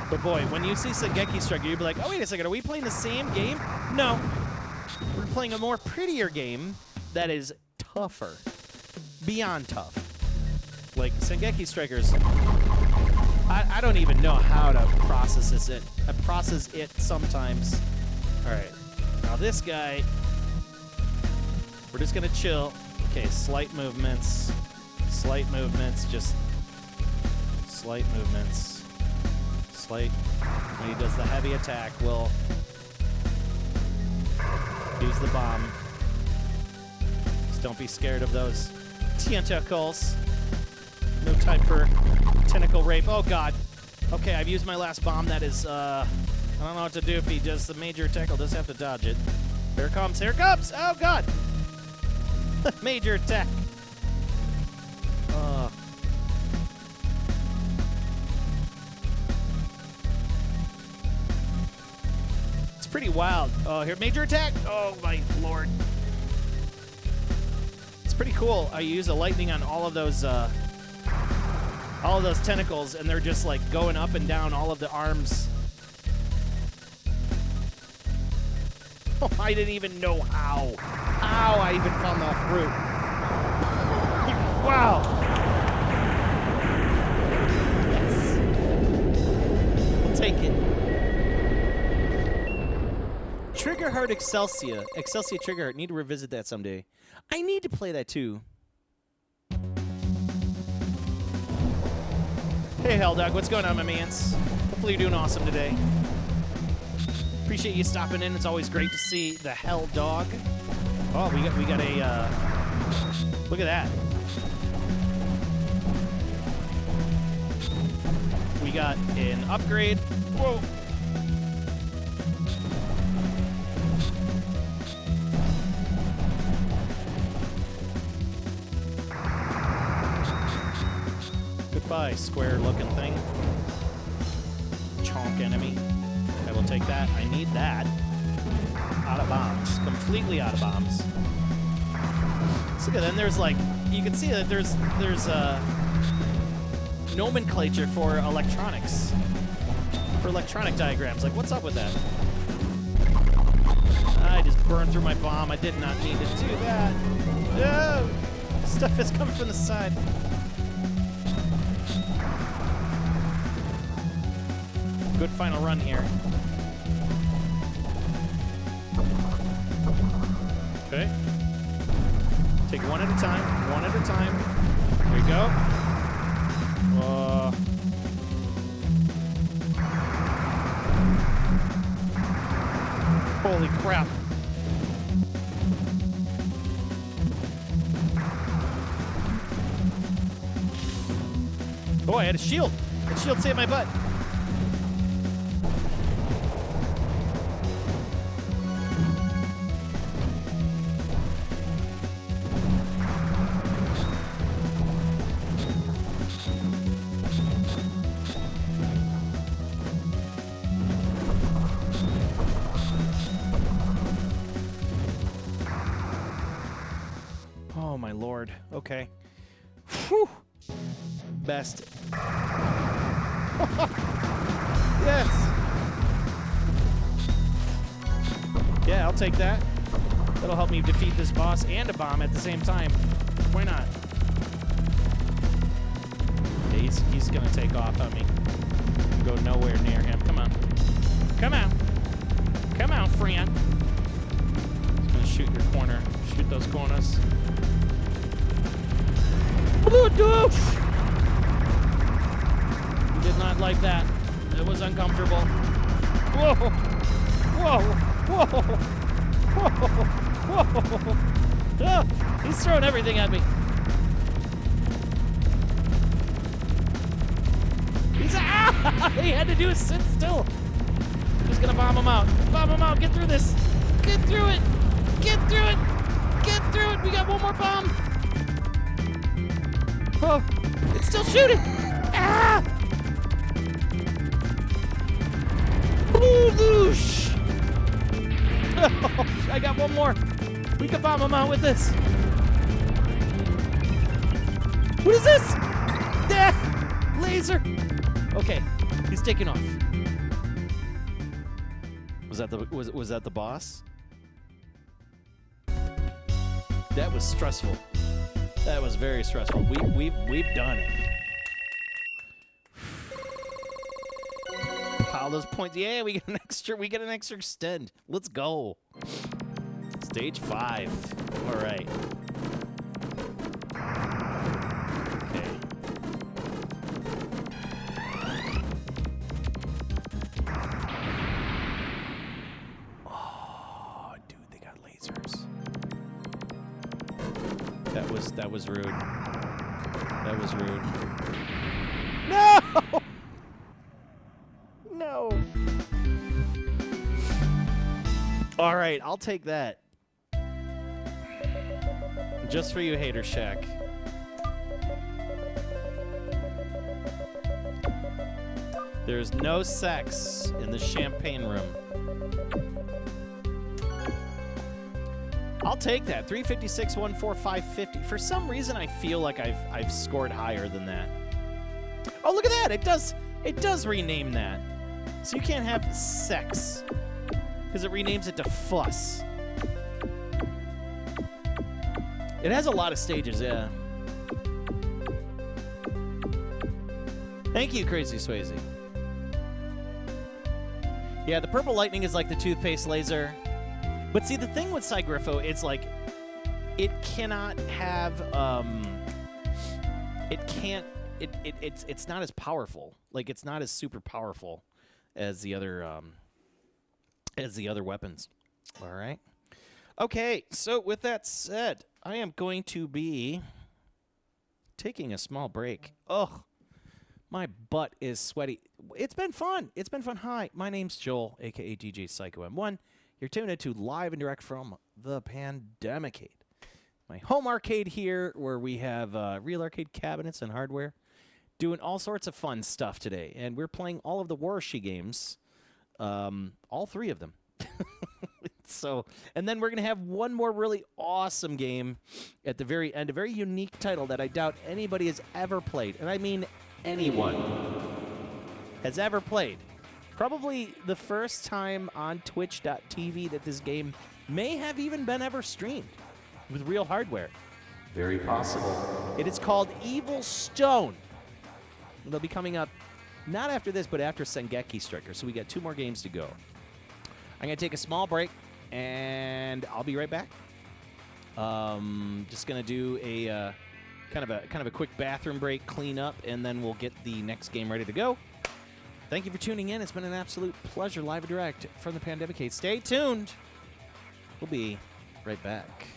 But boy, when you see Sengeki Striker, you'll be like, oh, wait a second, are we playing the same game? No. We're playing a more prettier game that is tougher. Beyond tough. Like, Sengeki Strikers, I don't even know how to process it. I process it sometimes. All right. Now this guy, we're just going to chill. Okay, slight movements, just slight movements. Slight. When he does the heavy attack, we'll use the bomb. Just don't be scared of those tentacles. No time for tentacle rape. Oh, God. Okay, I've used my last bomb. That is, I don't know what to do if he does the major attack. I'll just have to dodge it. Here it comes. Here it comes. Oh, God. Major attack. It's pretty wild. Oh, here, major attack. Oh, my Lord. It's pretty cool. I use a lightning on all of those tentacles, and they're just like going up and down all of the arms. Oh, I didn't even know how I even found the fruit. Wow. Yes. We'll take it. Trigger Triggerheart Excelsia. Excelsia Triggerheart. Need to revisit that someday. I need to play that too. Hey, Helldog. What's going on, my mans? Hopefully you're doing awesome today. Appreciate you stopping in. It's always great to see the Helldog. Oh, we got a... look at that. We got an upgrade. Whoa. Goodbye, square-looking thing. Chonk enemy. I will take that. I need that. Out of bombs. Completely out of bombs. So then there's like... You can see that there's nomenclature for electronics. For electronic diagrams. Like, what's up with that? I just burned through my bomb. I did not need to do that. No! Stuff is coming from the side. Good final run here. Okay. Take one at a time. One at a time. There you go. Holy crap. Oh, I had a shield. That shield saved my butt. Oh, my lord. Okay. Whew. Best. Yes! Yeah, I'll take that. That'll help me defeat this boss and a bomb at the same time. Why not? Yeah, he's gonna take off on me. Go nowhere near him. Come on. Come out. Come out, friend. He's gonna shoot your corner. Shoot those corners. Douche! Did not like that. It was uncomfortable. Whoa! Whoa! Whoa! Whoa! Whoa! Ah, he's throwing everything at me. He's he had to do is sit still. Just gonna bomb him out. Bomb him out. Get through this. Get through it. Get through it. Get through it. We got one more bomb. Oh, it's still shooting. Ah! Boosh! Oh, I got one more. We can bomb him out with this. What is this? Ah, laser. Okay, he's taking off. Was that the boss? That was stressful. That was very stressful. We've done it. Pile those points. Yeah, we get an extra extend. Let's go. Stage 5. All right. Okay. Oh, dude, they got lasers. That was rude. That was rude. No! No. All right, I'll take that. Just for you, Hater Shack. There's no sex in the champagne room. I'll take that. 356, 145, 50. For some reason, I feel like I've scored higher than that. Oh, look at that! It does rename that. So you can't have sex because it renames it to fuss. It has a lot of stages, yeah. Thank you, Crazy Swayze. Yeah, the purple lightning is like the toothpaste laser. But see, the thing with Cygrifo, it's like it cannot have it's not as powerful. Like it's not as super powerful as the other weapons. All right. Okay, so with that said, I am going to be taking a small break. Ugh. My butt is sweaty. It's been fun. It's been fun. Hi, my name's Joel, a.k.a. DJ Psycho M1. You're tuned into live and direct from the Pandemicade. My home arcade here where we have real arcade cabinets and hardware. Doing all sorts of fun stuff today. And we're playing all of the Warashi games. All 3 of them. So, and then we're going to have one more really awesome game at the very end. A very unique title that I doubt anybody has ever played. And I mean anyone has ever played. Probably the first time on twitch.tv that this game may have even been ever streamed with real hardware. Very possible. It is called Evil Stone. They'll be coming up not after this, but after Sengeki Striker. So we got 2 more games to go. I'm going to take a small break, and I'll be right back. Just going to do a kind of a quick bathroom break, clean up, and then we'll get the next game ready to go. Thank you for tuning in. It's been an absolute pleasure, live and direct from the Pandemicade. Stay tuned. We'll be right back.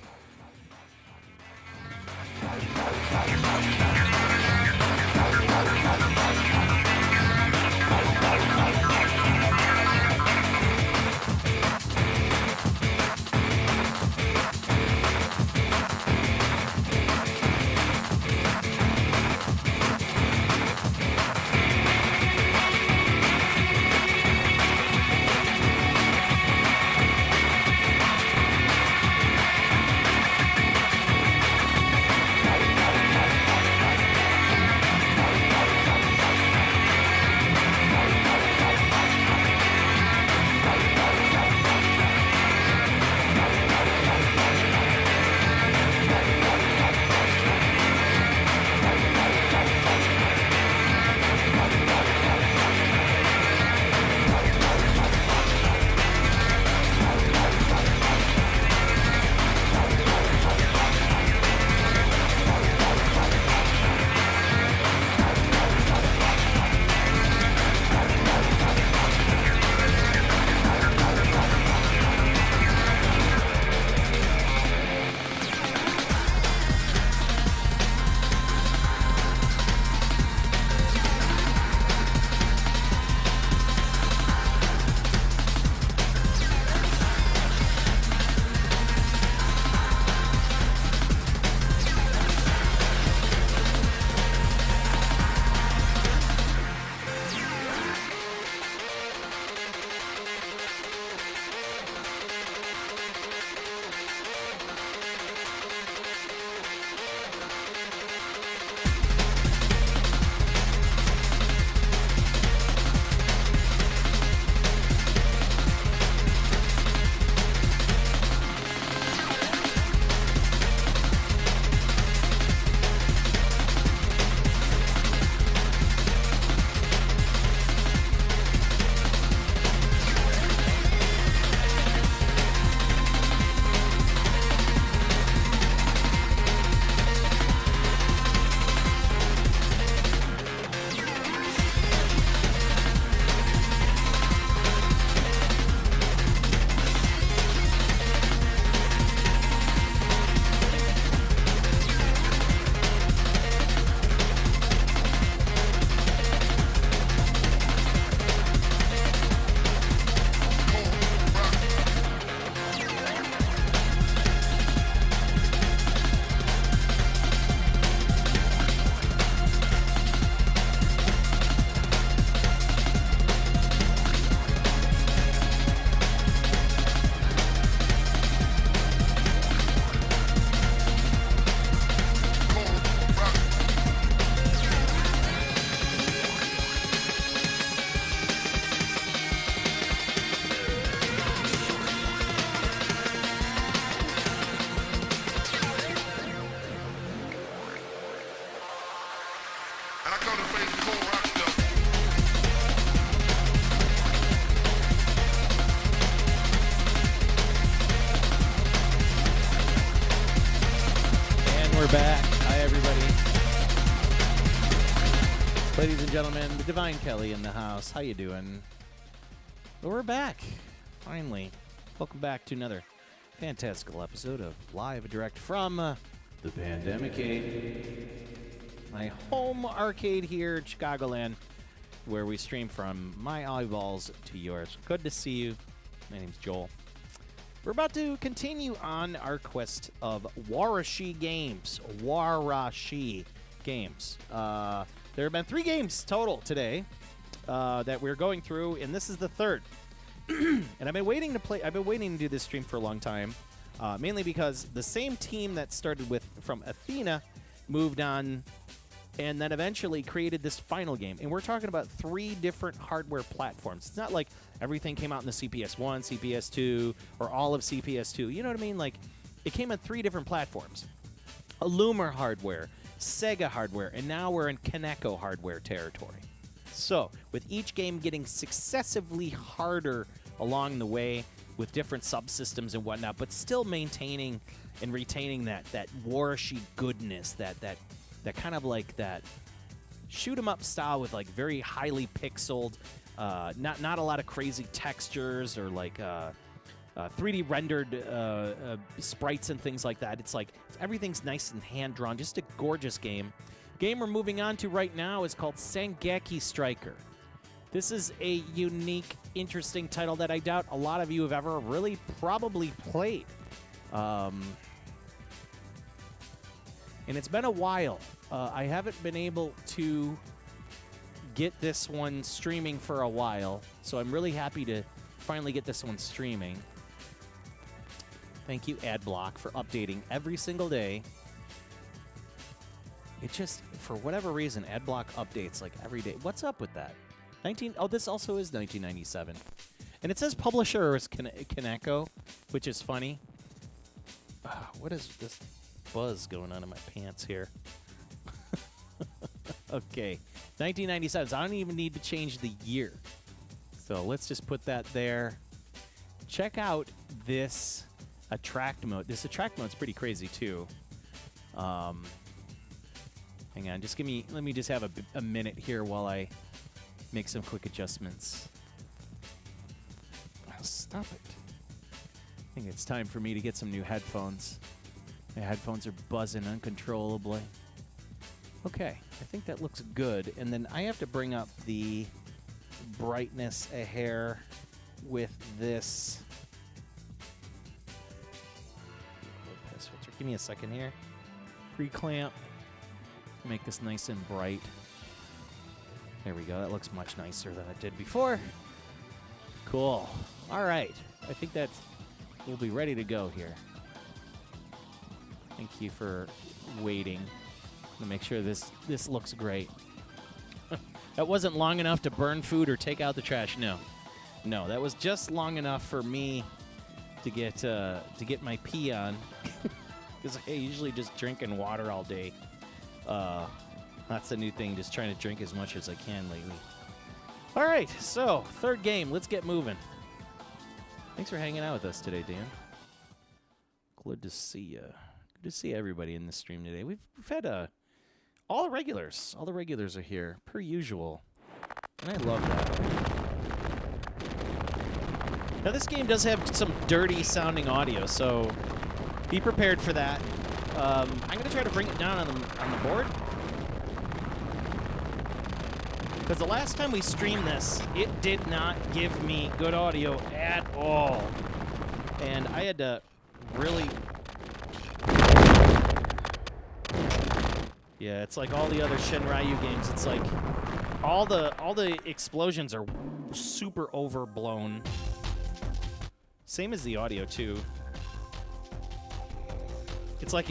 back. Hi, everybody. Ladies and gentlemen, the Divine Kelly in the house. How you doing? Well, we're back. Finally. Welcome back to another fantastical episode of Live Direct from the Pandemic-ade. My home arcade here in Chicagoland, where we stream from my eyeballs to yours. Good to see you. My name's Joel. We're about to continue on our quest of Warashi games. Warashi games. There have been 3 games total today that we're going through, and this is the 3rd. And I've been waiting to do this stream for a long time, mainly because the same team that started from Athena moved on and then eventually created this final game. And we're talking about 3 different hardware platforms. It's not like everything came out in the CPS-1, CPS-2, or all of CPS-2. You know what I mean? Like, it came on 3 different platforms. Illumor hardware, Sega hardware, and now we're in Kaneko hardware territory. So, with each game getting successively harder along the way with different subsystems and whatnot, but still maintaining and retaining that Warashi goodness, that kind of like that shoot 'em up style with like very highly pixeled, not a lot of crazy textures or like 3D rendered sprites and things like that. It's like everything's nice and hand drawn. Just a gorgeous game. Game we're moving on to right now is called Sengeki Striker. This is a unique, interesting title that I doubt a lot of you have ever really probably played. And it's been a while. I haven't been able to get this one streaming for a while, so I'm really happy to finally get this one streaming. Thank you, Adblock, for updating every single day. It just, for whatever reason, Adblock updates like every day. What's up with that? Oh, this also is 1997. And it says publisher is Kaneko, which is funny. What is this buzz going on in my pants here? Okay, 1997, so I don't even need to change the year. So let's just put that there. Check out this attract mode. This attract mode's pretty crazy too. Hang on, let me just have a minute here while I make some quick adjustments. Oh, stop it. I think it's time for me to get some new headphones. My headphones are buzzing uncontrollably. Okay, I think that looks good. And then I have to bring up the brightness a hair with this. Give me a second here. Pre-clamp. Make this nice and bright. There we go. That looks much nicer than it did before. Cool. All right. I think we'll be ready to go here. Thank you for waiting to make sure this looks great. That wasn't long enough to burn food or take out the trash. No, that was just long enough for me to get my pee on, because I usually just drinking water all day. That's the new thing, just trying to drink as much as I can lately. All right, so 3rd game. Let's get moving. Thanks for hanging out with us today, Dan. Good to see you. Good to see everybody in the stream today. We've had all the regulars. All the regulars are here, per usual. And I love that. Now, this game does have some dirty-sounding audio, so be prepared for that. I'm going to try to bring it down on the board. Because the last time we streamed this, it did not give me good audio at all. And I had to really... Yeah, it's like all the other Sheinryu games. It's like all the explosions are super overblown. Same as the audio too. It's like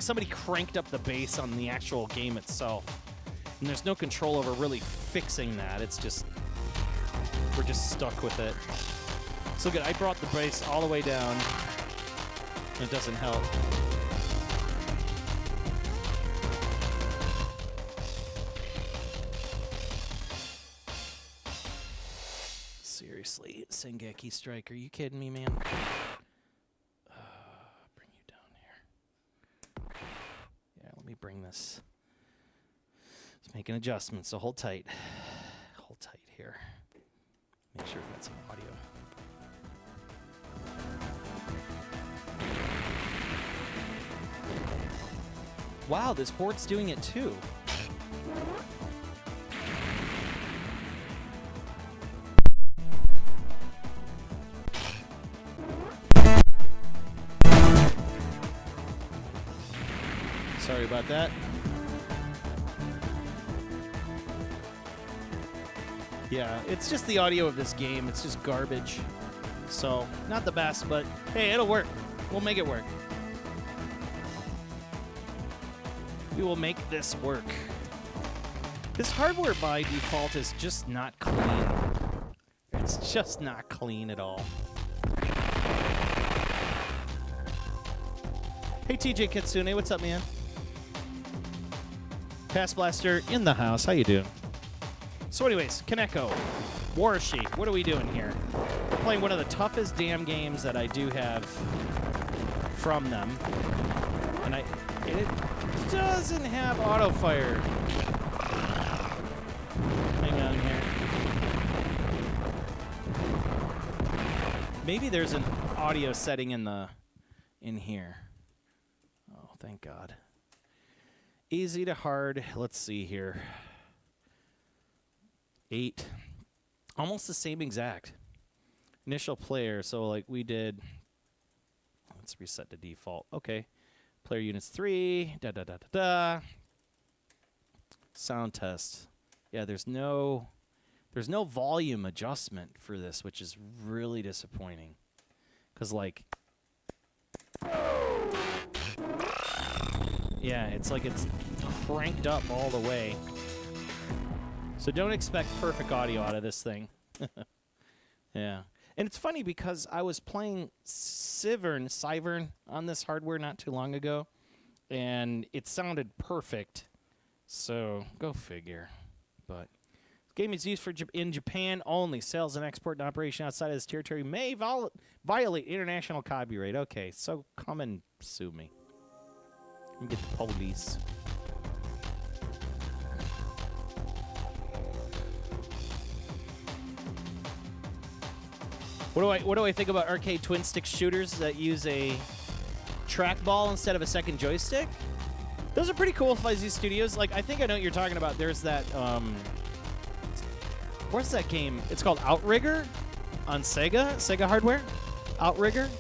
somebody cranked up the bass on the actual game itself. And there's no control over really fixing that. It's just, we're just stuck with it. So good, I brought the bass all the way down. It doesn't help. Seriously, Sengeki Striker, you kidding me, man? Bring you down here. this. Just making adjustments, so hold tight. Hold tight here. Make sure we got some audio. Wow, this board's doing it too. Sorry about that. Yeah, it's just the audio of this game. It's just garbage. So, not the best, but hey, it'll work. We'll make it work. We will make this work. This hardware by default is just not clean. It's just not clean at all. Hey, TJ Kitsune, what's up, man? Pass Blaster in the house. How you doing? So anyways, Kaneko, Warashi, what are we doing here? We're playing one of the toughest damn games that I do have from them. And it doesn't have auto fire. Hang on here. Maybe there's an audio setting in here. Oh, thank God. Easy to hard. Let's see here. 8. Almost the same exact. Initial player. So like we did. Let's reset to default. Okay. Player units 3. Da da da da da. Sound test. Yeah, there's no volume adjustment for this, which is really disappointing. Cause like. Yeah, it's like it's cranked up all the way. So don't expect perfect audio out of this thing. Yeah. And it's funny because I was playing Sivern on this hardware not too long ago, and it sounded perfect. So go figure. But this game is used in Japan only. Sales and export and operation outside of this territory may violate international copyright. Okay, so come and sue me. Let me get the police. What do I think about arcade twin stick shooters that use a trackball instead of a second joystick? Those are pretty cool, Fuzzy Studios. Like, I think I know what you're talking about. There's that what's that game? It's called Outrigger on Sega hardware. Outrigger.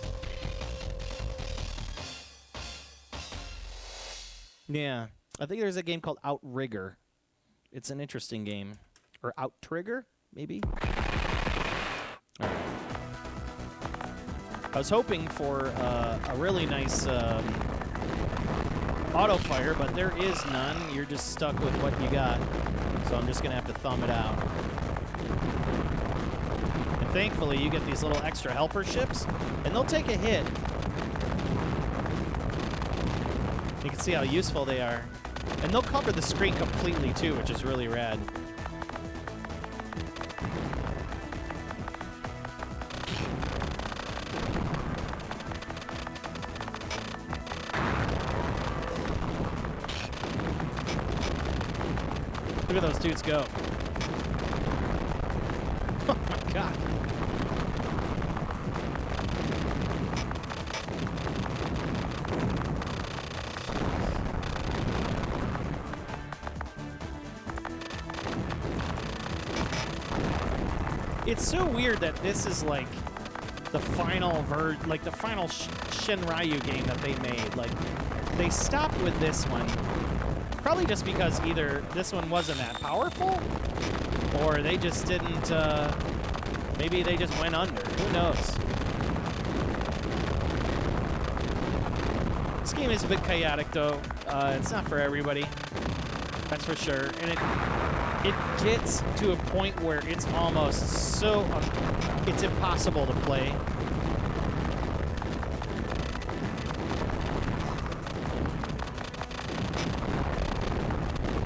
Yeah, I think there's a game called Outrigger. It's an interesting game. Or Outtrigger, maybe? All right. I was hoping for a really nice auto fire, but there is none. You're just stuck with what you got. So I'm just going to have to thumb it out. And thankfully, you get these little extra helper ships, and they'll take a hit. You can see how useful they are. And they'll cover the screen completely, too, which is really rad. Look at those dudes go. Oh, my God. It's so weird that this is like the final the final Sheinryu game that they made. Like, they stopped with this one, probably just because either this one wasn't that powerful, or they just didn't. Maybe they just went under. Who knows? This game is a bit chaotic, though. It's not for everybody. That's for sure. And it gets to a point where it's almost so it's impossible to play.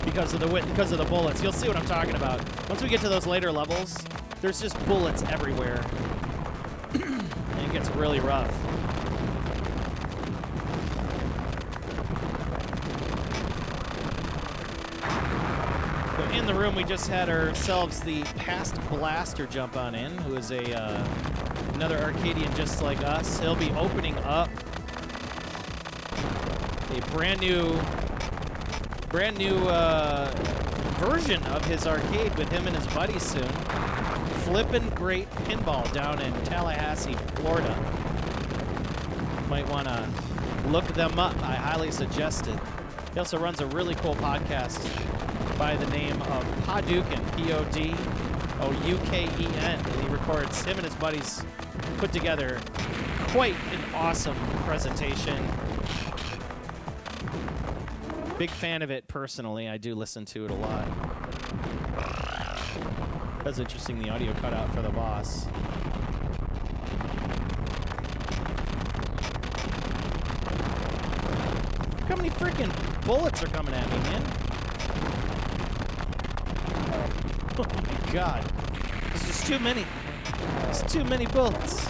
Because of the bullets. You'll see what I'm talking about. Once we get to those later levels, there's just bullets everywhere. And it gets really rough. in the room, we just had ourselves the past Blaster jump on in, who is another Arcadian just like us. He'll be opening up a brand new version of his arcade with him and his buddies soon. Flippin' great pinball down in Tallahassee, Florida. Might want to look them up. I highly suggest it. He also runs a really cool podcast by the name of Podouken, Podouken, and he records, him and his buddies put together quite an awesome presentation. Big fan of it personally. I do listen to it a lot. That's interesting, the audio cut out for the boss. Look how many freaking bullets are coming at me, man. Oh my god. There's just too many. There's too many bullets.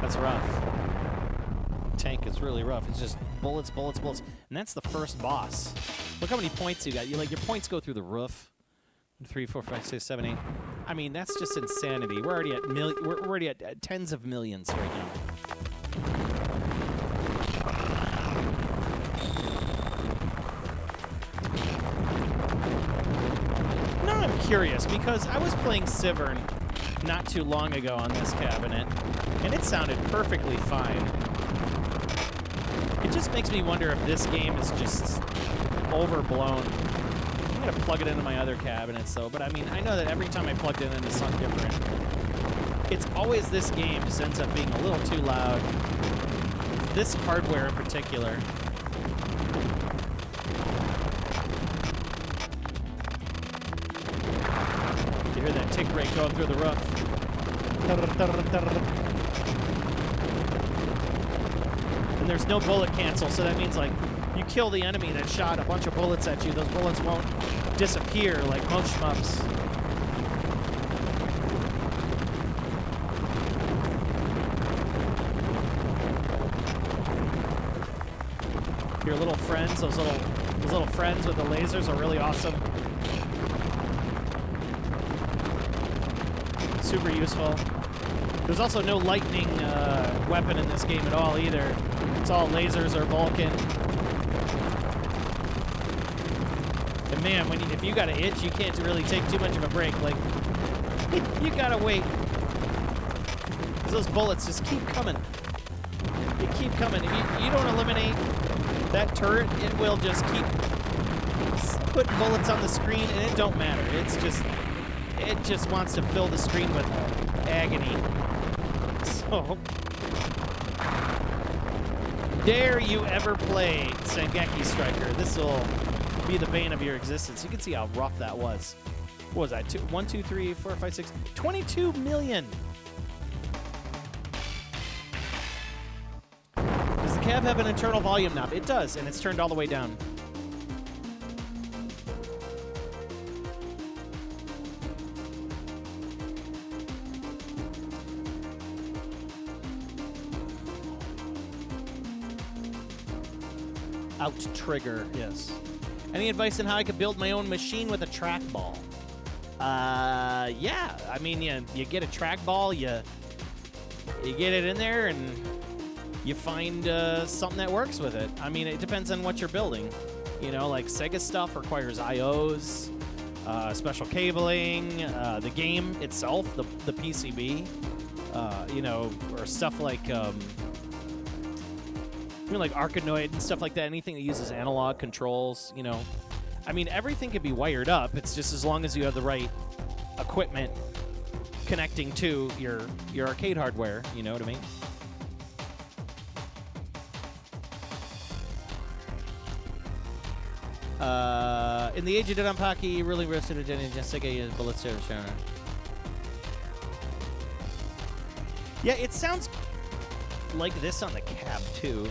That's rough. Tank is really rough. It's just bullets, bullets, bullets. And that's the first boss. Look how many points you got. Your points go through the roof. 3, 4, 5, 6, 7, 8. I mean, that's just insanity. We're already at we're already at tens of millions right now. Now I'm curious because I was playing Sivern not too long ago on this cabinet, and it sounded perfectly fine. It just makes me wonder if this game is just overblown. I'm going to plug it into my other cabinets, though. But, I mean, I know that every time I plugged it into something different, it's always this game just ends up being a little too loud. This hardware in particular. You hear that tick rate going through the roof. And there's no bullet cancel, so that means, like, you kill the enemy that shot a bunch of bullets at you, those bullets won't disappear like most shmups. Your little friends, those little friends with the lasers are really awesome. Super useful. There's also no lightning weapon in this game at all either. It's all lasers or Vulcan. And man, if you got an itch, you can't really take too much of a break. Like, you gotta wait. Those bullets just keep coming. They keep coming. If you don't eliminate that turret, it will just keep putting bullets on the screen, and it don't matter. It just wants to fill the screen with agony. So, dare you ever play Sengeki Striker? This will be the bane of your existence. You can see how rough that was. What was that? 1, 2, 3, 4, 5, 6, 22 million. Does the cab have an internal volume knob? It does, and it's turned all the way down. Out trigger, yes. Any advice on how I could build my own machine with a trackball? Yeah. I mean, you get a trackball, you get it in there, and you find something that works with it. I mean, it depends on what you're building. You know, like Sega stuff requires I/Os, special cabling, the game itself, the PCB, you know, or stuff like like Arkanoid and stuff like that, anything that uses analog controls, you know. I mean, everything can be wired up. It's just as long as you have the right equipment connecting to your arcade hardware, you know what I mean? In the age of Dadampaki, really roasted a Jenny Jessica bullet service. Yeah, it sounds like this on the cab too.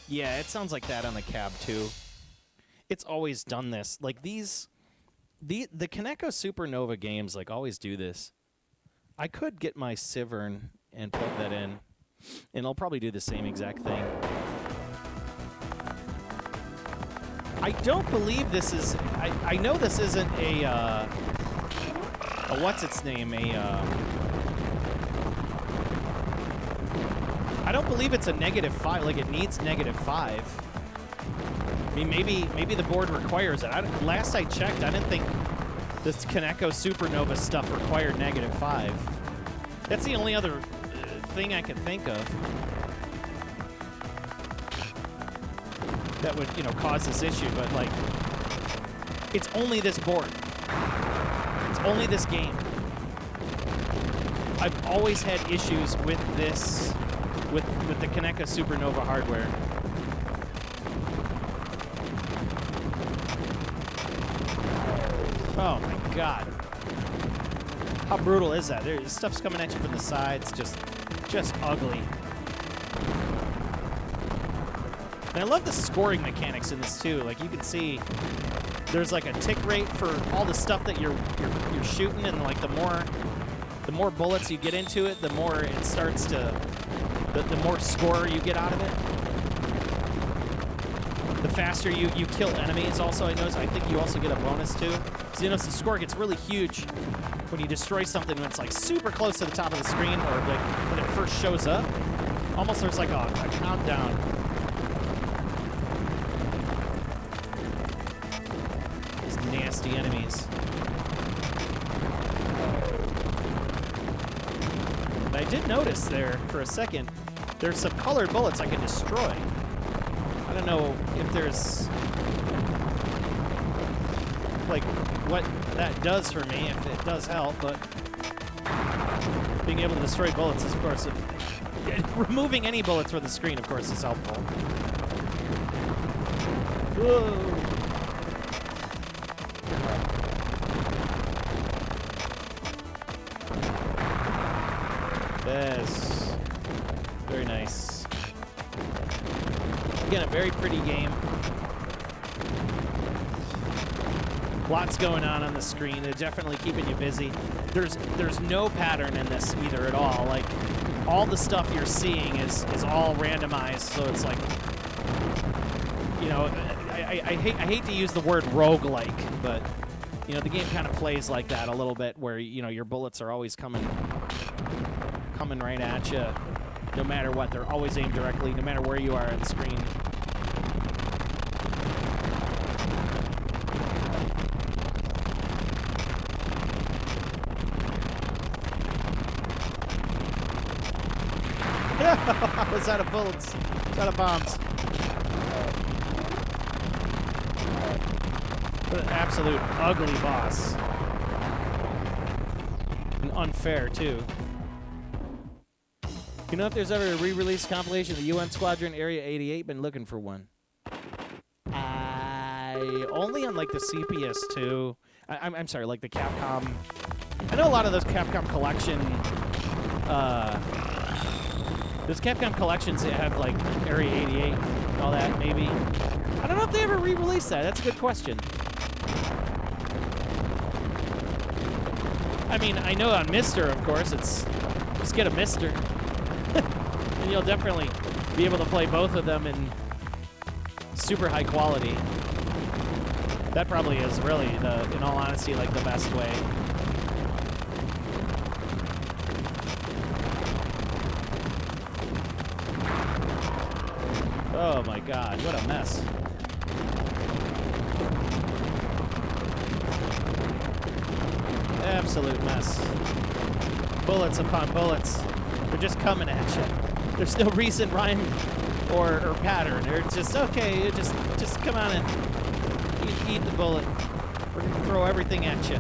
Yeah, it sounds like that on the cab too. It's always done this. Like the Kaneko Supernova games like always do this. I could get my Sivern and plug that in. And I'll probably do the same exact thing. I don't believe this is... I know this isn't a what's its name? I don't believe it's a -5. Like, it needs -5. I mean, maybe the board requires it. Last I checked, I didn't think this Kaneko Supernova stuff required -5. That's the only other thing I can think of that would, you know, cause this issue. But, like, it's only this board. It's only this game. I've always had issues with this, with the Kaneko Supernova hardware. Oh my god. How brutal is that? There's stuff's coming at you from the sides, just ugly. And I love the scoring mechanics in this too. Like, you can see there's like a tick rate for all the stuff that you're shooting, and like the more bullets you get into it, the more it starts to the more score you get out of it. The faster you kill enemies also, I notice. I think you also get a bonus too. So you notice the score gets really huge when you destroy something when it's like super close to the top of the screen, or like when it first shows up. Almost there's like a countdown. These nasty enemies. And I did notice there for a second, there's some colored bullets I can destroy. I don't know if there's like what that does for me, if it does help, but being able to destroy bullets is, of course, removing any bullets from the screen, of course, is helpful. Whoa. Yes. Very nice. Again, a very pretty game. Lots going on the screen. They're definitely keeping you busy. There's no pattern in this either at all. Like, all the stuff you're seeing is all randomized, so it's like, you know, I hate to use the word roguelike, but you know, the game kind of plays like that a little bit, where, you know, your bullets are always coming right at you, no matter what. They're always aimed directly, no matter where you are on the screen. I was out of bullets. I was out of bombs. What an absolute ugly boss. And unfair, too. You know if there's ever a re-release compilation of the UN Squadron Area 88? Been looking for one. Only on, like, the CPS2. I'm sorry, like the Capcom. I know a lot of those Capcom collection... those Capcom collections that have, like, Area 88 and all that, maybe. I don't know if they ever re-released that. That's a good question. I mean, I know on Mister, of course, it's... Just get a Mister. And you'll definitely be able to play both of them in super high quality. That probably is really, in all honesty, like, the best way. Oh my god, what a mess. Absolute mess. Bullets upon bullets. They're just coming at you. There's no reason, rhyme, or pattern. They're just, okay, just come on and eat the bullet. We're gonna throw everything at you.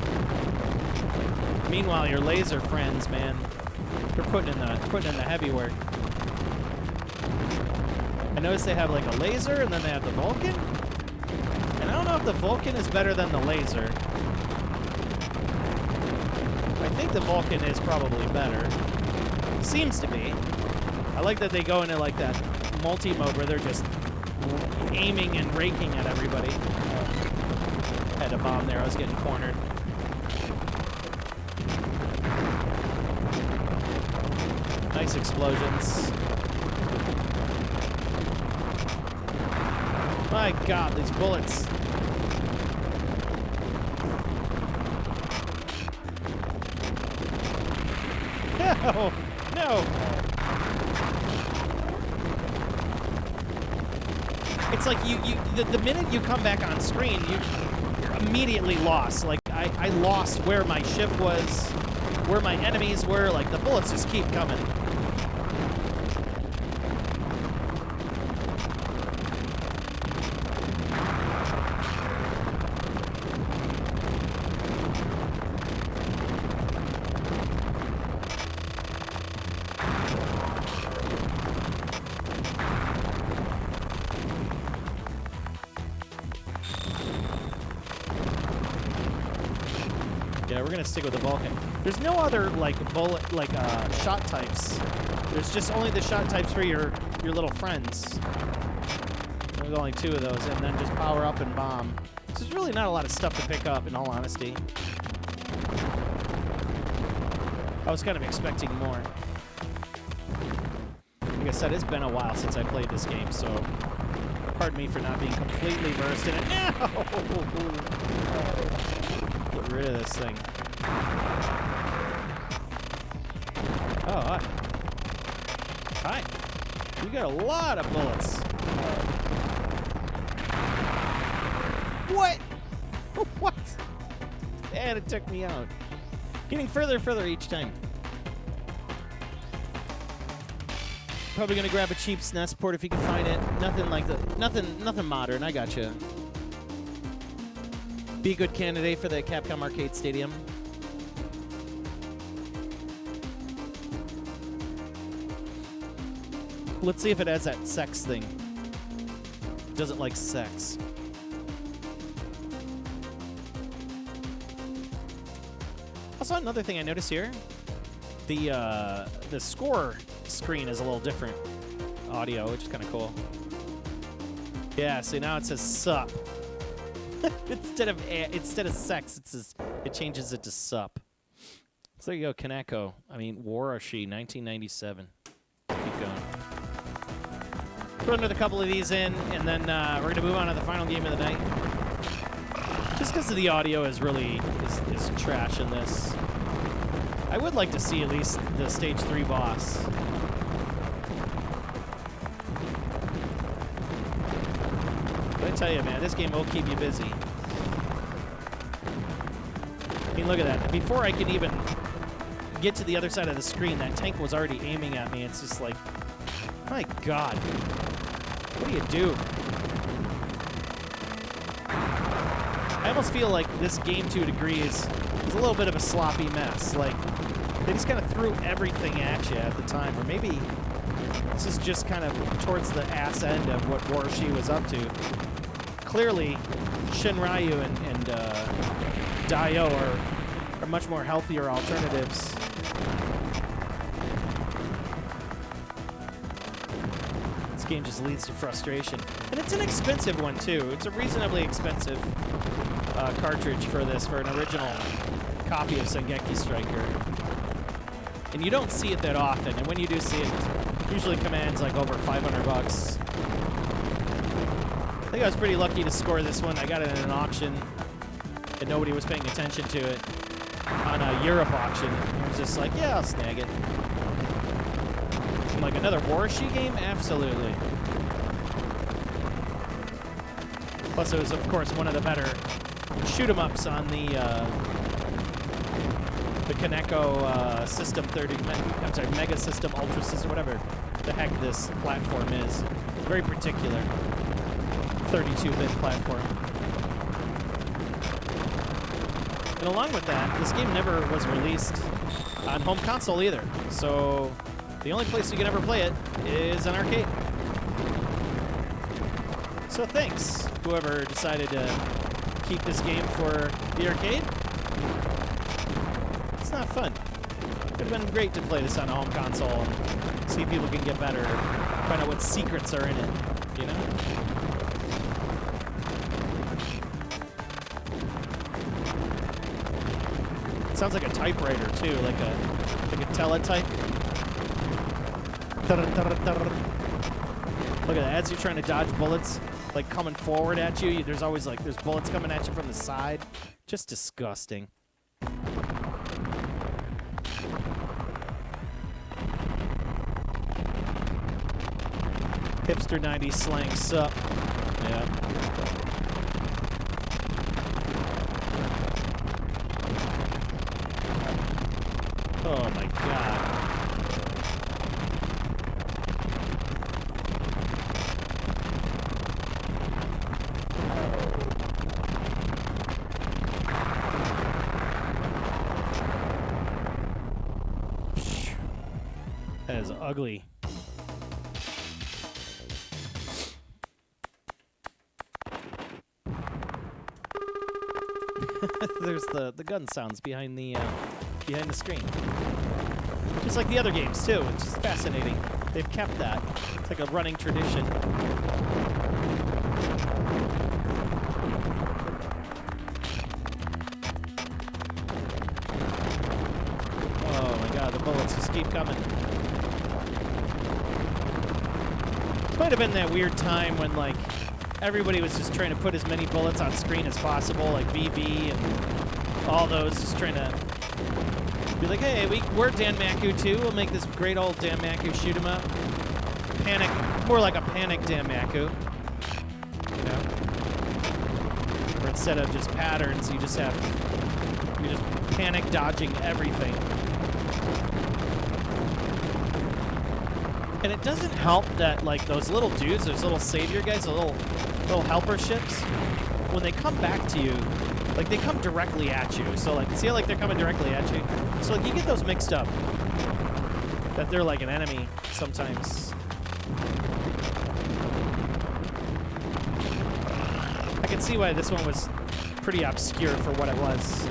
Meanwhile, your laser friends, man, they're putting in the heavy work. I noticed they have like a laser, and then they have the Vulcan. And I don't know if the Vulcan is better than the laser. I think the Vulcan is probably better. Seems to be. I like that they go into like that multi-mode where they're just aiming and raking at everybody. Had a bomb there. I was getting cornered. Nice explosions. My God, these bullets. No, no. It's like the minute you come back on screen, you're immediately lost. Like I lost where my ship was, where my enemies were. Like the bullets just keep coming. Yeah, we're gonna stick with the Vulcan. There's no other like bullet, like shot types. There's just only the shot types for your little friends. There's only 2 of those, and then just power up and bomb. So there's really not a lot of stuff to pick up, in all honesty. I was kind of expecting more. Like I said, it's been a while since I played this game, so pardon me for not being completely versed in it. No! Get rid of this thing. Oh, hi. Hi. You got a lot of bullets. What? What? And it took me out. Getting further and further each time. Probably gonna grab a cheap SNES port if you can find it. Nothing like the nothing modern. I gotcha. Be a good candidate for the Capcom Arcade Stadium. Let's see if it has that sex thing. Doesn't like sex. Also, another thing I noticed here, the score screen is a little different audio, which is kind of cool. Yeah, see now it says sup. instead of sex, it changes it to sup. So there you go, Kaneko. I mean, Warashi, 1997. Keep going. Throw another couple of these in, and then we're gonna move on to the final game of the night. Just because the audio is really is trash in this. I would like to see at least the stage 3 boss. But I tell you, man, this game will keep you busy. I mean, look at that. Before I could even get to the other side of the screen, that tank was already aiming at me. It's just like, my God. What do you do? I almost feel like this game, to a degree, is a little bit of a sloppy mess. Like, they just kind of threw everything at you at the time. Or maybe this is just kind of towards the ass end of what Warashi was up to. Clearly, Sheinryu and Daioh are much more healthier alternatives. This game just leads to frustration. And it's an expensive one, too. It's a reasonably expensive cartridge for this, for an original copy of Sengeki Striker. And you don't see it that often, and when you do see it, it usually commands like over $500. I think I was pretty lucky to score this one. I got it in an auction, and nobody was paying attention to it on a Europe auction. I was just like, yeah, I'll snag it. And like another Warashi game? Absolutely. Plus, it was, of course, one of the better shoot-'em-ups on the Kaneko System 30, I'm sorry, Mega System, Ultra System, whatever the heck this platform is. Very particular 32-bit platform. And along with that, this game never was released on home console either. So the only place you can ever play it is an arcade. So thanks, whoever decided to keep this game for the arcade. It's not fun. Could have been great to play this on a home console and see if people can get better, find out what secrets are in it, you know? It sounds like a typewriter too, like a teletype. Look at that. As you're trying to dodge bullets, like coming forward at you, there's always like there's bullets coming at you from the side. Just disgusting. Hipster 90s slang sup. Yeah. Oh my god. That is ugly. There's the gun sounds behind the screen. Just like the other games too. It's just fascinating. They've kept that. It's like a running tradition. Oh my god, the bullets just keep coming. This might have been that weird time when like everybody was just trying to put as many bullets on screen as possible, like VV and all those, just trying to be like, hey, we're Dan Maku too. We'll make this great old Dan Maku shoot 'em up. Panic, more like a panic Dan Maku. You know? Where instead of just patterns, you're just panic dodging everything. And it doesn't help that like those little dudes, those little savior guys, the little helper ships, when they come back to you, like they come directly at you. So like, see how like they're coming directly at you? So like you get those mixed up. That they're like an enemy sometimes. I can see why this one was pretty obscure for what it was.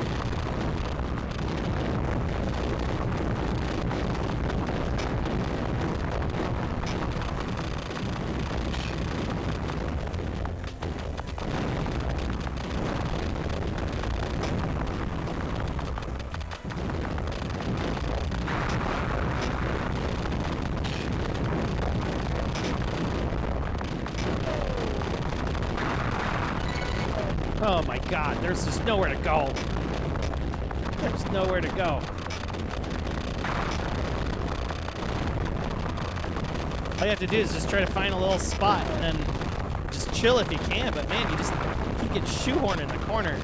Oh my god, there's just nowhere to go. There's nowhere to go. All you have to do is just try to find a little spot and then just chill if you can, but man, you just keep getting shoehorned in the corner.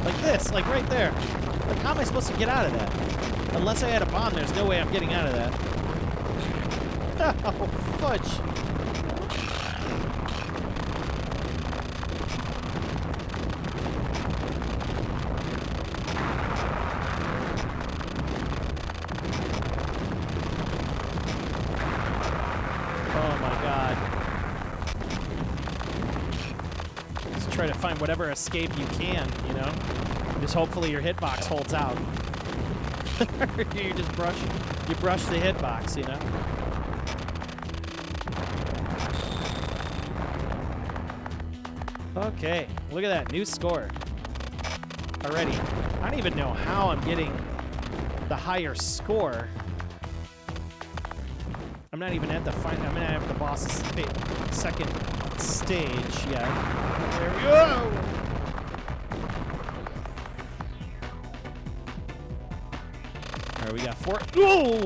Like this, like right there. Like how am I supposed to get out of that? Unless I had a bomb, there's no way I'm getting out of that. Oh, fudge. Try to find whatever escape you can, you know? Just hopefully your hitbox holds out. You just brush the hitbox, you know? Okay, look at that, new score. Already. I don't even know how I'm getting the higher score. I'm not even at the final. I'm not at the boss's second stage yet. There we go. All right, we got 4. Whoa!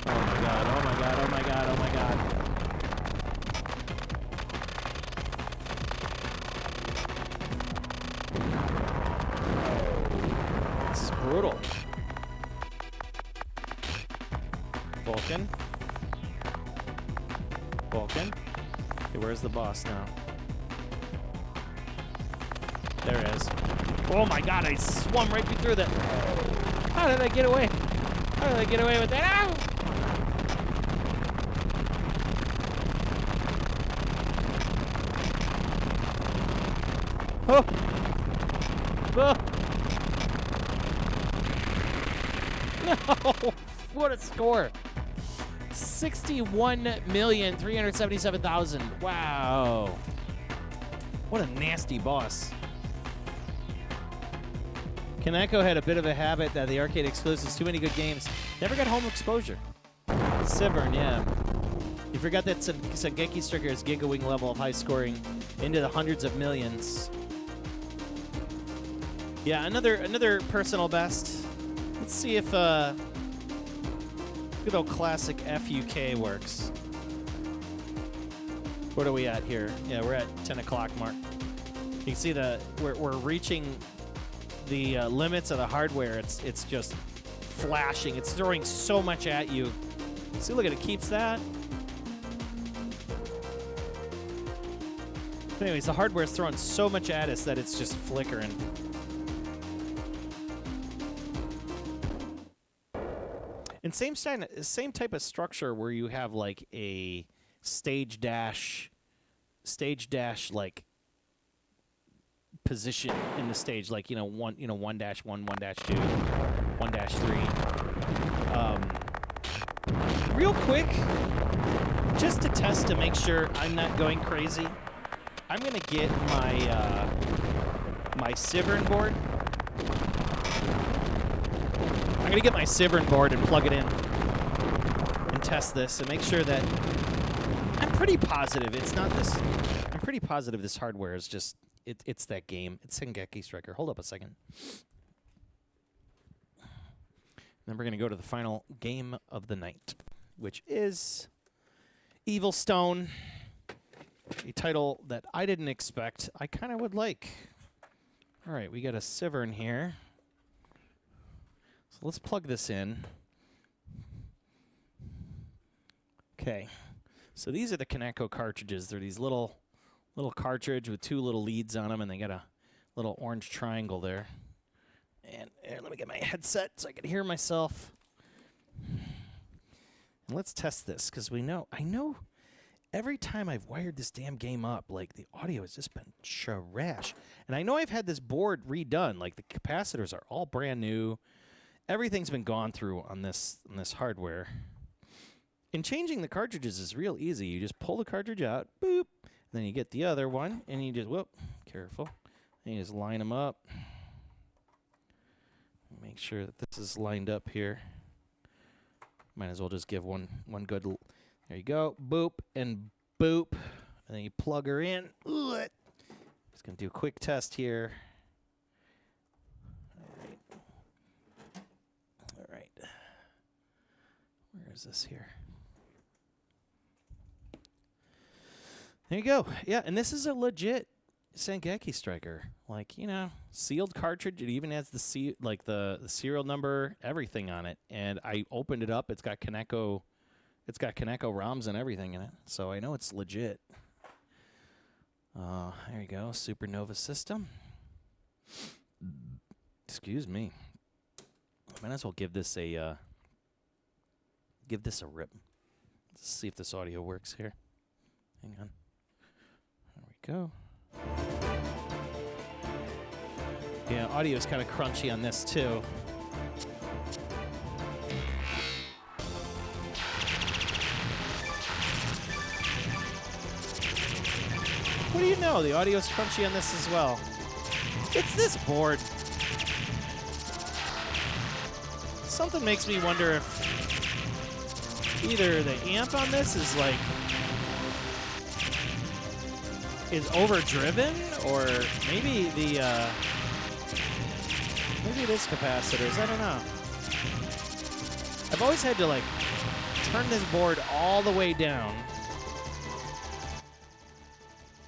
Oh my god! Oh my god! Oh my god! Oh my god! Brutal. Vulcan. Vulcan. Okay, where's the boss now? There it is. Oh my god, I swung right through that. How did I get away? How did I get away with that? Ow! Oh! Oh! No! What a score! 61,377,000. Wow. What a nasty boss. Kaneko had a bit of a habit that the arcade exclusives, too many good games, never got home exposure. Sivern, yeah. You forgot that Sengeki Striker's Giga Wing level of high scoring into the hundreds of millions. Yeah, another personal best. Let's see if good old classic FUK works. What are we at here? Yeah, we're at 10 o'clock mark. You can see we're reaching the limits of the hardware. It's just flashing. It's throwing so much at you. See, look at it, keeps that. Anyways, the hardware's throwing so much at us that it's just flickering. And same type of structure where you have like a stage dash like position in the stage, like 1-1, 1-2, 1-3. Real quick, just to test to make sure I'm not going crazy, I'm gonna get my my Sivern board. I'm gonna get my Sivern board and plug it in and test this and make sure that I'm pretty positive it's not this. I'm pretty positive this hardware is just it's that game. It's Sengeki Striker. Hold up a second. Then we're gonna go to the final game of the night, which is Evil Stone, a title that I didn't expect. I kind of would like. All right, we got a Sivern here. So let's plug this in. Okay. So these are the Kaneko cartridges. They're these little cartridge with two little leads on them, and they got a little orange triangle there. And let me get my headset so I can hear myself. And let's test this, because I know every time I've wired this damn game up, like, the audio has just been trash. And I know I've had this board redone. Like, the capacitors are all brand new. Everything's been gone through on this hardware. And changing the cartridges is real easy. You just pull the cartridge out, boop, and then you get the other one, and you just, careful. And you just line them up. Make sure that this is lined up here. Might as well just give one good. There you go. Boop and boop. And then you plug her in. Just going to do a quick test here. All right. Where is this here? There you go. Yeah, and this is a legit Sengeki Striker. Like, sealed cartridge. It even has the serial number, everything on it. And I opened it up. It's got Kaneko ROMs and everything in it. So I know it's legit. There you go. Supernova system. Excuse me. Might as well give this a rip. Let's see if this audio works here. Hang on. There we go. Yeah, audio is kind of crunchy on this too. What do you know? The audio is crunchy on this as well. It's this board. Something makes me wonder if either the amp on this is overdriven, or maybe maybe it is capacitors. I don't know. I've always had to turn this board all the way down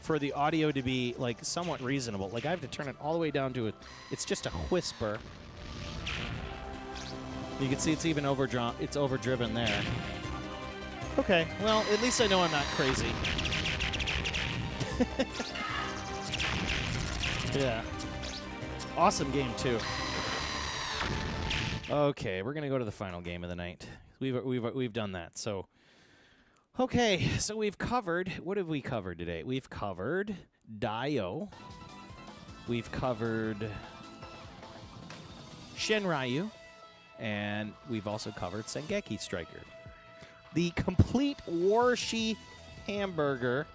for the audio to be somewhat reasonable. I have to turn it all the way down to it's just a whisper. You can see it's even overdrawn. It's overdriven there. Okay, well, at least I know I'm not crazy. Yeah. Awesome game, too. Okay, we're going to go to the final game of the night. We've done that. So, okay, so we've covered, what have we covered today? We've covered Daioh. We've covered Sheinryu. And we've also covered Sengeki Striker. The complete Warshi hamburger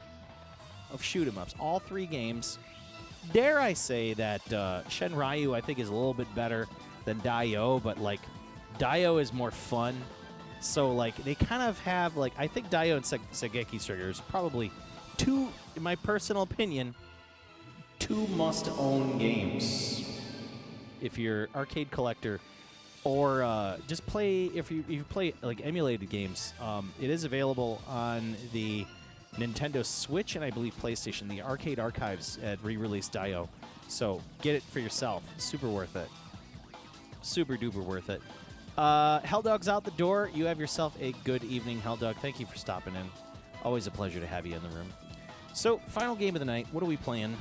of shoot-'em-ups. All 3 games. Dare I say that Sheinryu, I think, is a little bit better than Daioh, but, like, Daioh is more fun. So, like, they kind of have, like, I think Daioh and Sengeki Triggers probably 2, in my personal opinion, 2 must-own games. If you're arcade collector, or just play if you play like emulated games. It is available on the Nintendo Switch and I believe PlayStation. The Arcade Archives had re-released Daioh, so get it for yourself. Super worth it. Super duper worth it. Helldog's out the door. You have yourself a good evening, Helldog. Thank you for stopping in. Always a pleasure to have you in the room. So, final game of the night. What are we playing?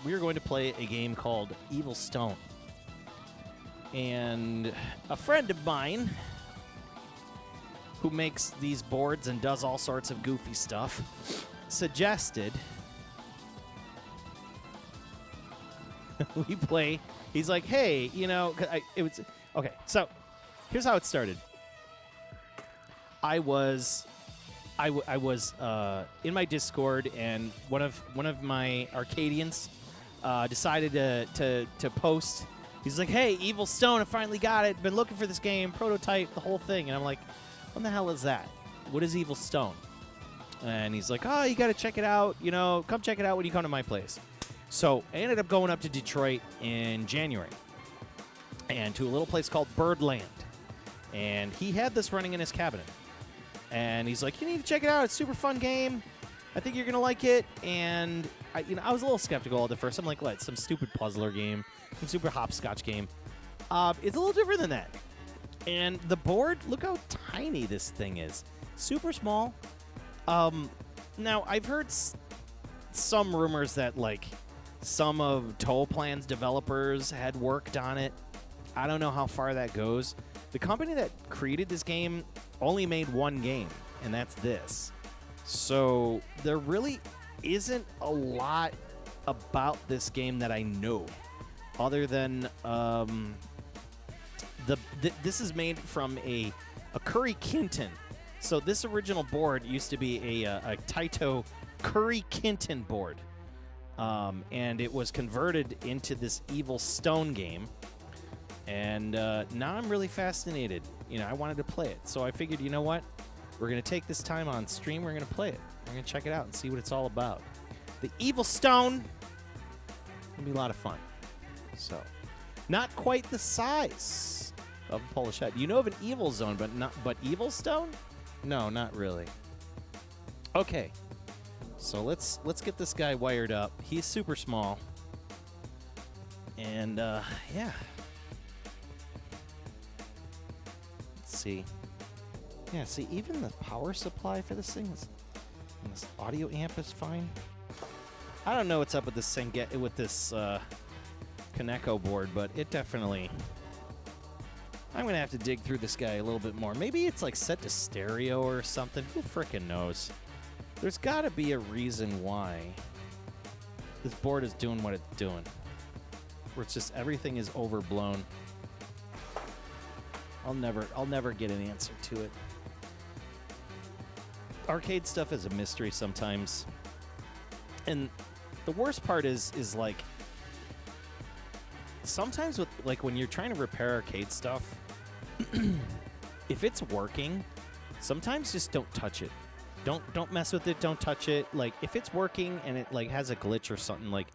We are going to play a game called Evil Stone. And a friend of mine who makes these boards and does all sorts of goofy stuff suggested we play. He's like, hey, you know, it was okay. So here's how it started. I was in my Discord, and one of my Arcadians decided to post. He's like, hey, Evil Stone, I finally got it. Been looking for this game, prototype, the whole thing. And I'm like, what the hell is that? What is Evil Stone? And he's like, oh, you got to check it out. You know, come check it out when you come to my place. So I ended up going up to Detroit in January and to a little place called Birdland. And he had this running in his cabinet. And he's like, you need to check it out. It's a super fun game. I think you're going to like it. And I was a little skeptical at first. I'm like, what, some stupid puzzler game? Some super hopscotch game. It's a little different than that. And the board, look how tiny this thing is. Super small. Now, I've heard some rumors that, like, some of Toll Plan's developers had worked on it. I don't know how far that goes. The company that created this game only made one game, and that's this. So there really isn't a lot about this game that I know, other than this is made from a Curry Kinton. So this original board used to be a Taito Curry Kinton board, and it was converted into this Evil Stone game. And now I'm really fascinated. You know, I wanted to play it, so I figured, you know what? We're gonna take this time on stream. We're gonna play it. We're gonna check it out and see what it's all about. The Evil Stone. It'll be a lot of fun. So, not quite the size of a Polish head. You know of an Evil Zone, but Evil Stone? No, not really. Okay, so let's get this guy wired up. He's super small, and yeah. Let's see. Yeah, see, even the power supply for this thing is, and this audio amp is fine. I don't know what's up with this Sengeki, with this Kaneko board, but it definitely. I'm gonna have to dig through this guy a little bit more. Maybe it's like set to stereo or something. Who frickin' knows? There's got to be a reason why this board is doing what it's doing, where it's just everything is overblown. I'll never get an answer to it. Arcade stuff is a mystery sometimes. And the worst part is like sometimes with like when you're trying to repair arcade stuff, if it's working, sometimes just don't touch it. Don't mess with it, don't touch it. Like if it's working and it like has a glitch or something, like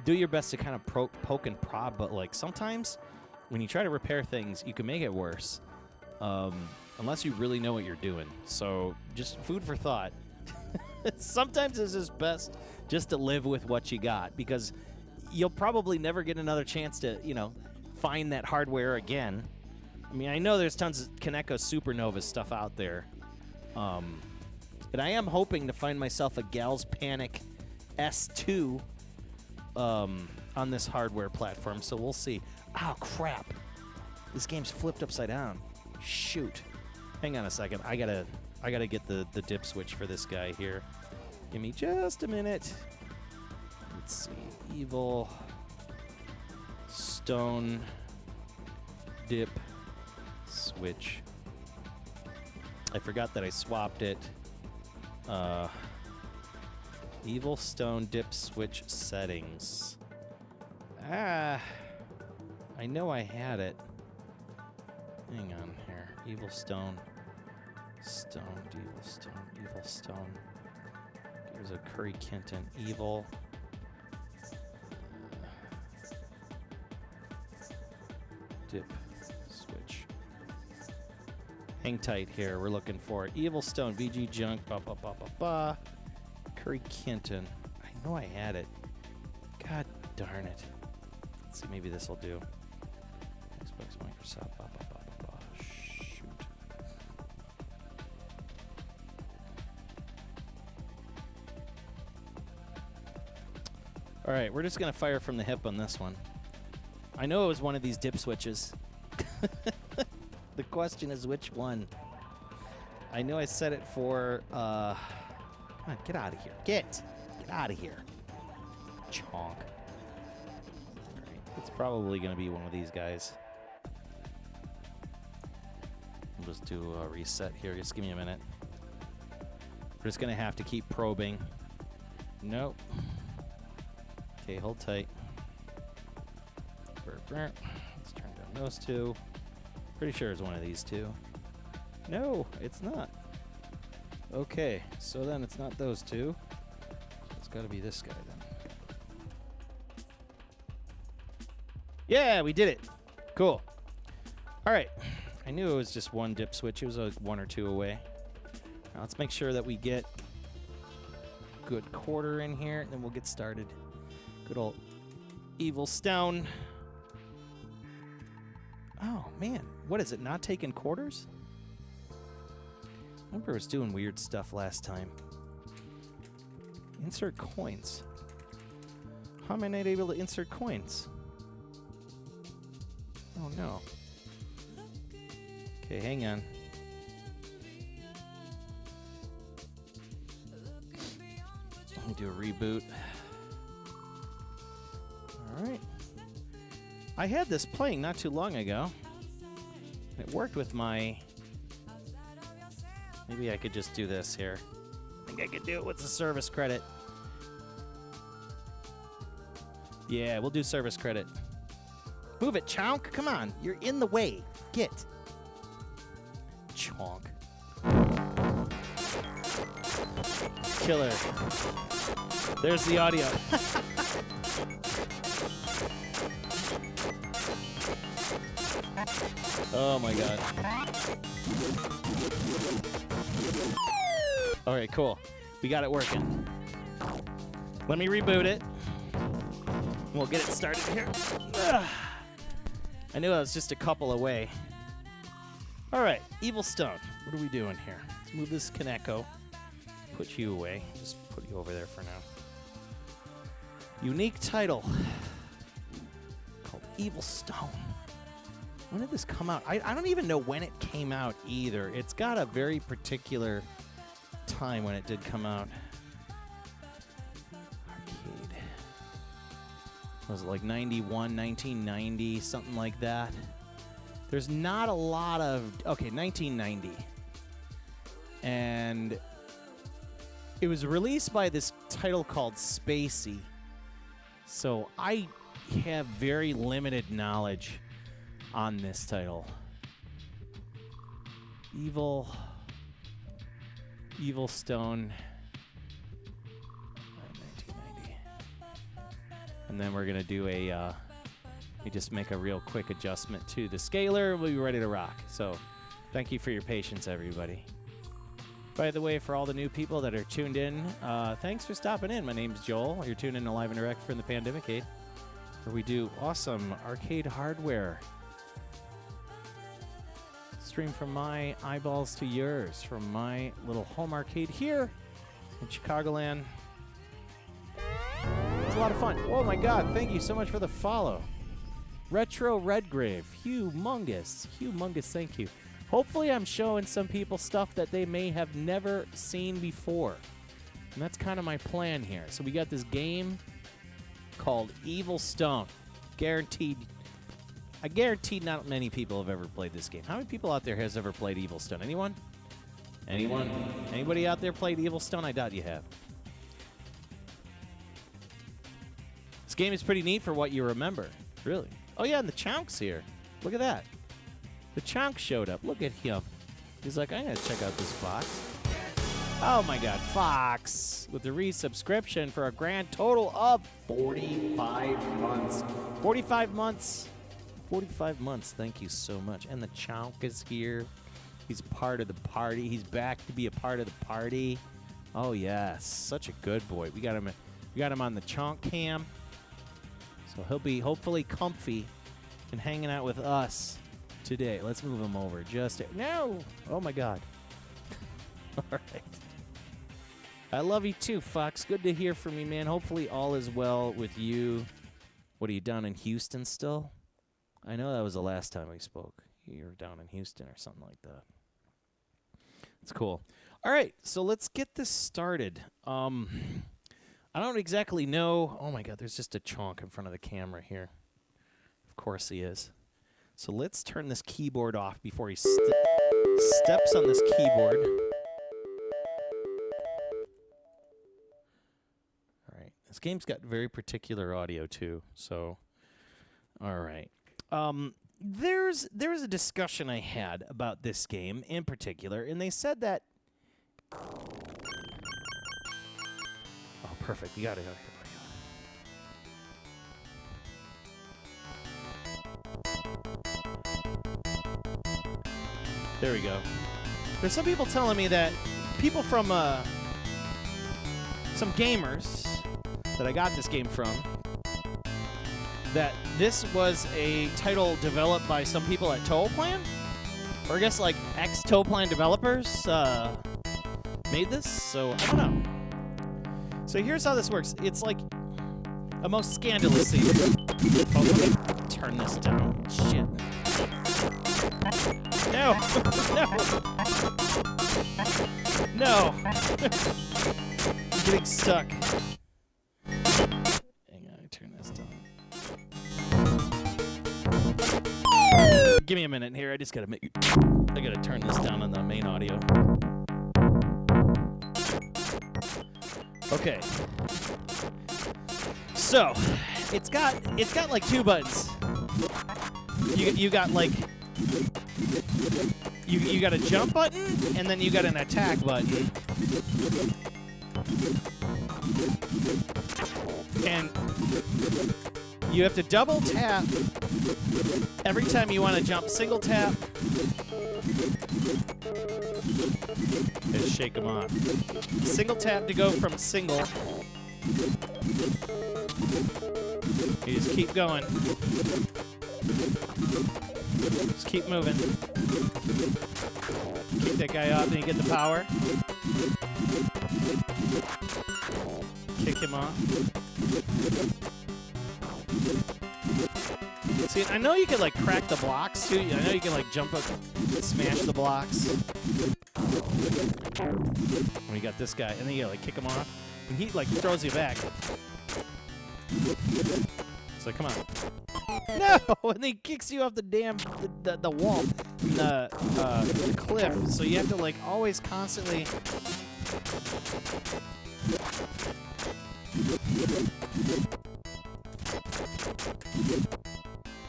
do your best to kind of poke and prod, but like sometimes when you try to repair things, you can make it worse. Unless you really know what you're doing. So just food for thought. Sometimes it's just best just to live with what you got, because you'll probably never get another chance to, you know, find that hardware again. I mean, I know there's tons of Kaneko Supernova stuff out there. But I am hoping to find myself a Gal's Panic S2 on this hardware platform, so we'll see. Oh, crap. This game's flipped upside down. Shoot. Hang on a second. I gotta get the dip switch for this guy here. Give me just a minute. Let's see. Evil Stone dip switch. I forgot that I swapped it. Evil Stone dip switch settings. Ah, I know I had it. Hang on here. Evil Stone. Stone, Evil Stone, Evil Stone. Here's a Curry Kenton. Evil. Dip switch. Hang tight here. We're looking for Evil Stone, VG Junk, ba ba ba ba ba. Curry Kenton. I know I had it. God darn it. Let's see, maybe this will do. Xbox, Microsoft, ba ba ba ba ba. Shoot. All right, we're just gonna fire from the hip on this one. I know it was one of these dip switches. The question is which one. I know I set it for, come on, get out of here. Get out of here. Chonk. All right, it's probably going to be one of these guys. I'll just do a reset here. Just give me a minute. We're just going to have to keep probing. Nope. Okay, hold tight. Let's turn down those two. Pretty sure it's one of these two. No, it's not. Okay, so then it's not those two. So it's got to be this guy then. Yeah, we did it. Cool. All right. I knew it was just one dip switch. It was a 1 or 2 away. Now let's make sure that we get a good quarter in here, and then we'll get started. Good old Evil Stone. Oh, man. What is it, not taking quarters? I remember it was doing weird stuff last time. Insert coins. How am I not able to insert coins? Oh, no. Okay, hang on. Let me do a reboot. All right. I had this playing not too long ago. It worked with my... Maybe I could just do this here. I think I could do it with the service credit. Yeah, we'll do service credit. Move it, Chonk. Come on. You're in the way. Get. Chonk. Killer. There's the audio. Oh my god. All right, cool. We got it working. Let me reboot it. We'll get it started here. Ugh. I knew I was just a couple away. All right, Evil Stone. What are we doing here? Let's move this Kaneko. Put you away. Just put you over there for now. Unique title called Evil Stone. When did this come out? I don't even know when it came out either. It's got a very particular time when it did come out. Arcade. Was it like 91, 1990, something like that? There's not a lot of... Okay, 1990. And it was released by this title called Spacey. So I have very limited knowledge on this title. Evil Stone. 1990. And then we're going to do a... we just make a real quick adjustment to the scaler. We'll be ready to rock. So thank you for your patience, everybody. By the way, for all the new people that are tuned in, thanks for stopping in. My name's Joel. You're tuned in to Live and Direct from the Pandemicade, where we do awesome arcade hardware. Stream from my eyeballs to yours, from my little home arcade here in Chicagoland. It's a lot of fun. Oh my god, thank you so much for the follow. Retro Redgrave, humongous, thank you. Hopefully I'm showing some people stuff that they may have never seen before. And that's kind of my plan here. So we got this game called Evil Stone. I guarantee not many people have ever played this game. How many people out there has ever played Evil Stone? Anyone? Anyone? Anybody out there played Evil Stone? I doubt you have. This game is pretty neat for what you remember. Really. Oh, yeah, and the Chonk's here. Look at that. The Chonk showed up. Look at him. He's like, I'm going to check out this box. Oh, my God. Fox with the resubscription for a grand total of 45 months. 45 months. 45 months. Thank you so much. And the Chonk is here. He's part of the party. He's back to be a part of the party. Oh, yes. Such a good boy. We got him on the Chonk cam. So he'll be hopefully comfy and hanging out with us today. Let's move him over. No. Oh, my God. All right. I love you too, Fox. Good to hear from you, man. Hopefully all is well with you. What, are you down in Houston still? I know that was the last time we spoke. You were down in Houston or something like that. It's cool. All right, so let's get this started. I don't exactly know. Oh, my God, there's just a Chonk in front of the camera here. Of course he is. So let's turn this keyboard off before he steps on this keyboard. All right. This game's got very particular audio, too. So, all right. There's a discussion I had about this game in particular, and they said that... Oh, perfect. We got it. There we go. There's some people telling me that people from some gamers that I got this game from, that this was a title developed by some people at Toaplan, or I guess like ex-Toaplan developers made this, so I don't know. So here's how this works. It's like a most scandalous scene. Oh, let me turn this down. Shit. No! No! No! I'm getting stuck. Hang on, I turn this down. Give me a minute here. I just gotta I gotta turn this down on the main audio. Okay. So, it's got like two buttons. You got like you got a jump button and then you got an attack button. And you have to double tap every time you want to jump. Single tap. Just shake them off. Single tap to go from single. You just keep going. Just keep moving. Keep that guy up and you get the power. Kick him off. See, I know you can like crack the blocks too. I know you can like jump up and smash the blocks. When you got this guy, and then you like kick him off, and he like throws you back. So come on. No! And then he kicks you off the damn the wall, the cliff. So you have to like always constantly.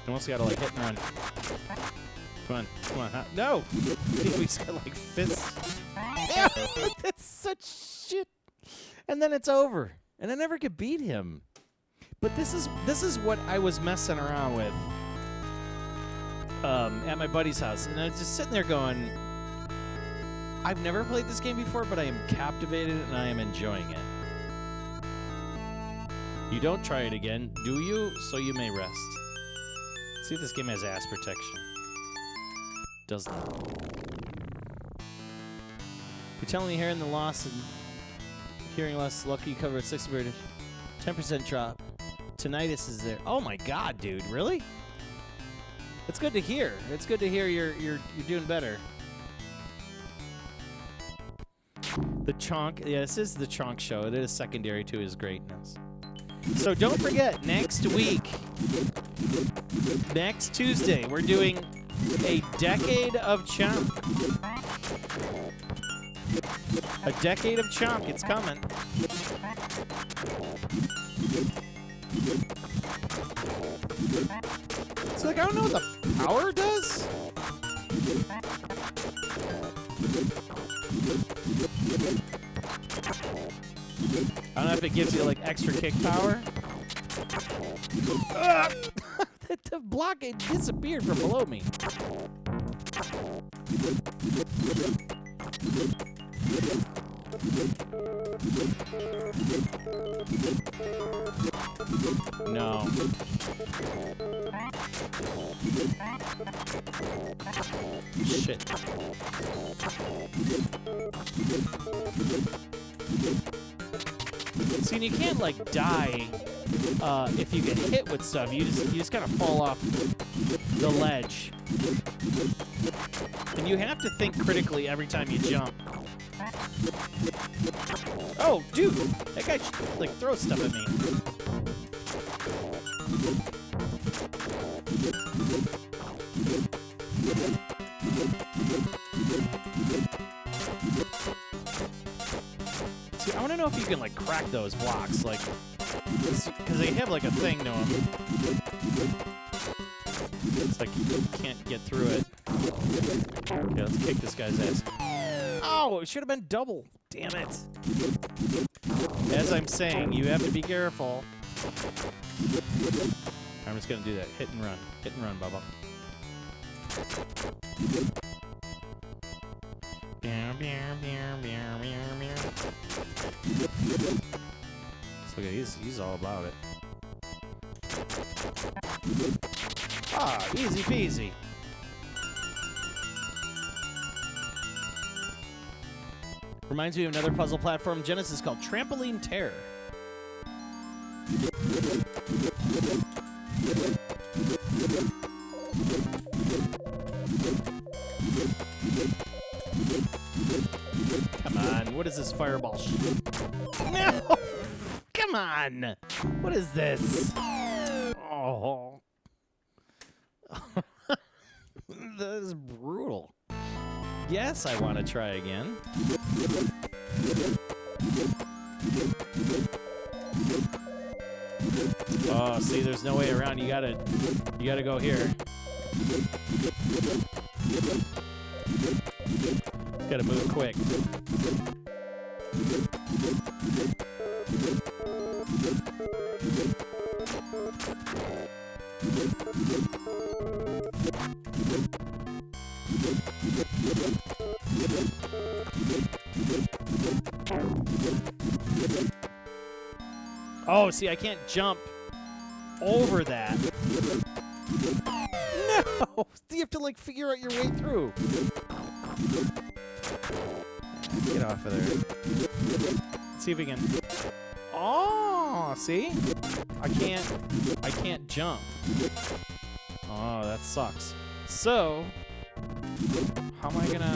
You almost gotta like hit and run. Come on, come on. No! We just got like fists. Yeah, that's such shit. And then it's over. And I never could beat him. But this is what I was messing around with at my buddy's house. And I was just sitting there going, I've never played this game before, but I am captivated and I am enjoying it. You don't try it again, do you? So you may rest. Let's see if this game has ass protection. Does not. You're telling me hearing the loss and hearing loss, lucky you covered 60 British. 10% drop. Tinnitus is there. Oh my God, dude! Really? It's good to hear. It's good to hear you're doing better. The Chonk. Yeah, this is the Chonk show. It is secondary to his greatness. So don't forget, next week, next Tuesday, we're doing a decade of Chonk. A decade of Chonk. It's coming. So, like, I don't know what the power does. I don't know if it gives you, like, extra kick power. The block, it disappeared from below me. No. Shit. See, and you can't, like, die if you get hit with stuff. You just kind of fall off the ledge. And you have to think critically every time you jump. Oh, dude! That guy, like, throws stuff at me. See, I want to know if you can, like, crack those blocks, like, because they have, like, a thing to them. It's like you can't get through it. Okay, let's kick this guy's ass. Oh, it should have been double. Damn it. As I'm saying, you have to be careful. I'm just going to do that. Hit and run. Hit and run, Bubba. So, okay, he's all about it. Ah, easy peasy. Reminds me of another puzzle platform Genesis called Trampoline Terror. Come on, what is this fireball shit? No! Come on! What is this? Oh. That is brutal. Yes, I want to try again. Oh, see, there's no way around. You gotta go here. Gotta move quick. Oh, see, I can't jump over that. No! You have to, like, figure out your way through. Get off of there. Let's see if we can... Oh, see? I can't jump. Oh, that sucks. So, how am I gonna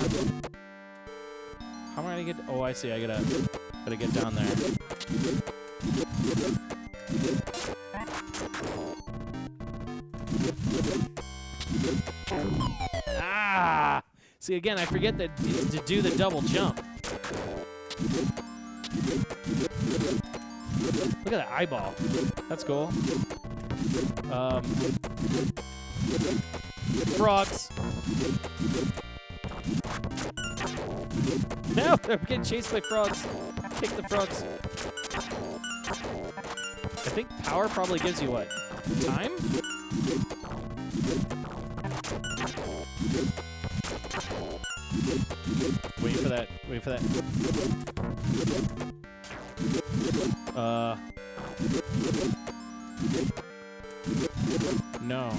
get... Oh, I see. I gotta get down there. Ah! See, again, I forget that to do the double jump. Look at that eyeball. That's cool. Frogs. No, they're getting chased by frogs. Kick the frogs. I think power probably gives you what? Time? Wait for that. Wait for that. No.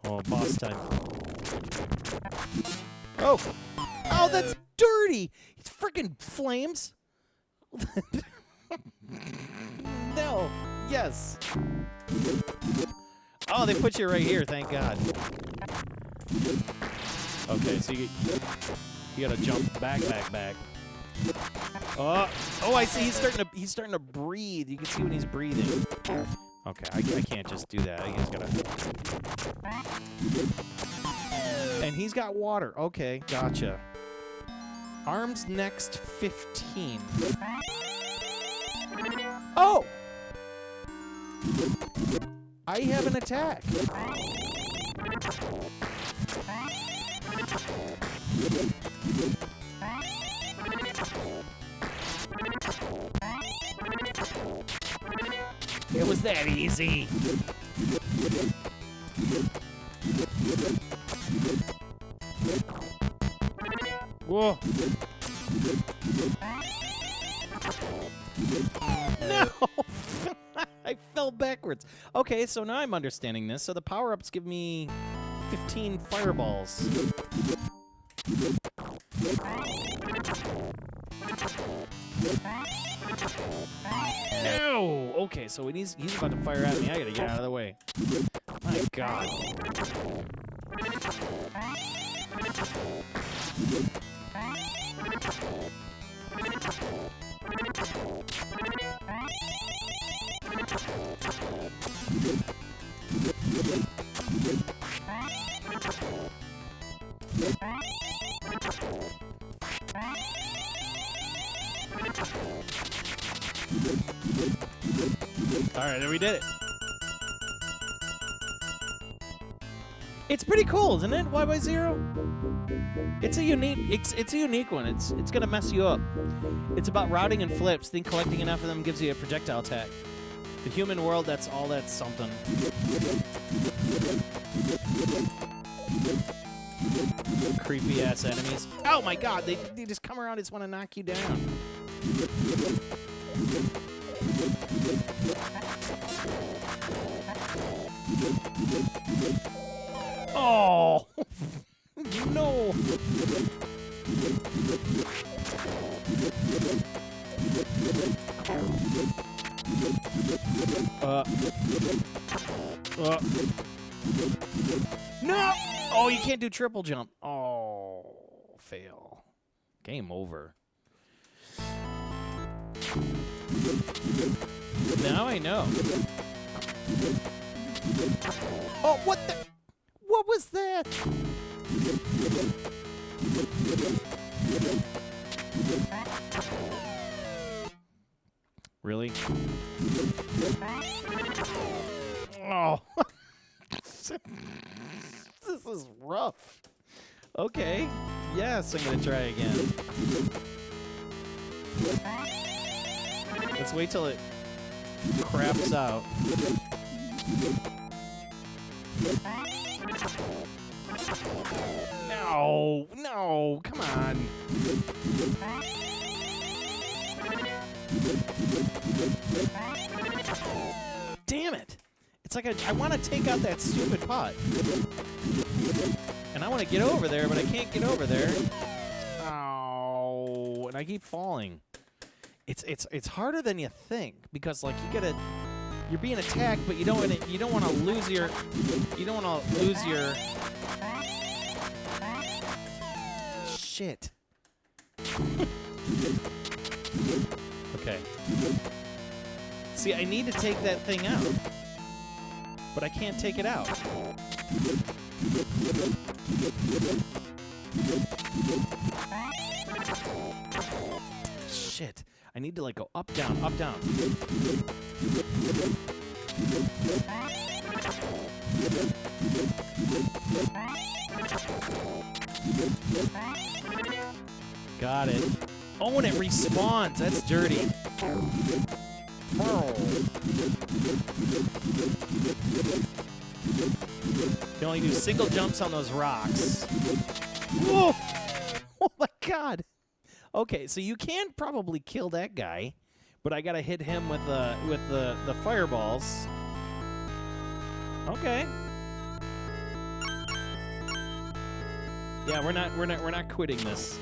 Oh, boss time. Oh! Oh, that's dirty! It's freaking flames! No! Yes! Oh, they put you right here, thank God. Okay, so you gotta jump back. Oh, I see. He's starting to breathe. You can see when he's breathing. Okay, I can't just do that. I just gotta. And he's got water. Okay, gotcha. Arms next 15. Oh! I have an attack. It was that easy. Whoa. No! I fell backwards. Okay, so now I'm understanding this. So the power-ups give me 15 fireballs. No! Okay, so he's about to fire at me. I gotta get out of the way. My God. All right, there we did it. It's pretty cool, isn't it? Y/0. It's a unique one. It's gonna mess you up. It's about routing and flips. Think collecting enough of them gives you a projectile attack. The human world, that's something. Creepy ass enemies. Oh my God! They just come around. Just want to knock you down. Oh no! No! Oh, you can't do triple jump. Oh, fail. Game over. Now I know. Oh, what the? What was that? Really? Oh. This is rough. Okay. Yes, I'm gonna try again. Let's wait till it craps out. No, no, come on. Damn it. It's like I want to take out that stupid pot. And I want to get over there, but I can't get over there. Oh, and I keep falling. It's harder than you think because like you're being attacked, but you don't want to lose your shit. Okay. See, I need to take that thing out, but I can't take it out. Shit. I need to like go up, down, up, down. Got it. Oh, and it respawns. That's dirty. You can only do single jumps on those rocks. Whoa! Oh my God. Okay, so you can probably kill that guy, but I gotta hit him with the fireballs. Okay. Yeah, we're not quitting this.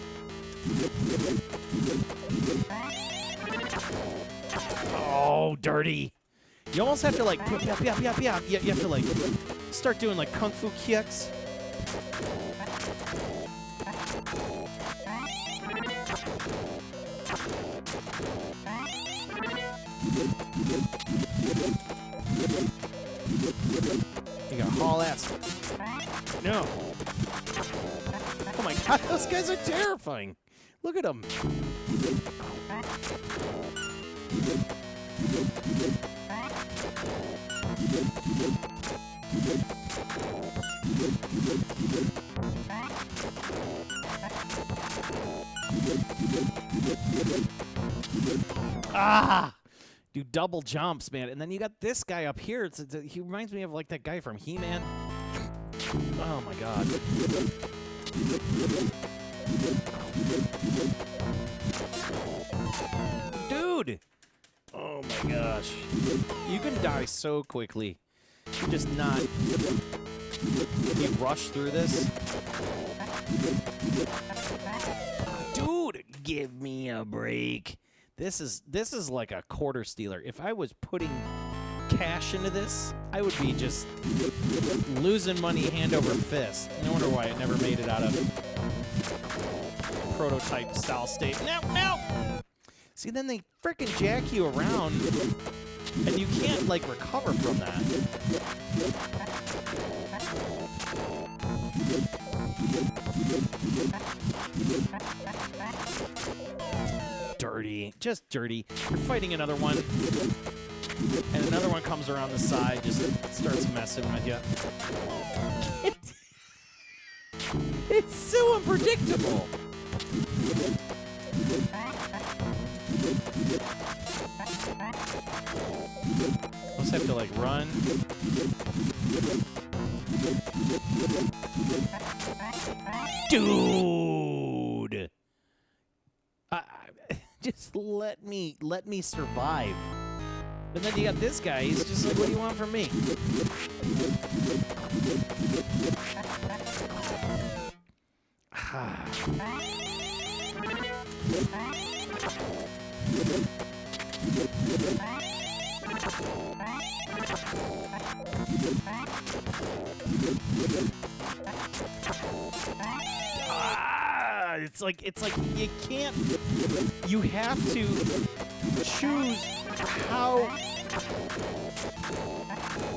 Oh, dirty. You almost have to like you have to like start doing like kung fu kicks. You gotta haul ass. No. God, those guys are terrifying. Look at them. Ah! Do double jumps, man. And then you got this guy up here. He reminds me of like that guy from He-Man. Oh my god. Dude! Oh my gosh. You can die so quickly. You're just not... You rush through this. Dude, give me a break. This is like a quarter stealer. If I was putting cash into this, I would be just losing money hand over fist. No wonder why it never made it out of prototype style state. No! See, then they frickin' jack you around, and you can't, like, recover from that. Dirty. Just dirty. You're fighting another one, and another one comes around the side, just starts messing with you. It's so unpredictable. Let's have to, like, run. Dude! Just let me survive. And then you got this guy, he's just like, what do you want from me? It's like you can't. You have to choose how,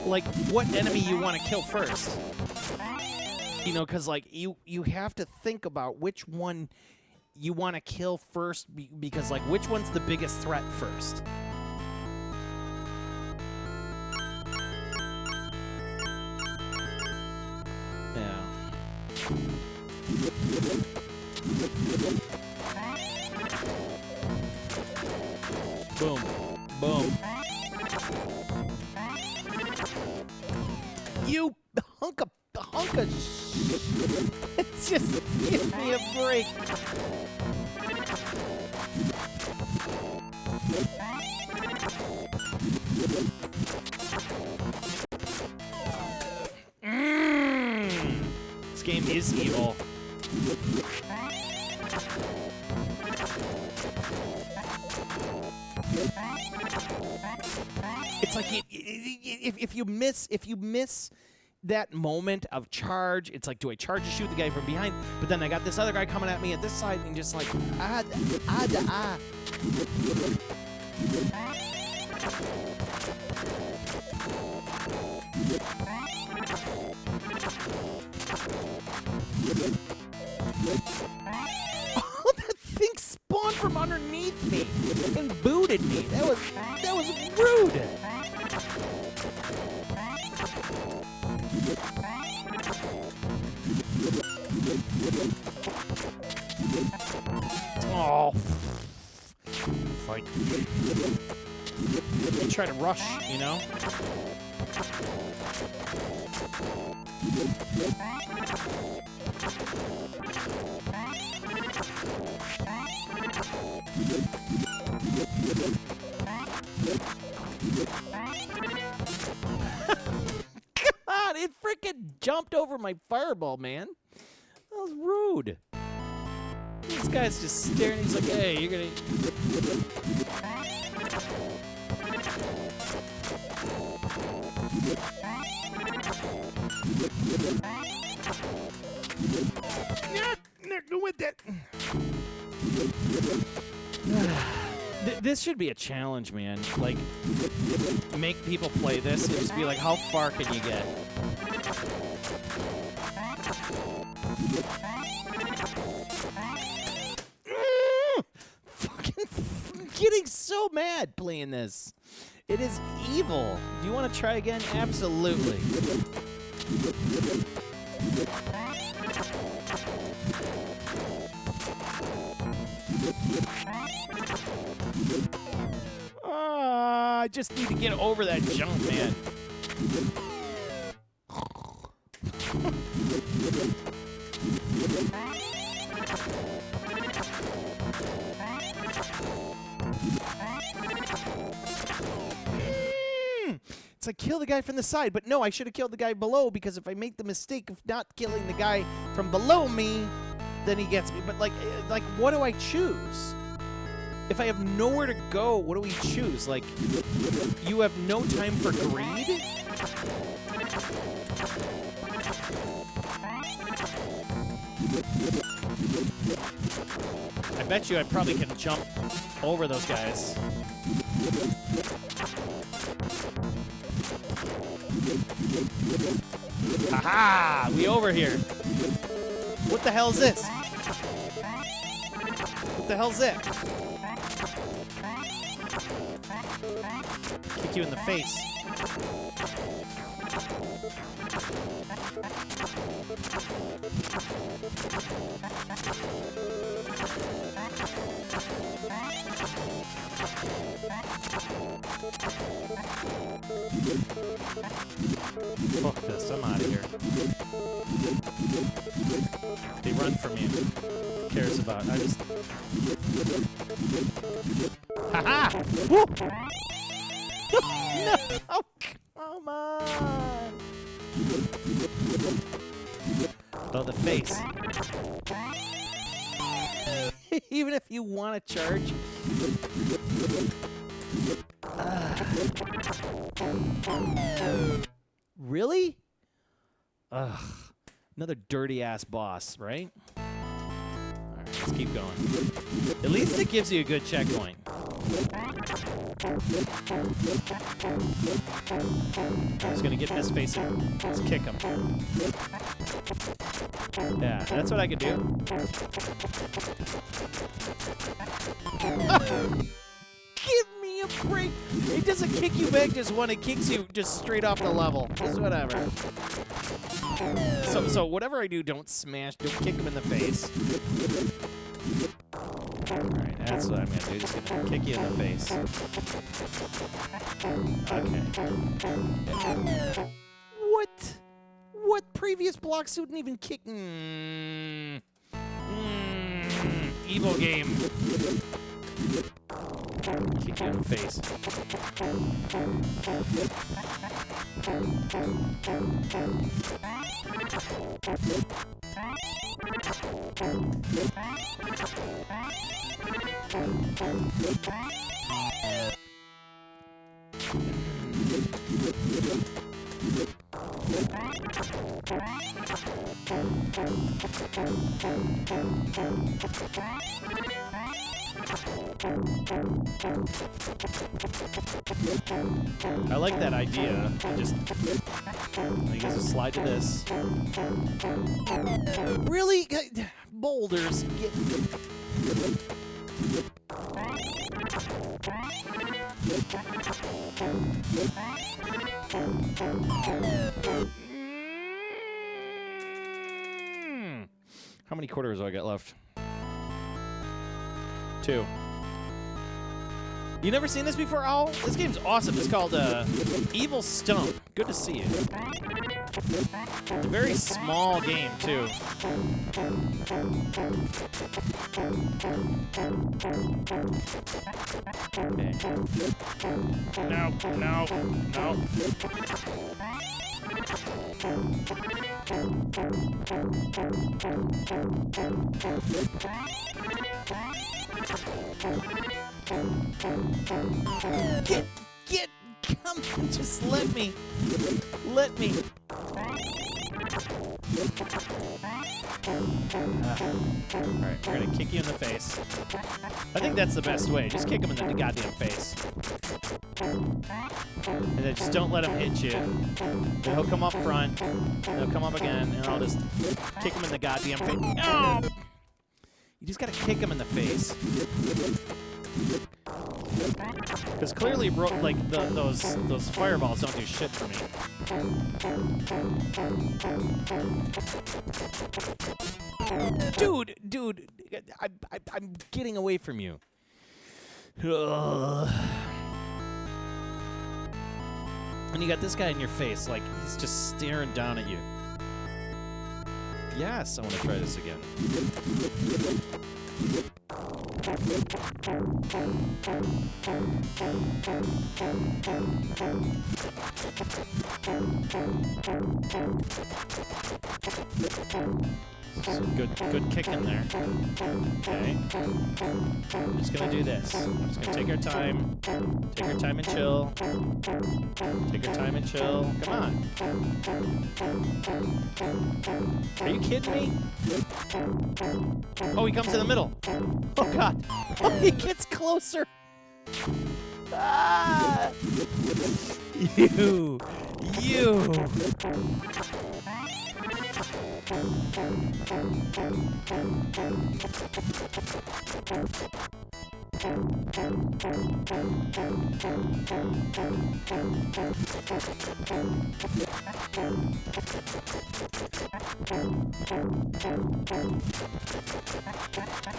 like, what enemy you want to kill first. You know, because like you have to think about which one you want to kill first, because like which one's the biggest threat first. Yeah. Boom. Boom. You hunk of just give me a break. This game is evil. It's like if you miss that moment of charge, it's like, do I charge to shoot the guy from behind? But then I got this other guy coming at me at this side, and just like Oh, that thing spawned from underneath me and booted me. That was rude. Oh, fight! They try to rush, you know. God, it freaking jumped over my fireball, man. That was rude. This guy's just staring. He's like, hey, you're gonna... Not with that. This should be a challenge, man. Like, make people play this and just be like, how far can you get? so mad playing this. It is evil. Do you want to try again? Absolutely. I just need to get over that jump, man. It's like kill the guy from the side, but no, I should have killed the guy below, because if I make the mistake of not killing the guy from below me, then he gets me. But like what do I choose? If I have nowhere to go, what do we choose? Like, you have no time for greed? I bet you I probably can jump over those guys. Aha! We over here. What the hell is this? What the hell's that? Kick you in the face. Fuck this, I'm out of here. They run from you. Who cares about? I just... Ha-ha! Woo! No! Oh, come on! Oh, the face. Even if you want to charge. Really? Ugh. Another dirty-ass boss, right? Alright, let's keep going. At least it gives you a good checkpoint. I was gonna get in his face and let's kick him. Yeah, that's what I could do. Give me a break! It doesn't kick you back just when it kicks you just straight off the level. Just whatever. So whatever I do, don't smash, don't kick him in the face. Alright, that's what I'm gonna do. Just gonna kick you in the face. Okay. What? What previous blocks wouldn't even kick? Evil game. Kick you in the face. I like that idea. I guess I'll slide to this. Really? Boulders. How many quarters do I got left? 2. You never seen this before, Owl? This game's awesome. It's called Evil Stump. Good to see you. It's a very small game, too. Okay. No. Come on, just let me. Alright, we're gonna kick you in the face. I think that's the best way. Just kick him in the goddamn face. And then just don't let him hit you. Then he'll come up front, and he'll come up again, and I'll just kick him in the goddamn face. Oh! You just gotta kick him in the face. Because clearly, like those fireballs don't do shit for me. Dude, I'm getting away from you. Ugh. And you got this guy in your face, like he's just staring down at you. Yes, I want to try this again. So good kick in there. Okay. I'm just gonna do this. I'm just gonna take our time. Take our time and chill. Take our time and chill. Come on. Are you kidding me? Oh, he comes in the middle. Oh God. Oh, he gets closer. Ah! You.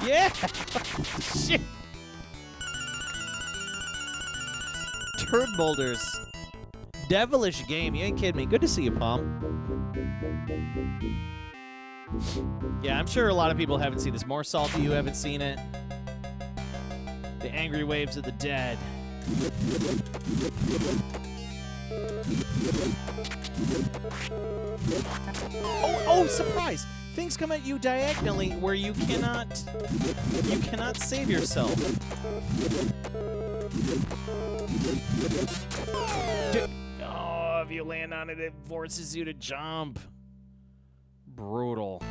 Yeah! Shit! Turd boulders. Devilish game. You ain't kidding me. Good to see you, Palm. Yeah, I'm sure a lot of people haven't seen this. More Salty, you haven't seen it. The Angry Waves of the Dead. Oh, surprise! Things come at you diagonally where you cannot save yourself. Oh, if you land on it, it forces you to jump. Brutal.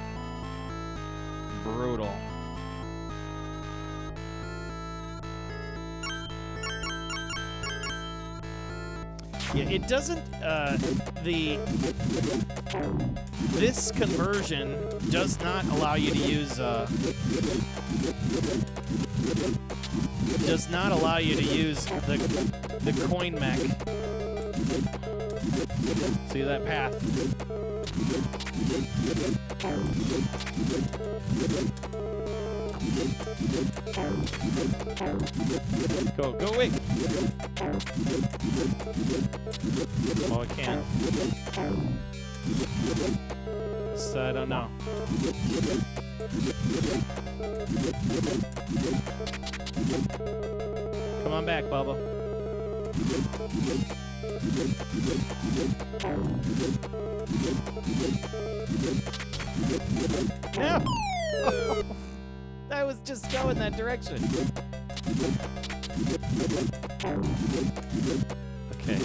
Yeah, it doesn't, this conversion does not allow you to use, the coin mech. See that path? Go away. Oh, I can't. So I don't know. Come on back, Bubba. No! I was just going that direction. Okay.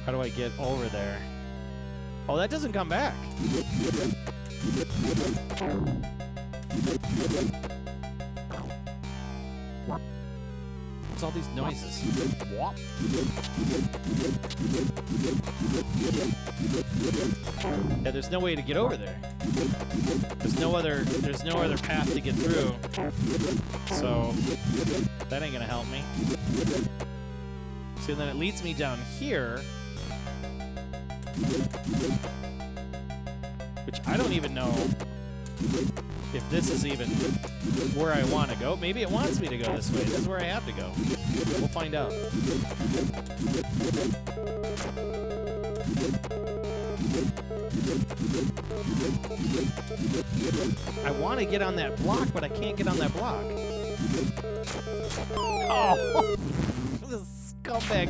How do I get over there? Oh, that doesn't come back. What's all these noises? Whop. Yeah, there's no way to get over there. There's no other path to get through. So that ain't gonna help me. So then it leads me down here, which I don't even know if this is even where I want to go. Maybe it wants me to go this way. This is where I have to go. We'll find out. I want to get on that block, but I can't get on that block. Oh! The scumbag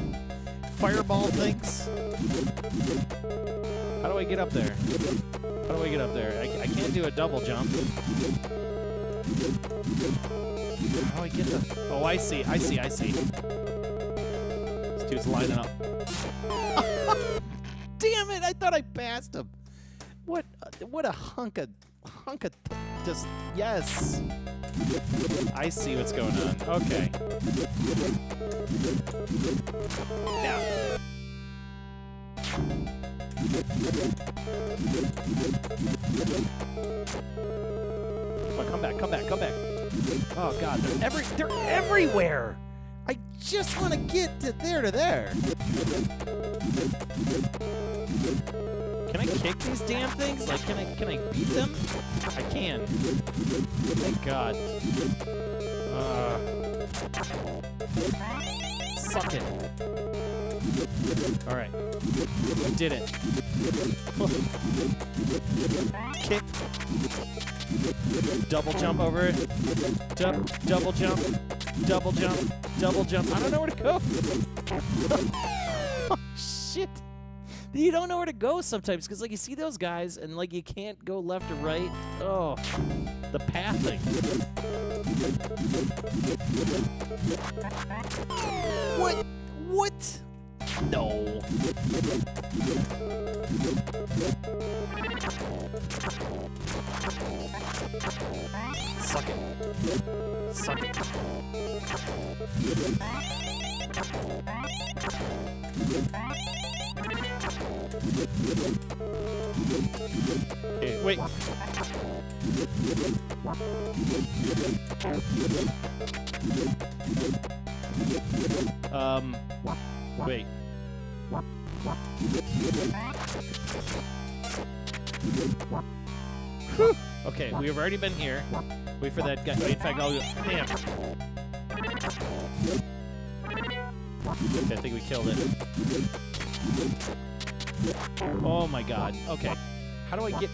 fireball things. How do I get up there? How do I get up there? I can't do a double jump. How do I get the... Oh, I see. This dude's lining up. Damn it! I thought I passed him. What a hunk of just... Yes. I see what's going on. Okay. Now. Oh, come back, come back, come back. Oh God, they're everywhere. I just want to get to there. Can I kick these damn things? Like, can I beat them? I can. Thank God. Suck it. All right. We did it. Kick. Double jump over it. Double jump. Double jump. Double jump. I don't know where to go. Oh, shit. You don't know where to go sometimes because, like, you see those guys and, like, you can't go left or right. Oh, the pathing. What? What? No. Suck it. Suck it. Okay, wait. Wait. Whew. Okay, we have already been here. Wait for that guy. Wait, in fact, I'll go. Damn. Okay, I think we killed it. Oh my God. Okay. How do I get...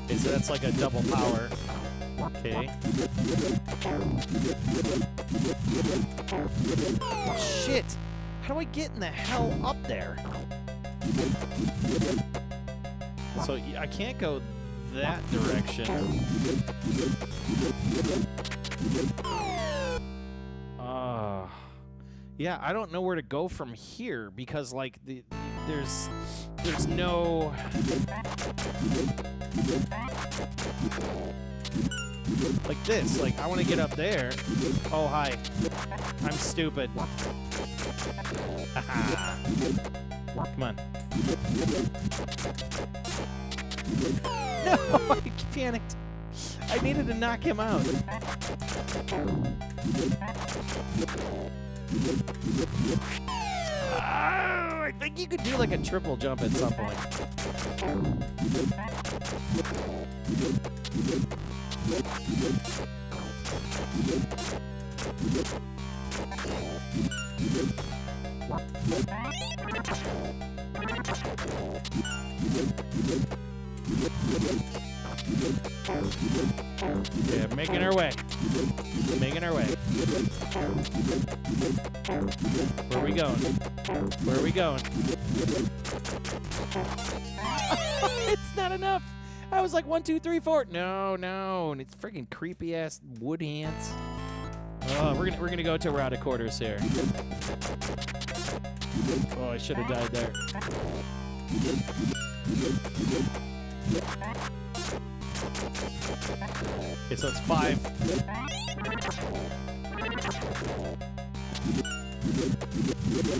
Okay, so that's like a double power. Okay. Oh, shit! How do I get in the hell up there? So I can't go that direction. Yeah, I don't know where to go from here because, like, there's no... Like this, like, I want to get up there. Oh, hi. I'm stupid. Haha. Come on. No, I panicked. I needed to knock him out. I think you could do like a triple jump at some point. Yeah, making our way. Making our way. Where are we going? Where are we going? It's not enough. I was like 1, 2, 3, 4. No, no. And it's freaking creepy ass wood ants. Oh, we're gonna go till we're out of quarters here. Oh, I should have died there. Okay, so it's 5.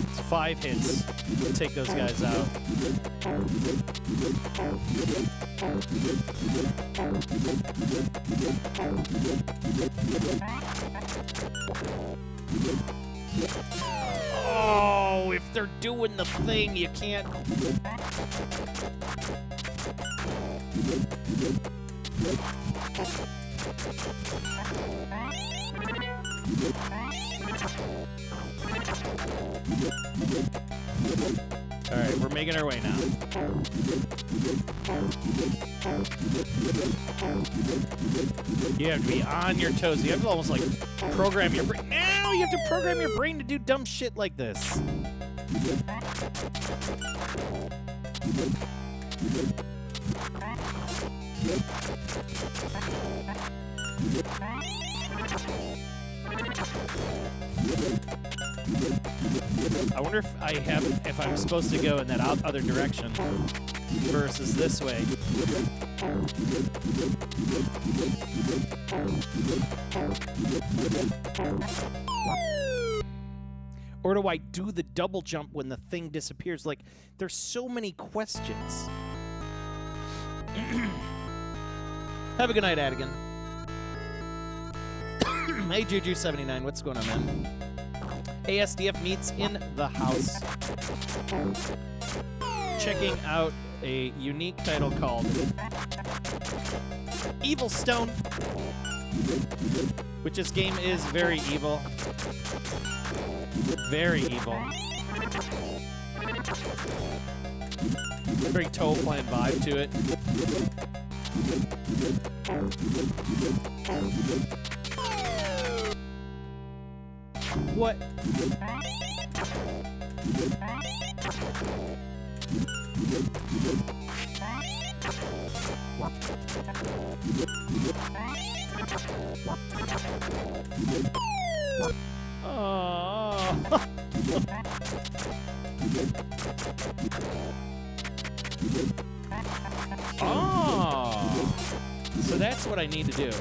It's 5 hits to take those guys out. Oh, if they're doing the thing, you can't... All right, we're making our way now. You have to be on your toes. You have to almost like program your brain. Now you have to program your brain to do dumb shit like this. I wonder if I'm supposed to go in that other direction versus this way. Or do I do the double jump when the thing disappears? Like, there's so many questions. Have a good night, Adigan. Hey, Juju79, what's going on, man? ASDF meets in the house. Checking out a unique title called Evil Stone, which this game is very evil. Very evil. Very toe plant vibe to it. What? Oh. Oh. So that's what I need to do.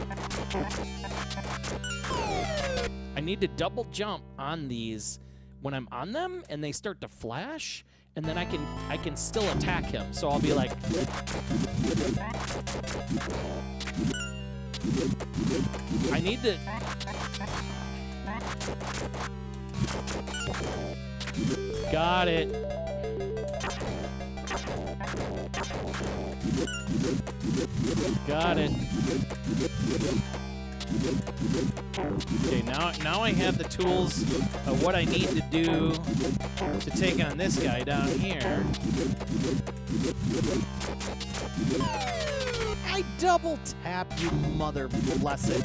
I need to double jump on these when I'm on them and they start to flash, and then I can still attack him. So I'll be like, I need to. Got it. Got it. Okay, now I have the tools of what I need to do to take on this guy down here. I double tap, you mother blessed.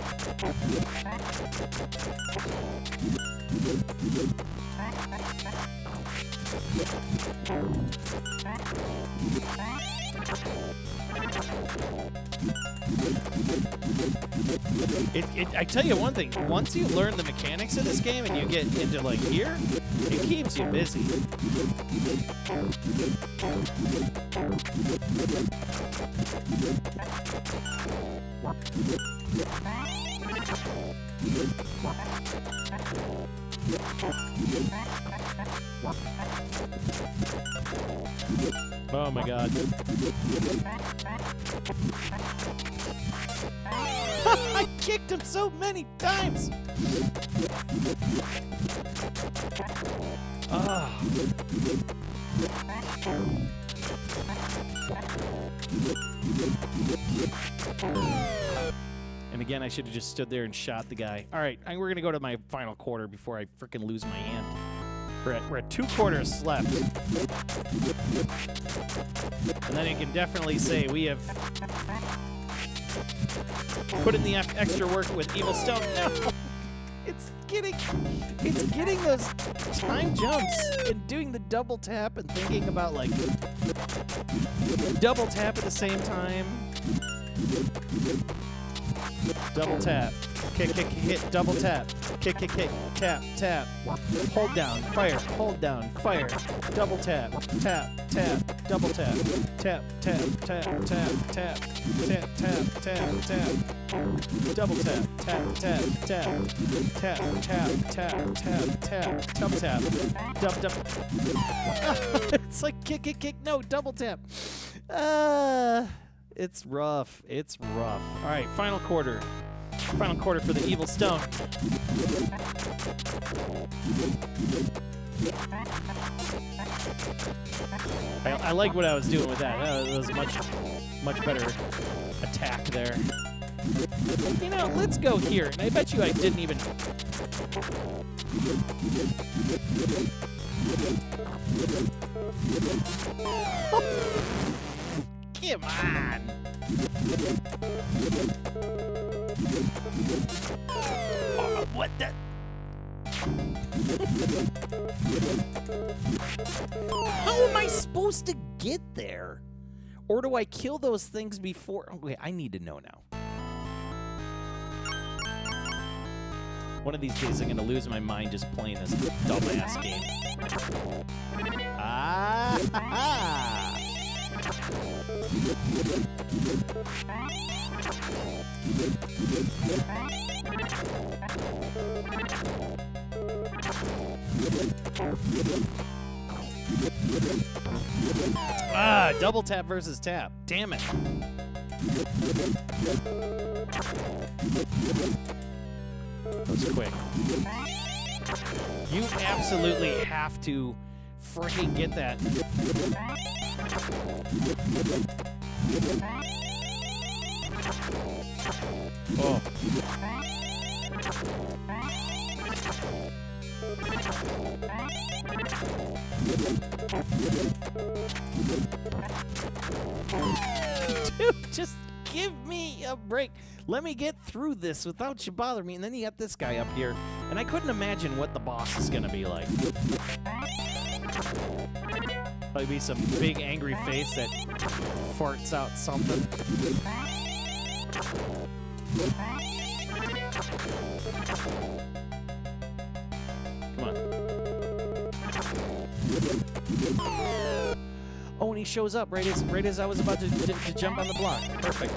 I tell you one thing, once you learn the mechanics of this game and you get into like here, it keeps you busy. Oh my god. I kicked him so many times! Ah. And again, I should have just stood there and shot the guy. All right, we're going to go to my final quarter before I freaking lose my hand. We're at 2 quarters left. And then you can definitely say we have put in the extra work with Evil Stone. No! It's getting those time jumps and doing the double tap and thinking about, like, double tap at the same time. Double tap. Kick, kick, hit, double tap. Kick, kick, kick, tap, tap. Hold down, fire, hold down, fire. Double tap, tap, tap, double tap. Tap, tap, tap, tap, tap. Tap, tap, tap, tap. Double tap, tap, tap, tap. Tap, tap, tap, tap, tap. Double tap. It's like kick, kick, kick. No, double tap. It's rough. It's rough. All right, final quarter. Final quarter for the Evil Stone. I like what I was doing with that. That was much better attack there. You know, let's go here. And I bet you I didn't even... Come on! Oh, what the? How am I supposed to get there? Or do I kill those things before? Oh, wait, I need to know now. One of these days I'm going to lose my mind just playing this dumbass game. Ah! Ha, ha. Ah, double tap versus tap. Damn it. That was quick. You absolutely have to freaking get that. Oh. Dude, just give me a break. Let me get through this without you bothering me. And then you got this guy up here, and I couldn't imagine what the boss is gonna be like. Probably be some big angry face that farts out something. Come on. Oh, and he shows up right as I was about to jump on the block. Perfect.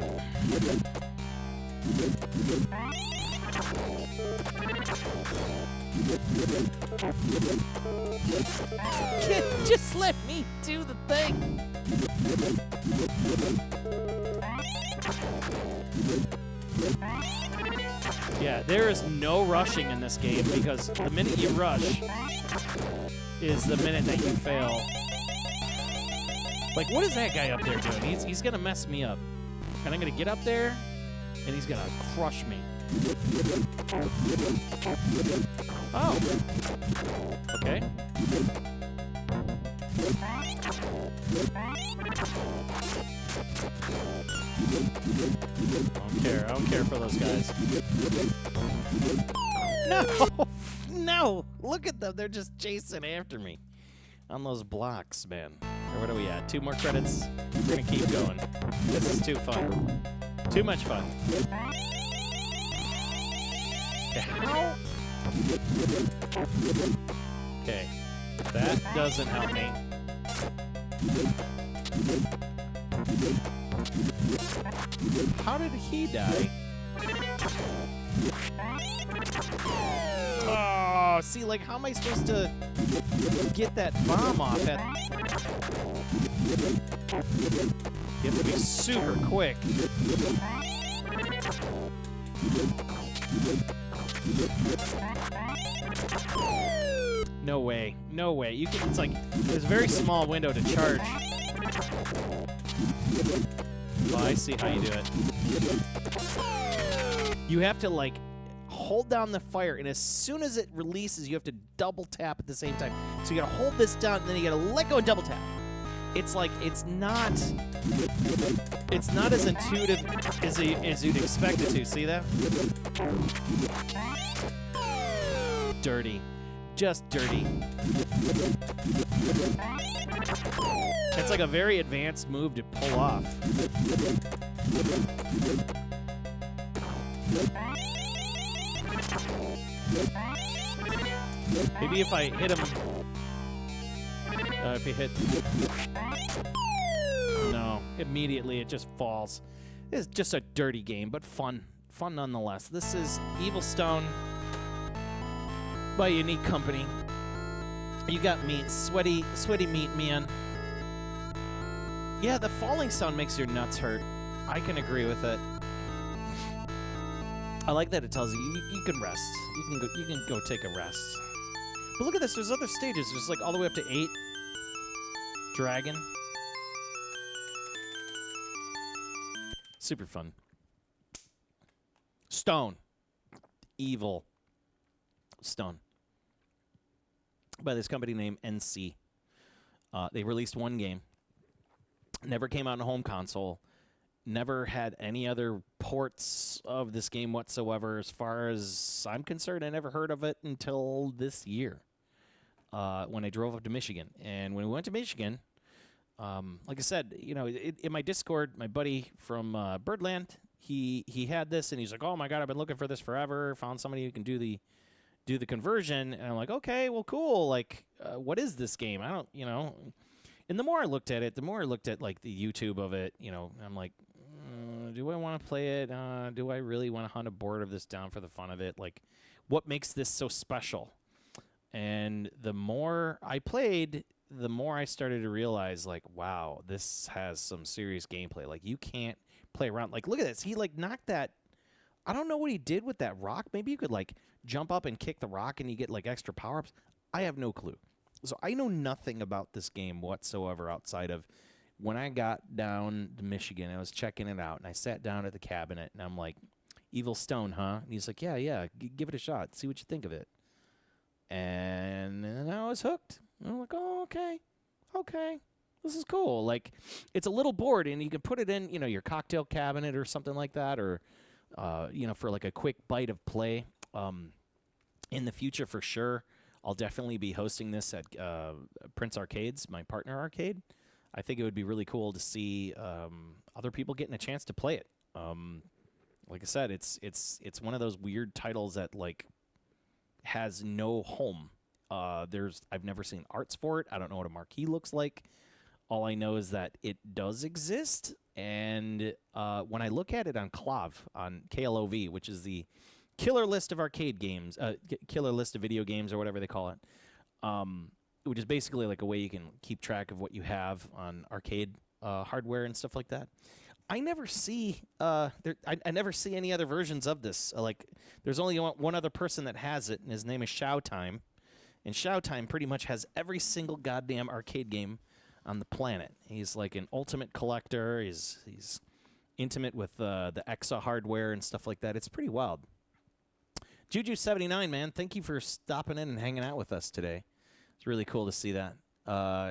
Just let me do the thing. Yeah, there is no rushing in this game because the minute you rush is the minute that you fail. Like, what is that guy up there doing? He's gonna mess me up. And I'm gonna get up there, and he's gonna crush me. Oh. Okay. I don't care for those guys. No! No! Look at them. They're just chasing after me on those blocks, man. Or what are we at? 2 more credits. We're gonna keep going. This is too fun. Too much fun. How? Okay. That doesn't help me. How did he die? Oh, see, like, how am I supposed to get that bomb off at... You have to be super quick. No way. No way. You can, it's like, there's a very small window to charge. Oh, I see how you do it. You have to, like, hold down the fire, and as soon as it releases, you have to double tap at the same time. So you gotta hold this down, and then you gotta let go and double tap. It's like, it's not as intuitive as you'd expect it to. See that? Dirty. Just dirty. It's like a very advanced move to pull off. Maybe if I hit him... if he hit... No. Immediately it just falls. It's just a dirty game, but fun. Fun nonetheless. This is Evil Stone by Unique Company. You got meat. Sweaty meat, man. Yeah, the falling sound makes your nuts hurt. I can agree with it. I like that it tells you you can rest. You can go take a rest. But look at this. There's other stages. There's like all the way up to 8. Dragon. Super fun. Stone. Evil Stone. By this company named NC. They released one game. Never came out on a home console. Never had any other ports of this game whatsoever. As far as I'm concerned, I never heard of it until this year when I drove up to Michigan. And when we went to Michigan, like I said, you know, in my Discord, my buddy from Birdland, he had this, and he's like, "Oh my God, I've been looking for this forever. Found somebody who can do the conversion." And I'm like, "Okay, well, cool. Like, what is this game? I don't, you know." And the more I looked at it, the more I looked at like the YouTube of it, you know, I'm like, do I want to play it? Do I really want to hunt a board of this down for the fun of it? Like, what makes this so special? And the more I played, the more I started to realize, like, wow, this has some serious gameplay. Like, you can't play around. Like, look at this. He, like, knocked that. I don't know what he did with that rock. Maybe you could, like, jump up and kick the rock and you get, like, extra power-ups. I have no clue. So I know nothing about this game whatsoever outside of when I got down to Michigan, I was checking it out, and I sat down at the cabinet, and I'm like, Evil Stone, huh? And he's like, yeah, give it a shot. See what you think of it. And then I was hooked. And I'm like, oh, okay. This is cool. Like, it's a little board, and you can put it in, you know, your cocktail cabinet or something like that, or, you know, for like a quick bite of play. In the future, for sure, I'll definitely be hosting this at Prince Arcades, my partner arcade. I think it would be really cool to see other people getting a chance to play it. Like I said, it's one of those weird titles that, like, has no home. I've never seen arts for it. I don't know what a marquee looks like. All I know is that it does exist, and when I look at it on KLOV, which is the killer list of arcade games, killer list of video games, or whatever they call it, which is basically like a way you can keep track of what you have on arcade hardware and stuff like that. I never see I never see any other versions of this. Like, there's only one other person that has it, and his name is Showtime. And Showtime pretty much has every single goddamn arcade game on the planet. He's like an ultimate collector. He's intimate with the EXA hardware and stuff like that. It's pretty wild. Juju79, man, thank you for stopping in and hanging out with us today. It's really cool to see that.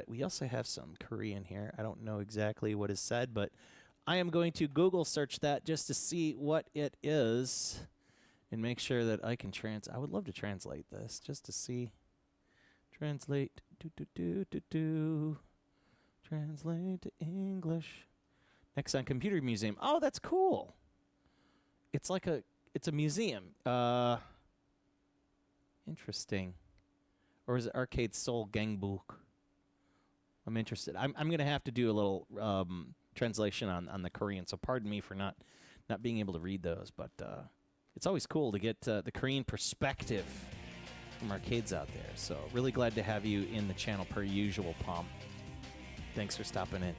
We also have some Korean here. I don't know exactly what is said, but I am going to Google search that just to see what it is and make sure that I can I would love to translate this just to see. Translate. Translate to English. Next on Computer Museum. Oh, that's cool. It's like it's a museum. Interesting. Or is it Arcade Soul Gangbook? I'm interested. I'm going to have to do a little translation on the Korean, so pardon me for not being able to read those, but it's always cool to get the Korean perspective from arcades out there. So really glad to have you in the channel per usual, Palm. Thanks for stopping in.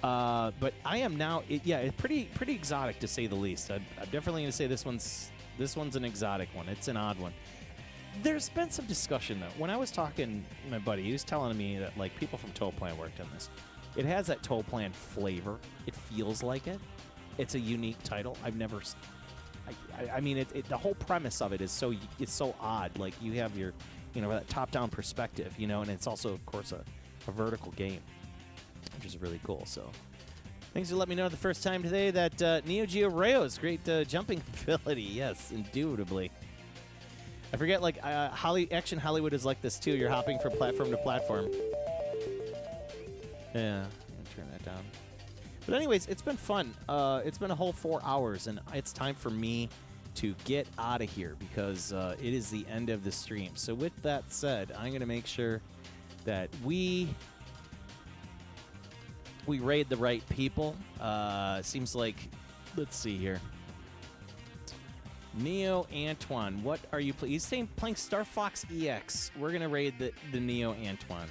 But I am now, it's pretty exotic to say the least. I'm definitely going to say this one's an exotic one. It's an odd one. There's been some discussion, though. When I was talking to my buddy, he was telling me that, like, people from Toll Plan worked on this. It has that Toll Plan flavor. It feels like it. It's a unique title. I've never... I mean, the whole premise of it is so odd. Like, you have your, you know, that top-down perspective, you know, and it's also, of course, a vertical game, which is really cool. So, thanks for letting me know the first time today that Neo Geo Rayo's great jumping ability. Yes, indubitably. I forget, like, Action Hollywood is like this, too. You're hopping from platform to platform. Yeah, turn that down. But anyways, it's been fun. It's been a whole 4 hours, and it's time for me to get out of here because it is the end of the stream. So with that said, I'm going to make sure that we raid the right people. Seems like, let's see here. Neo Antoine, what are you playing? He's saying playing Star Fox EX. We're going to raid the Neo Antoine,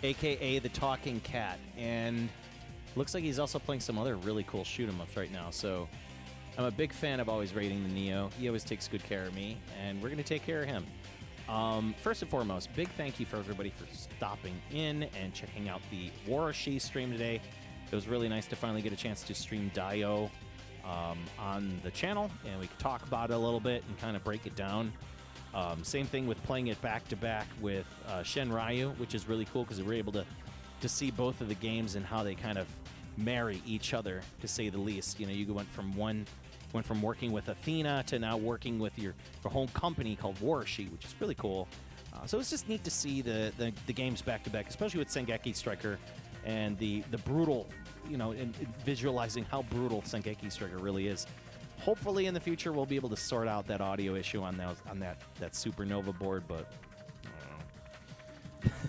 a.k.a. the Talking Cat. And looks like he's also playing some other really cool shoot-'em-ups right now. So I'm a big fan of always raiding the Neo. He always takes good care of me, and we're going to take care of him. First and foremost, big thank you for everybody for stopping in and checking out the Warashi stream today. It was really nice to finally get a chance to stream Daioh on the channel, and we could talk about it a little bit and kind of break it down. Same thing with playing it back-to-back with Sheinryu, which is really cool because we were able to see both of the games and how they kind of marry each other, to say the least. You know, you went from working with Athena to now working with your home company called Warashi, which is really cool. So it's just neat to see the games back-to-back, especially with Sengeki Striker and the brutal, you know, and visualizing how brutal Sengeki Striker really is. Hopefully in the future we'll be able to sort out that audio issue on that Supernova board, but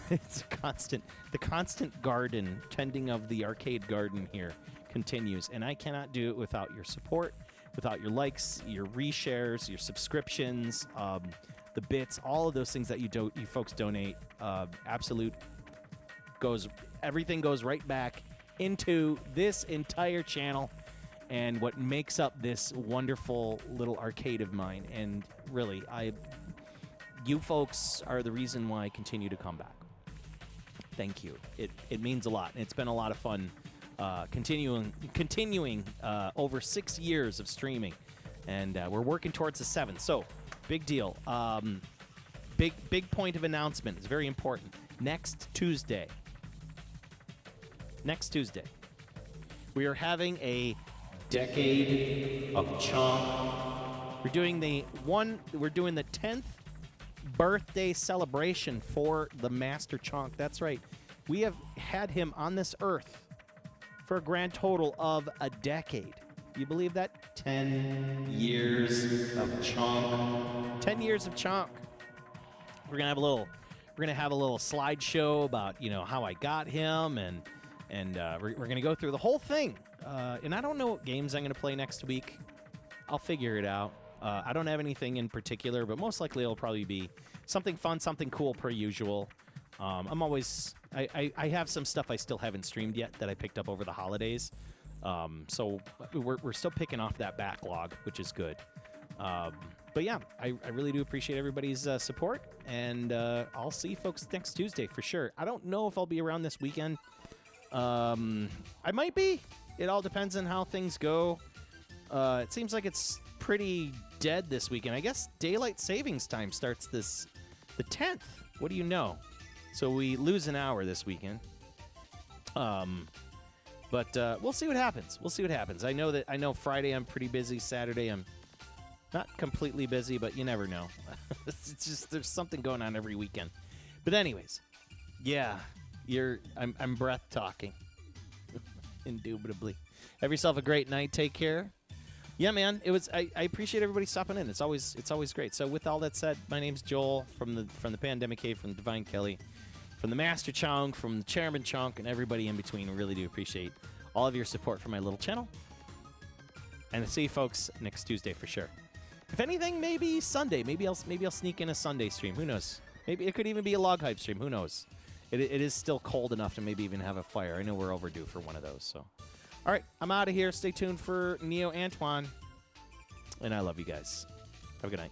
it's the constant garden tending of the arcade garden here continues, and I cannot do it without your support, without your likes, your reshares, your subscriptions. the bits, all of those things that you folks donate. Everything goes right back into this entire channel and what makes up this wonderful little arcade of mine. And really, you folks are the reason why I continue to come back. Thank you. It means a lot. It's been a lot of fun continuing over 6 years of streaming. And we're working towards the 7th. So, big deal. Big point of announcement. It's very important. Next Tuesday, we are having a Decade of Chomp. We're doing the 10th birthday celebration for the Master Chonk. That's right. We have had him on this earth for a grand total of a decade. You believe that? 10 years of Chonk. 10 years of Chonk. We're gonna have a little slideshow about how I got him, and we're gonna go through the whole thing. And I don't know what games I'm gonna play next week. I'll figure it out. I don't have anything in particular, but most likely it'll probably be something fun, something cool per usual. I have some stuff I still haven't streamed yet that I picked up over the holidays. So we're still picking off that backlog, which is good. But yeah, I really do appreciate everybody's support, and I'll see you folks next Tuesday for sure. I don't know if I'll be around this weekend. I might be. It all depends on how things go. It seems like it's pretty dead this weekend. I guess daylight savings time starts the 10th. What do you know? So we lose an hour this weekend. But we'll see what happens. I know Friday I'm pretty busy. Saturday I'm not completely busy, but you never know. It's just there's something going on every weekend. But anyways, yeah, I'm breath talking. Indubitably. Have yourself a great night. Take care. Yeah, man. I appreciate everybody stopping in. It's always great. So with all that said, my name's Joel from the Pandemic Cave, from Divine Kelly, from the Master Chonk, from the Chairman Chonk, and everybody in between. I really do appreciate all of your support for my little channel. And I'll see you folks next Tuesday for sure. If anything, maybe Sunday. Maybe I'll sneak in a Sunday stream. Who knows? Maybe it could even be a log hype stream. Who knows? It is still cold enough to maybe even have a fire. I know we're overdue for one of those. So, all right, I'm out of here. Stay tuned for Neo Antoine, and I love you guys. Have a good night.